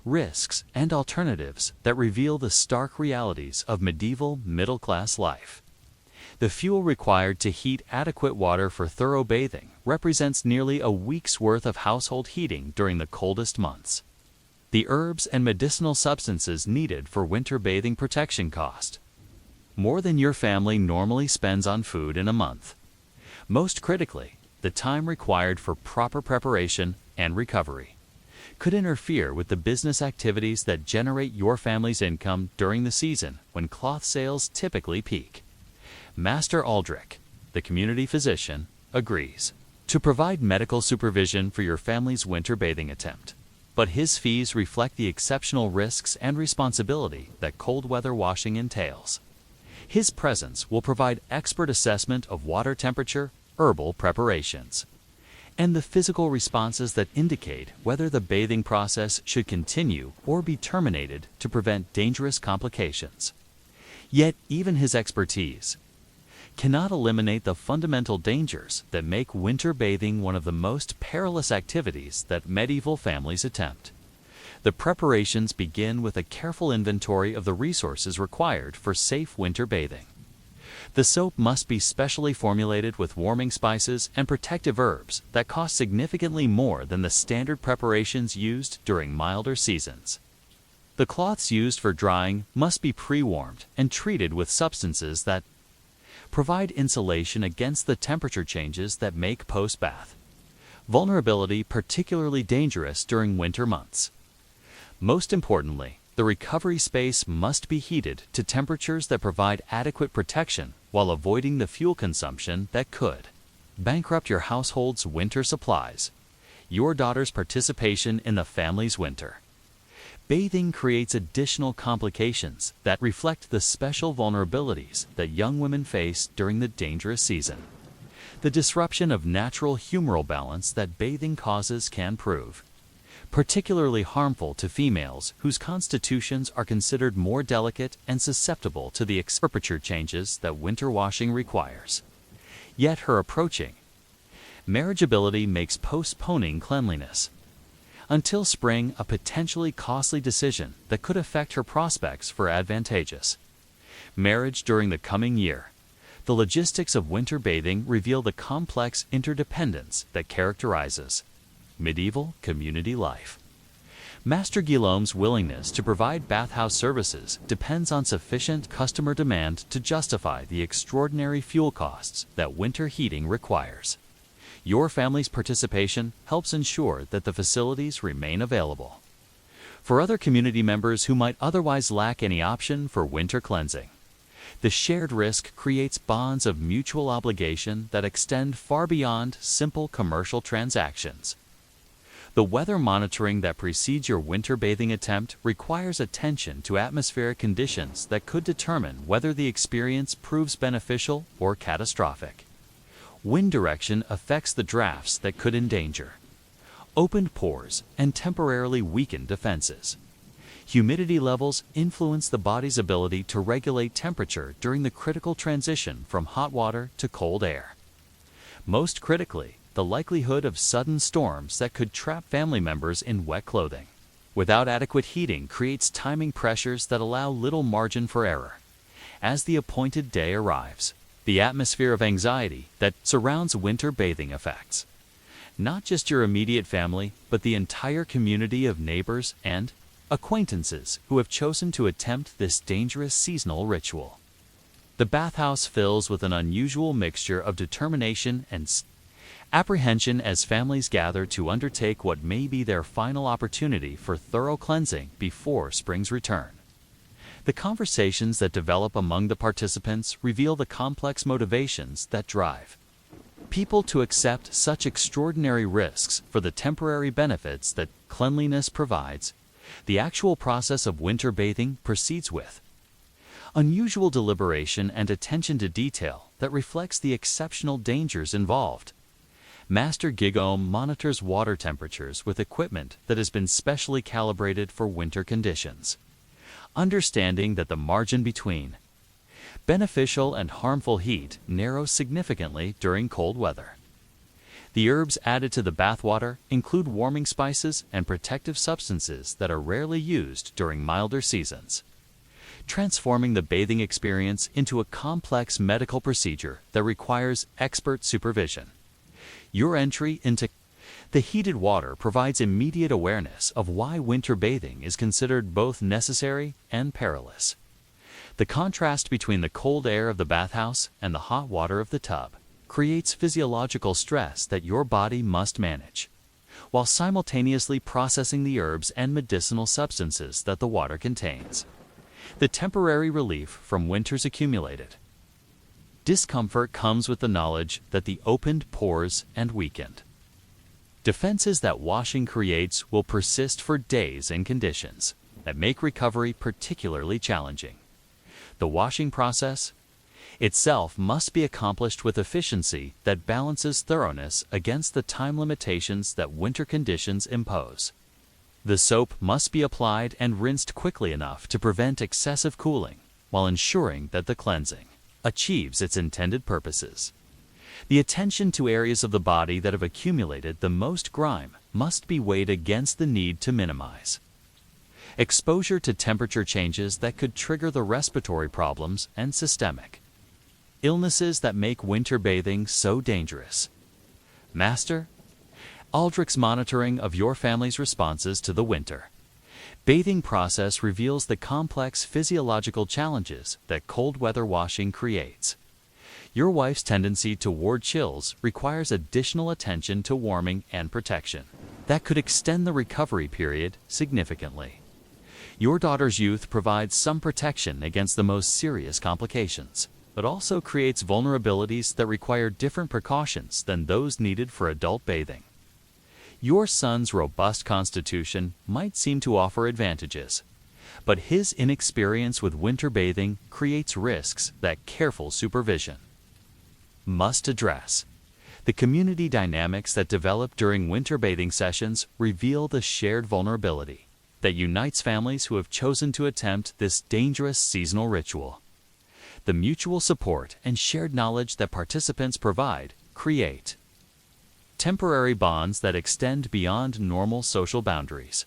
[SPEAKER 1] risks, and alternatives that reveal the stark realities of medieval middle-class life. The fuel required to heat adequate water for thorough bathing represents nearly a week's worth of household heating during the coldest months. The herbs and medicinal substances needed for winter bathing protection cost more than your family normally spends on food in a month. Most critically, the time required for proper preparation and recovery could interfere with the business activities that generate your family's income during the season when cloth sales typically peak. Master Aldrich, the community physician, agrees to provide medical supervision for your family's winter bathing attempt, but his fees reflect the exceptional risks and responsibility that cold weather washing entails. His presence will provide expert assessment of water temperature, herbal preparations, and the physical responses that indicate whether the bathing process should continue or be terminated to prevent dangerous complications. Yet even his expertise cannot eliminate the fundamental dangers that make winter bathing one of the most perilous activities that medieval families attempt. The preparations begin with a careful inventory of the resources required for safe winter bathing. The soap must be specially formulated with warming spices and protective herbs that cost significantly more than the standard preparations used during milder seasons. The cloths used for drying must be pre-warmed and treated with substances that provide insulation against the temperature changes that make post-bath vulnerability particularly dangerous during winter months. Most importantly, the recovery space must be heated to temperatures that provide adequate protection while avoiding the fuel consumption that could bankrupt your household's winter supplies. Your daughter's participation in the family's winter bathing creates additional complications that reflect the special vulnerabilities that young women face during the dangerous season. The disruption of natural humoral balance that bathing causes can prove particularly harmful to females whose constitutions are considered more delicate and susceptible to the temperature changes that winter washing requires. Yet her approaching marriageability makes postponing cleanliness until spring a potentially costly decision that could affect her prospects for advantageous marriage during the coming year. The logistics of winter bathing reveal the complex interdependence that characterizes medieval community life. Master Guillaume's willingness to provide bathhouse services depends on sufficient customer demand to justify the extraordinary fuel costs that winter heating requires. Your family's participation helps ensure that the facilities remain available for other community members who might otherwise lack any option for winter cleansing. The shared risk creates bonds of mutual obligation that extend far beyond simple commercial transactions. The weather monitoring that precedes your winter bathing attempt requires attention to atmospheric conditions that could determine whether the experience proves beneficial or catastrophic. Wind direction affects the drafts that could endanger opened pores and temporarily weaken defenses. Humidity levels influence the body's ability to regulate temperature during the critical transition from hot water to cold air. Most critically, the likelihood of sudden storms that could trap family members in wet clothing without adequate heating creates timing pressures that allow little margin for error. As the appointed day arrives, the atmosphere of anxiety that surrounds winter bathing affects not just your immediate family, but the entire community of neighbors and acquaintances who have chosen to attempt this dangerous seasonal ritual. The bathhouse fills with an unusual mixture of determination and apprehension as families gather to undertake what may be their final opportunity for thorough cleansing before spring's return. The conversations that develop among the participants reveal the complex motivations that drive people to accept such extraordinary risks for the temporary benefits that cleanliness provides. The actual process of winter bathing proceeds with unusual deliberation and attention to detail that reflects the exceptional dangers involved. Master Guillaume monitors water temperatures with equipment that has been specially calibrated for winter conditions, understanding that the margin between beneficial and harmful heat narrows significantly during cold weather. The herbs added to the bathwater include warming spices and protective substances that are rarely used during milder seasons, transforming the bathing experience into a complex medical procedure that requires expert supervision. Your entry into the heated water provides immediate awareness of why winter bathing is considered both necessary and perilous. The contrast between the cold air of the bathhouse and the hot water of the tub creates physiological stress that your body must manage, while simultaneously processing the herbs and medicinal substances that the water contains. The temporary relief from winter's accumulated discomfort comes with the knowledge that the opened pores and weakened defenses that washing creates will persist for days in conditions that make recovery particularly challenging. The washing process itself must be accomplished with efficiency that balances thoroughness against the time limitations that winter conditions impose. The soap must be applied and rinsed quickly enough to prevent excessive cooling, while ensuring that the cleansing achieves its intended purposes. The attention to areas of the body that have accumulated the most grime must be weighed against the need to minimize exposure to temperature changes that could trigger the respiratory problems and systemic illnesses that make winter bathing so dangerous. Master Aldrich's monitoring of your family's responses to the winter bathing process reveals the complex physiological challenges that cold weather washing creates. Your wife's tendency toward chills requires additional attention to warming and protection that could extend the recovery period significantly. Your daughter's youth provides some protection against the most serious complications, but also creates vulnerabilities that require different precautions than those needed for adult bathing. Your son's robust constitution might seem to offer advantages, but his inexperience with winter bathing creates risks that careful supervision must address. The community dynamics that develop during winter bathing sessions reveal the shared vulnerability that unites families who have chosen to attempt this dangerous seasonal ritual. The mutual support and shared knowledge that participants provide create temporary bonds that extend beyond normal social boundaries.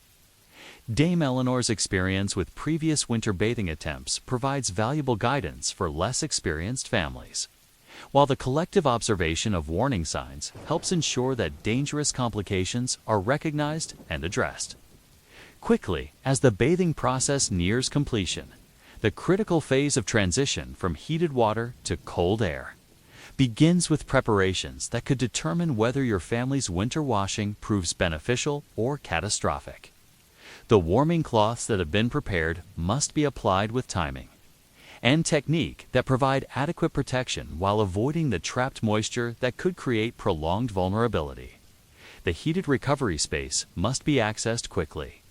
[SPEAKER 1] Dame Eleanor's experience with previous winter bathing attempts provides valuable guidance for less experienced families, while the collective observation of warning signs helps ensure that dangerous complications are recognized and addressed quickly. As the bathing process nears completion, the critical phase of transition from heated water to cold air begins with preparations that could determine whether your family's winter washing proves beneficial or catastrophic. The warming cloths that have been prepared must be applied with timing and technique that provide adequate protection while avoiding the trapped moisture that could create prolonged vulnerability. The heated recovery space must be accessed quickly,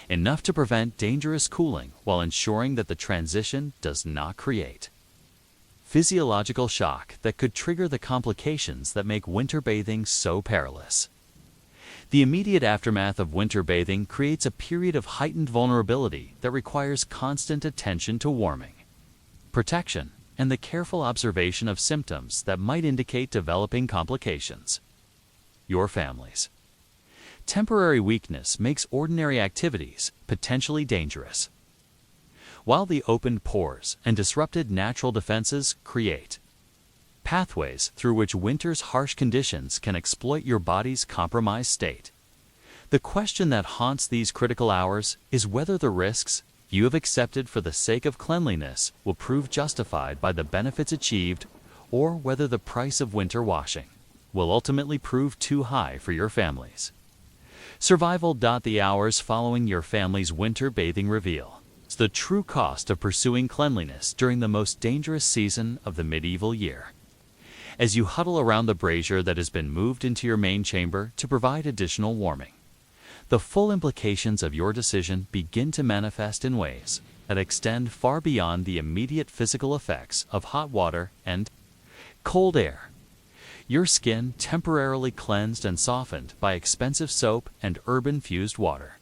[SPEAKER 1] enough to prevent dangerous cooling while ensuring that the transition does not create physiological shock that could trigger the complications that make winter bathing so perilous. The immediate aftermath of winter bathing creates a period of heightened vulnerability that requires constant attention to warming, protection, and the careful observation of symptoms that might indicate developing complications. Your family's temporary weakness makes ordinary activities potentially dangerous, while the opened pores and disrupted natural defenses create pathways through which winter's harsh conditions can exploit your body's compromised state. The question that haunts these critical hours is whether the risks you have accepted for the sake of cleanliness will prove justified by the benefits achieved, or whether the price of winter washing will ultimately prove too high for your families. Survival. The hours following your family's winter bathing reveal the true cost of pursuing cleanliness during the most dangerous season of the medieval year. As you huddle around the brazier that has been moved into your main chamber to provide additional warming, the full implications of your decision begin to manifest in ways that extend far beyond the immediate physical effects of hot water and cold air. Your skin, temporarily cleansed and softened by expensive soap and herb-infused water,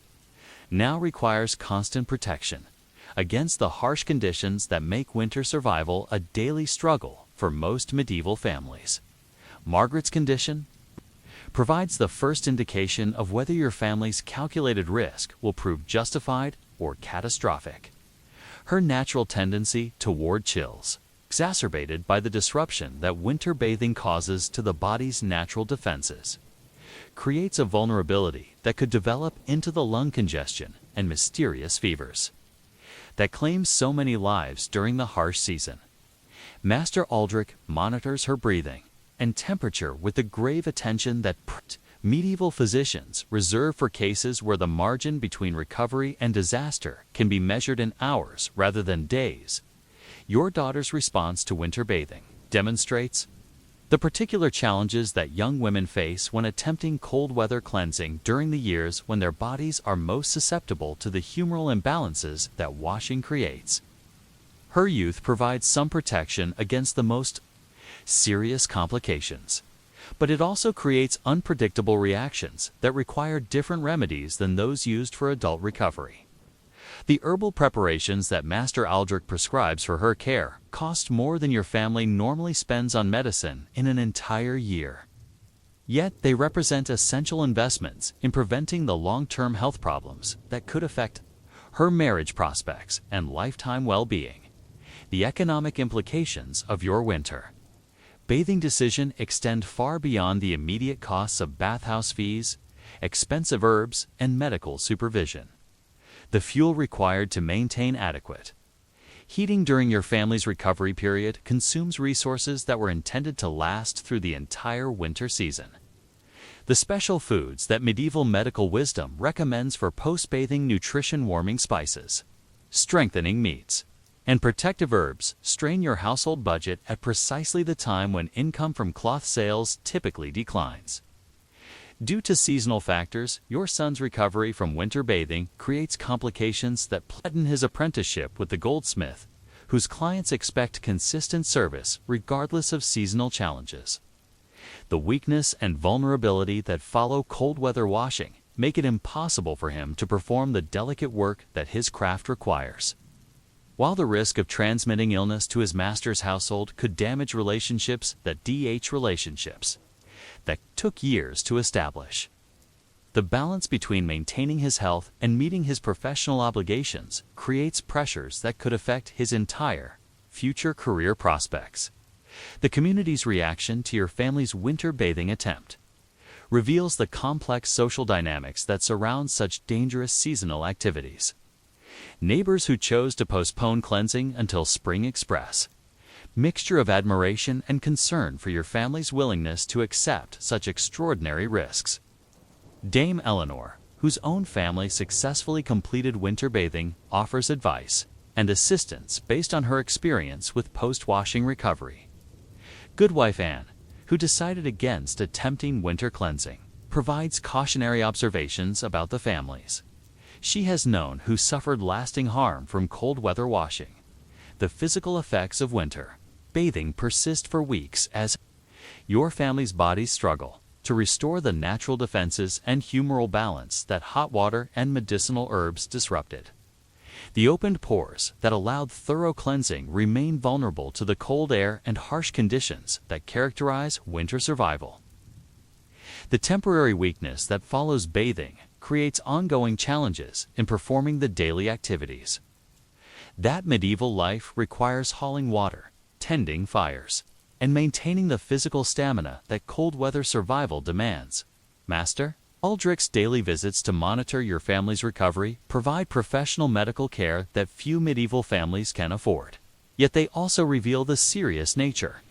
[SPEAKER 1] now requires constant protection against the harsh conditions that make winter survival a daily struggle for most medieval families. Margaret's condition provides the first indication of whether your family's calculated risk will prove justified or catastrophic. Her natural tendency toward chills, exacerbated by the disruption that winter bathing causes to the body's natural defenses, creates a vulnerability that could develop into the lung congestion and mysterious fevers that claims so many lives during the harsh season. Master Aldrich monitors her breathing and temperature with the grave attention that medieval physicians reserve for cases where the margin between recovery and disaster can be measured in hours rather than days. Your daughter's response to winter bathing demonstrates the particular challenges that young women face when attempting cold weather cleansing during the years when their bodies are most susceptible to the humoral imbalances that washing creates. Her youth provides some protection against the most serious complications, but it also creates unpredictable reactions that require different remedies than those used for adult recovery. The herbal preparations that Master Aldrich prescribes for her care cost more than your family normally spends on medicine in an entire year. Yet they represent essential investments in preventing the long-term health problems that could affect her marriage prospects and lifetime well-being. The economic implications of your winter bathing decision extend far beyond the immediate costs of bathhouse fees, expensive herbs, and medical supervision. The fuel required to maintain adequate heating during your family's recovery period consumes resources that were intended to last through the entire winter season. The special foods that medieval medical wisdom recommends for post-bathing nutrition warming spices, strengthening meats, and protective herbs strain your household budget at precisely the time when income from cloth sales typically declines. Due to seasonal factors, your son's recovery from winter bathing creates complications that threaten his apprenticeship with the goldsmith, whose clients expect consistent service regardless of seasonal challenges. The weakness and vulnerability that follow cold weather washing make it impossible for him to perform the delicate work that his craft requires. While the risk of transmitting illness to his master's household could damage relationships that took years to establish, the balance between maintaining his health and meeting his professional obligations creates pressures that could affect his entire future career prospects. The community's reaction to your family's winter bathing attempt reveals the complex social dynamics that surround such dangerous seasonal activities. Neighbors who chose to postpone cleansing until spring express mixture of admiration and concern for your family's willingness to accept such extraordinary risks. Dame Eleanor, whose own family successfully completed winter bathing, offers advice and assistance based on her experience with post-washing recovery. Goodwife Anne, who decided against attempting winter cleansing, provides cautionary observations about the families she has known who suffered lasting harm from cold weather washing. The physical effects of winter bathing persist for weeks as your family's bodies struggle to restore the natural defenses and humoral balance that hot water and medicinal herbs disrupted. The opened pores that allowed thorough cleansing remain vulnerable to the cold air and harsh conditions that characterize winter survival. The temporary weakness that follows bathing creates ongoing challenges in performing the daily activities. That medieval life requires hauling water, tending fires, and maintaining the physical stamina that cold weather survival demands. Master Aldrich's daily visits to monitor your family's recovery provide professional medical care that few medieval families can afford. Yet they also reveal the serious nature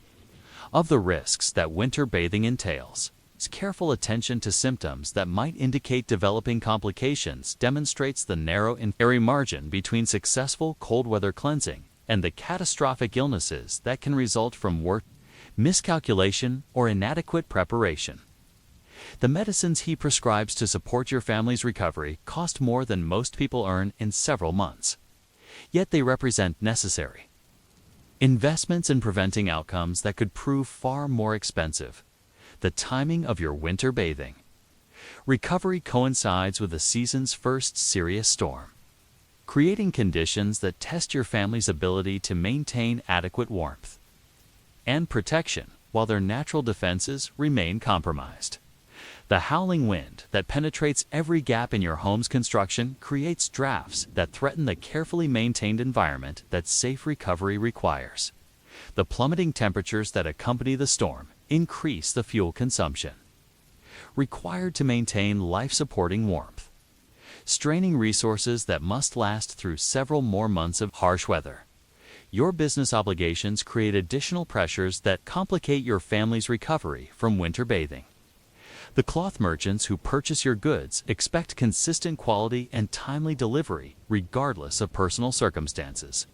[SPEAKER 1] of the risks that winter bathing entails. Careful attention to symptoms that might indicate developing complications demonstrates the narrow and airy margin between successful cold weather cleansing and the catastrophic illnesses that can result from miscalculation or inadequate preparation. The medicines he prescribes to support your family's recovery cost more than most people earn in several months. Yet they represent necessary investments in preventing outcomes that could prove far more expensive. The timing of your winter bathing recovery coincides with the season's first serious storm, creating conditions that test your family's ability to maintain adequate warmth and protection while their natural defenses remain compromised. The howling wind that penetrates every gap in your home's construction creates drafts that threaten the carefully maintained environment that safe recovery requires. The plummeting temperatures that accompany the storm increase the fuel consumption required to maintain life-supporting warmth, straining resources that must last through several more months of harsh weather. your business obligations create additional pressures that complicate your family's recovery from winter bathing. The cloth merchants who purchase your goods expect consistent quality and timely delivery regardless of personal circumstances.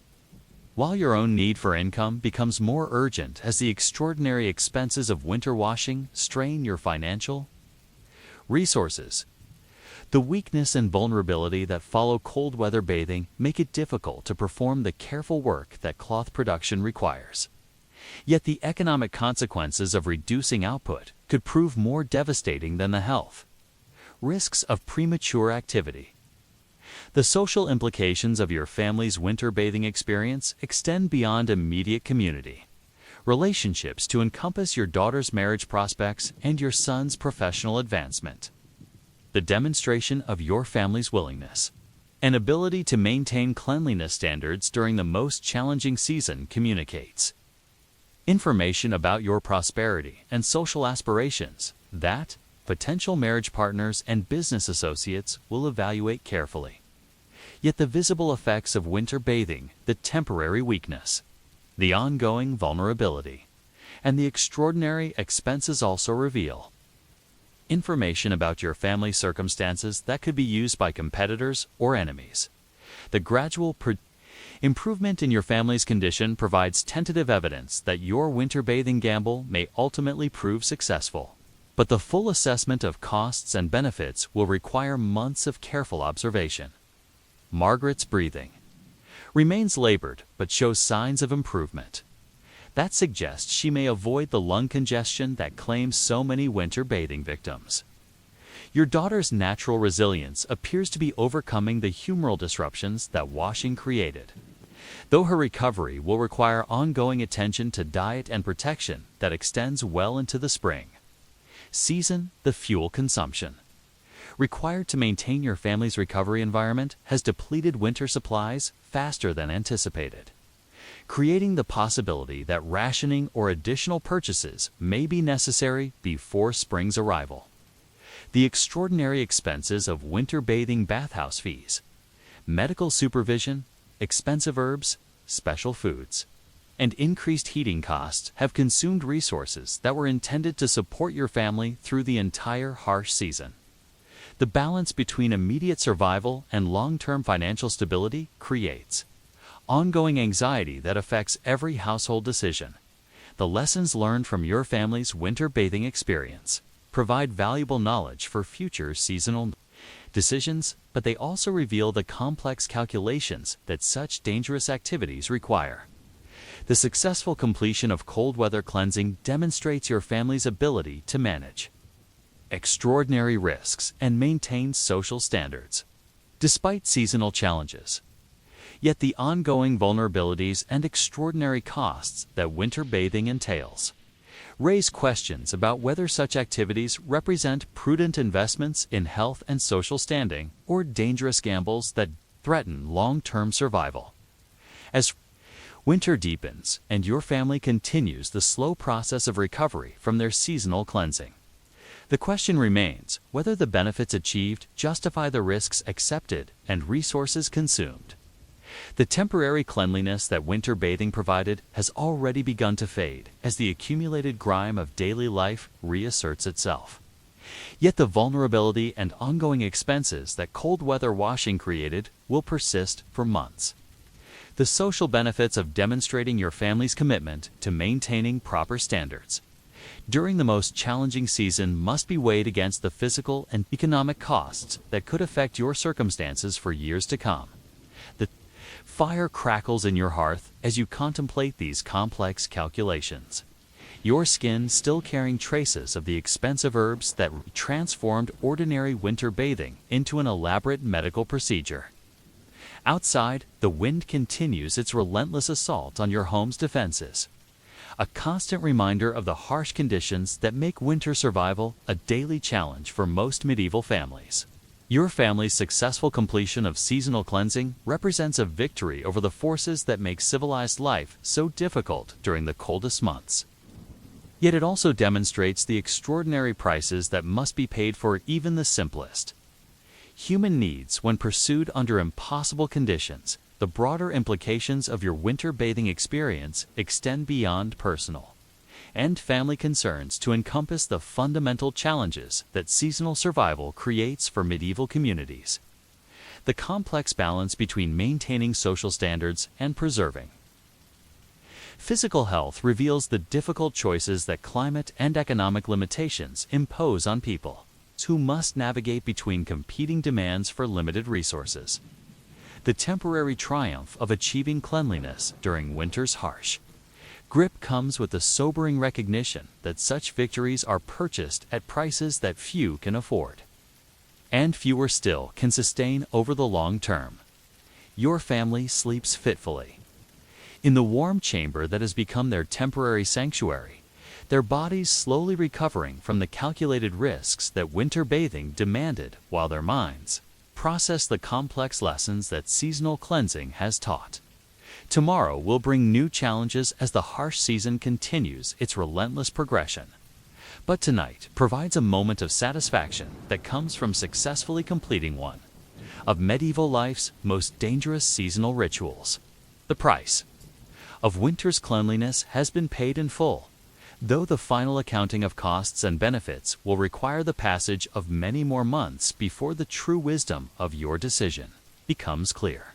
[SPEAKER 1] While your own need for income becomes more urgent as the extraordinary expenses of winter washing strain your financial resources. The weakness and vulnerability that follow cold weather bathing make it difficult to perform the careful work that cloth production requires. Yet the economic consequences of reducing output could prove more devastating than the health risks of premature activity. The social implications of your family's winter bathing experience extend beyond immediate community relationships to encompass your daughter's marriage prospects and your son's professional advancement. The demonstration of your family's willingness and ability to maintain cleanliness standards during the most challenging season communicates information about your prosperity and social aspirations that potential marriage partners and business associates will evaluate carefully. Yet the visible effects of winter bathing, the temporary weakness, the ongoing vulnerability, and the extraordinary expenses also reveal information about your family's circumstances that could be used by competitors or enemies. The gradual improvement in your family's condition provides tentative evidence that your winter bathing gamble may ultimately prove successful. But the full assessment of costs and benefits will require months of careful observation. Margaret's breathing remains labored but shows signs of improvement. That suggests she may avoid the lung congestion that claims so many winter bathing victims. Your daughter's natural resilience appears to be overcoming the humoral disruptions that washing created, though her recovery will require ongoing attention to diet and protection that extends well into the spring season. The fuel consumption required to maintain your family's recovery environment has depleted winter supplies faster than anticipated, creating the possibility that rationing or additional purchases may be necessary before spring's arrival. The extraordinary expenses of winter bathing bathhouse fees, medical supervision, expensive herbs, special foods, and increased heating costs have consumed resources that were intended to support your family through the entire harsh season. The balance between immediate survival and long-term financial stability creates ongoing anxiety that affects every household decision. The lessons learned from your family's winter bathing experience provide valuable knowledge for future seasonal decisions, but they also reveal the complex calculations that such dangerous activities require. The successful completion of cold weather cleansing demonstrates your family's ability to manage extraordinary risks and maintain social standards, despite seasonal challenges. Yet the ongoing vulnerabilities and extraordinary costs that winter bathing entails raise questions about whether such activities represent prudent investments in health and social standing or dangerous gambles that threaten long-term survival. As winter deepens and your family continues the slow process of recovery from their seasonal cleansing, the question remains whether the benefits achieved justify the risks accepted and resources consumed. The temporary cleanliness that winter bathing provided has already begun to fade as the accumulated grime of daily life reasserts itself. Yet the vulnerability and ongoing expenses that cold weather washing created will persist for months. The social benefits of demonstrating your family's commitment to maintaining proper standards during the most challenging season must be weighed against the physical and economic costs that could affect your circumstances for years to come. The fire crackles in your hearth as you contemplate these complex calculations, your skin still carrying traces of the expensive herbs that transformed ordinary winter bathing into an elaborate medical procedure. Outside, the wind continues its relentless assault on your home's defenses, a constant reminder of the harsh conditions that make winter survival a daily challenge for most medieval families. Your family's successful completion of seasonal cleansing represents a victory over the forces that make civilized life so difficult during the coldest months. Yet it also demonstrates the extraordinary prices that must be paid for even the simplest human needs when pursued under impossible conditions. the broader implications of your winter bathing experience extend beyond personal and family concerns to encompass the fundamental challenges that seasonal survival creates for medieval communities. The complex balance between maintaining social standards and preserving physical health reveals the difficult choices that climate and economic limitations impose on people who must navigate between competing demands for limited resources. The temporary triumph of achieving cleanliness during winter's harsh grip comes with the sobering recognition that such victories are purchased at prices that few can afford, and fewer still can sustain over the long term. Your family sleeps fitfully in the warm chamber that has become their temporary sanctuary, their bodies slowly recovering from the calculated risks that winter bathing demanded, while their minds process the complex lessons that seasonal cleansing has taught. Tomorrow will bring new challenges as the harsh season continues its relentless progression. But tonight provides a moment of satisfaction that comes from successfully completing one of medieval life's most dangerous seasonal rituals. The price of winter's cleanliness has been paid in full, though the final accounting of costs and benefits will require the passage of many more months before the true wisdom of your decision becomes clear.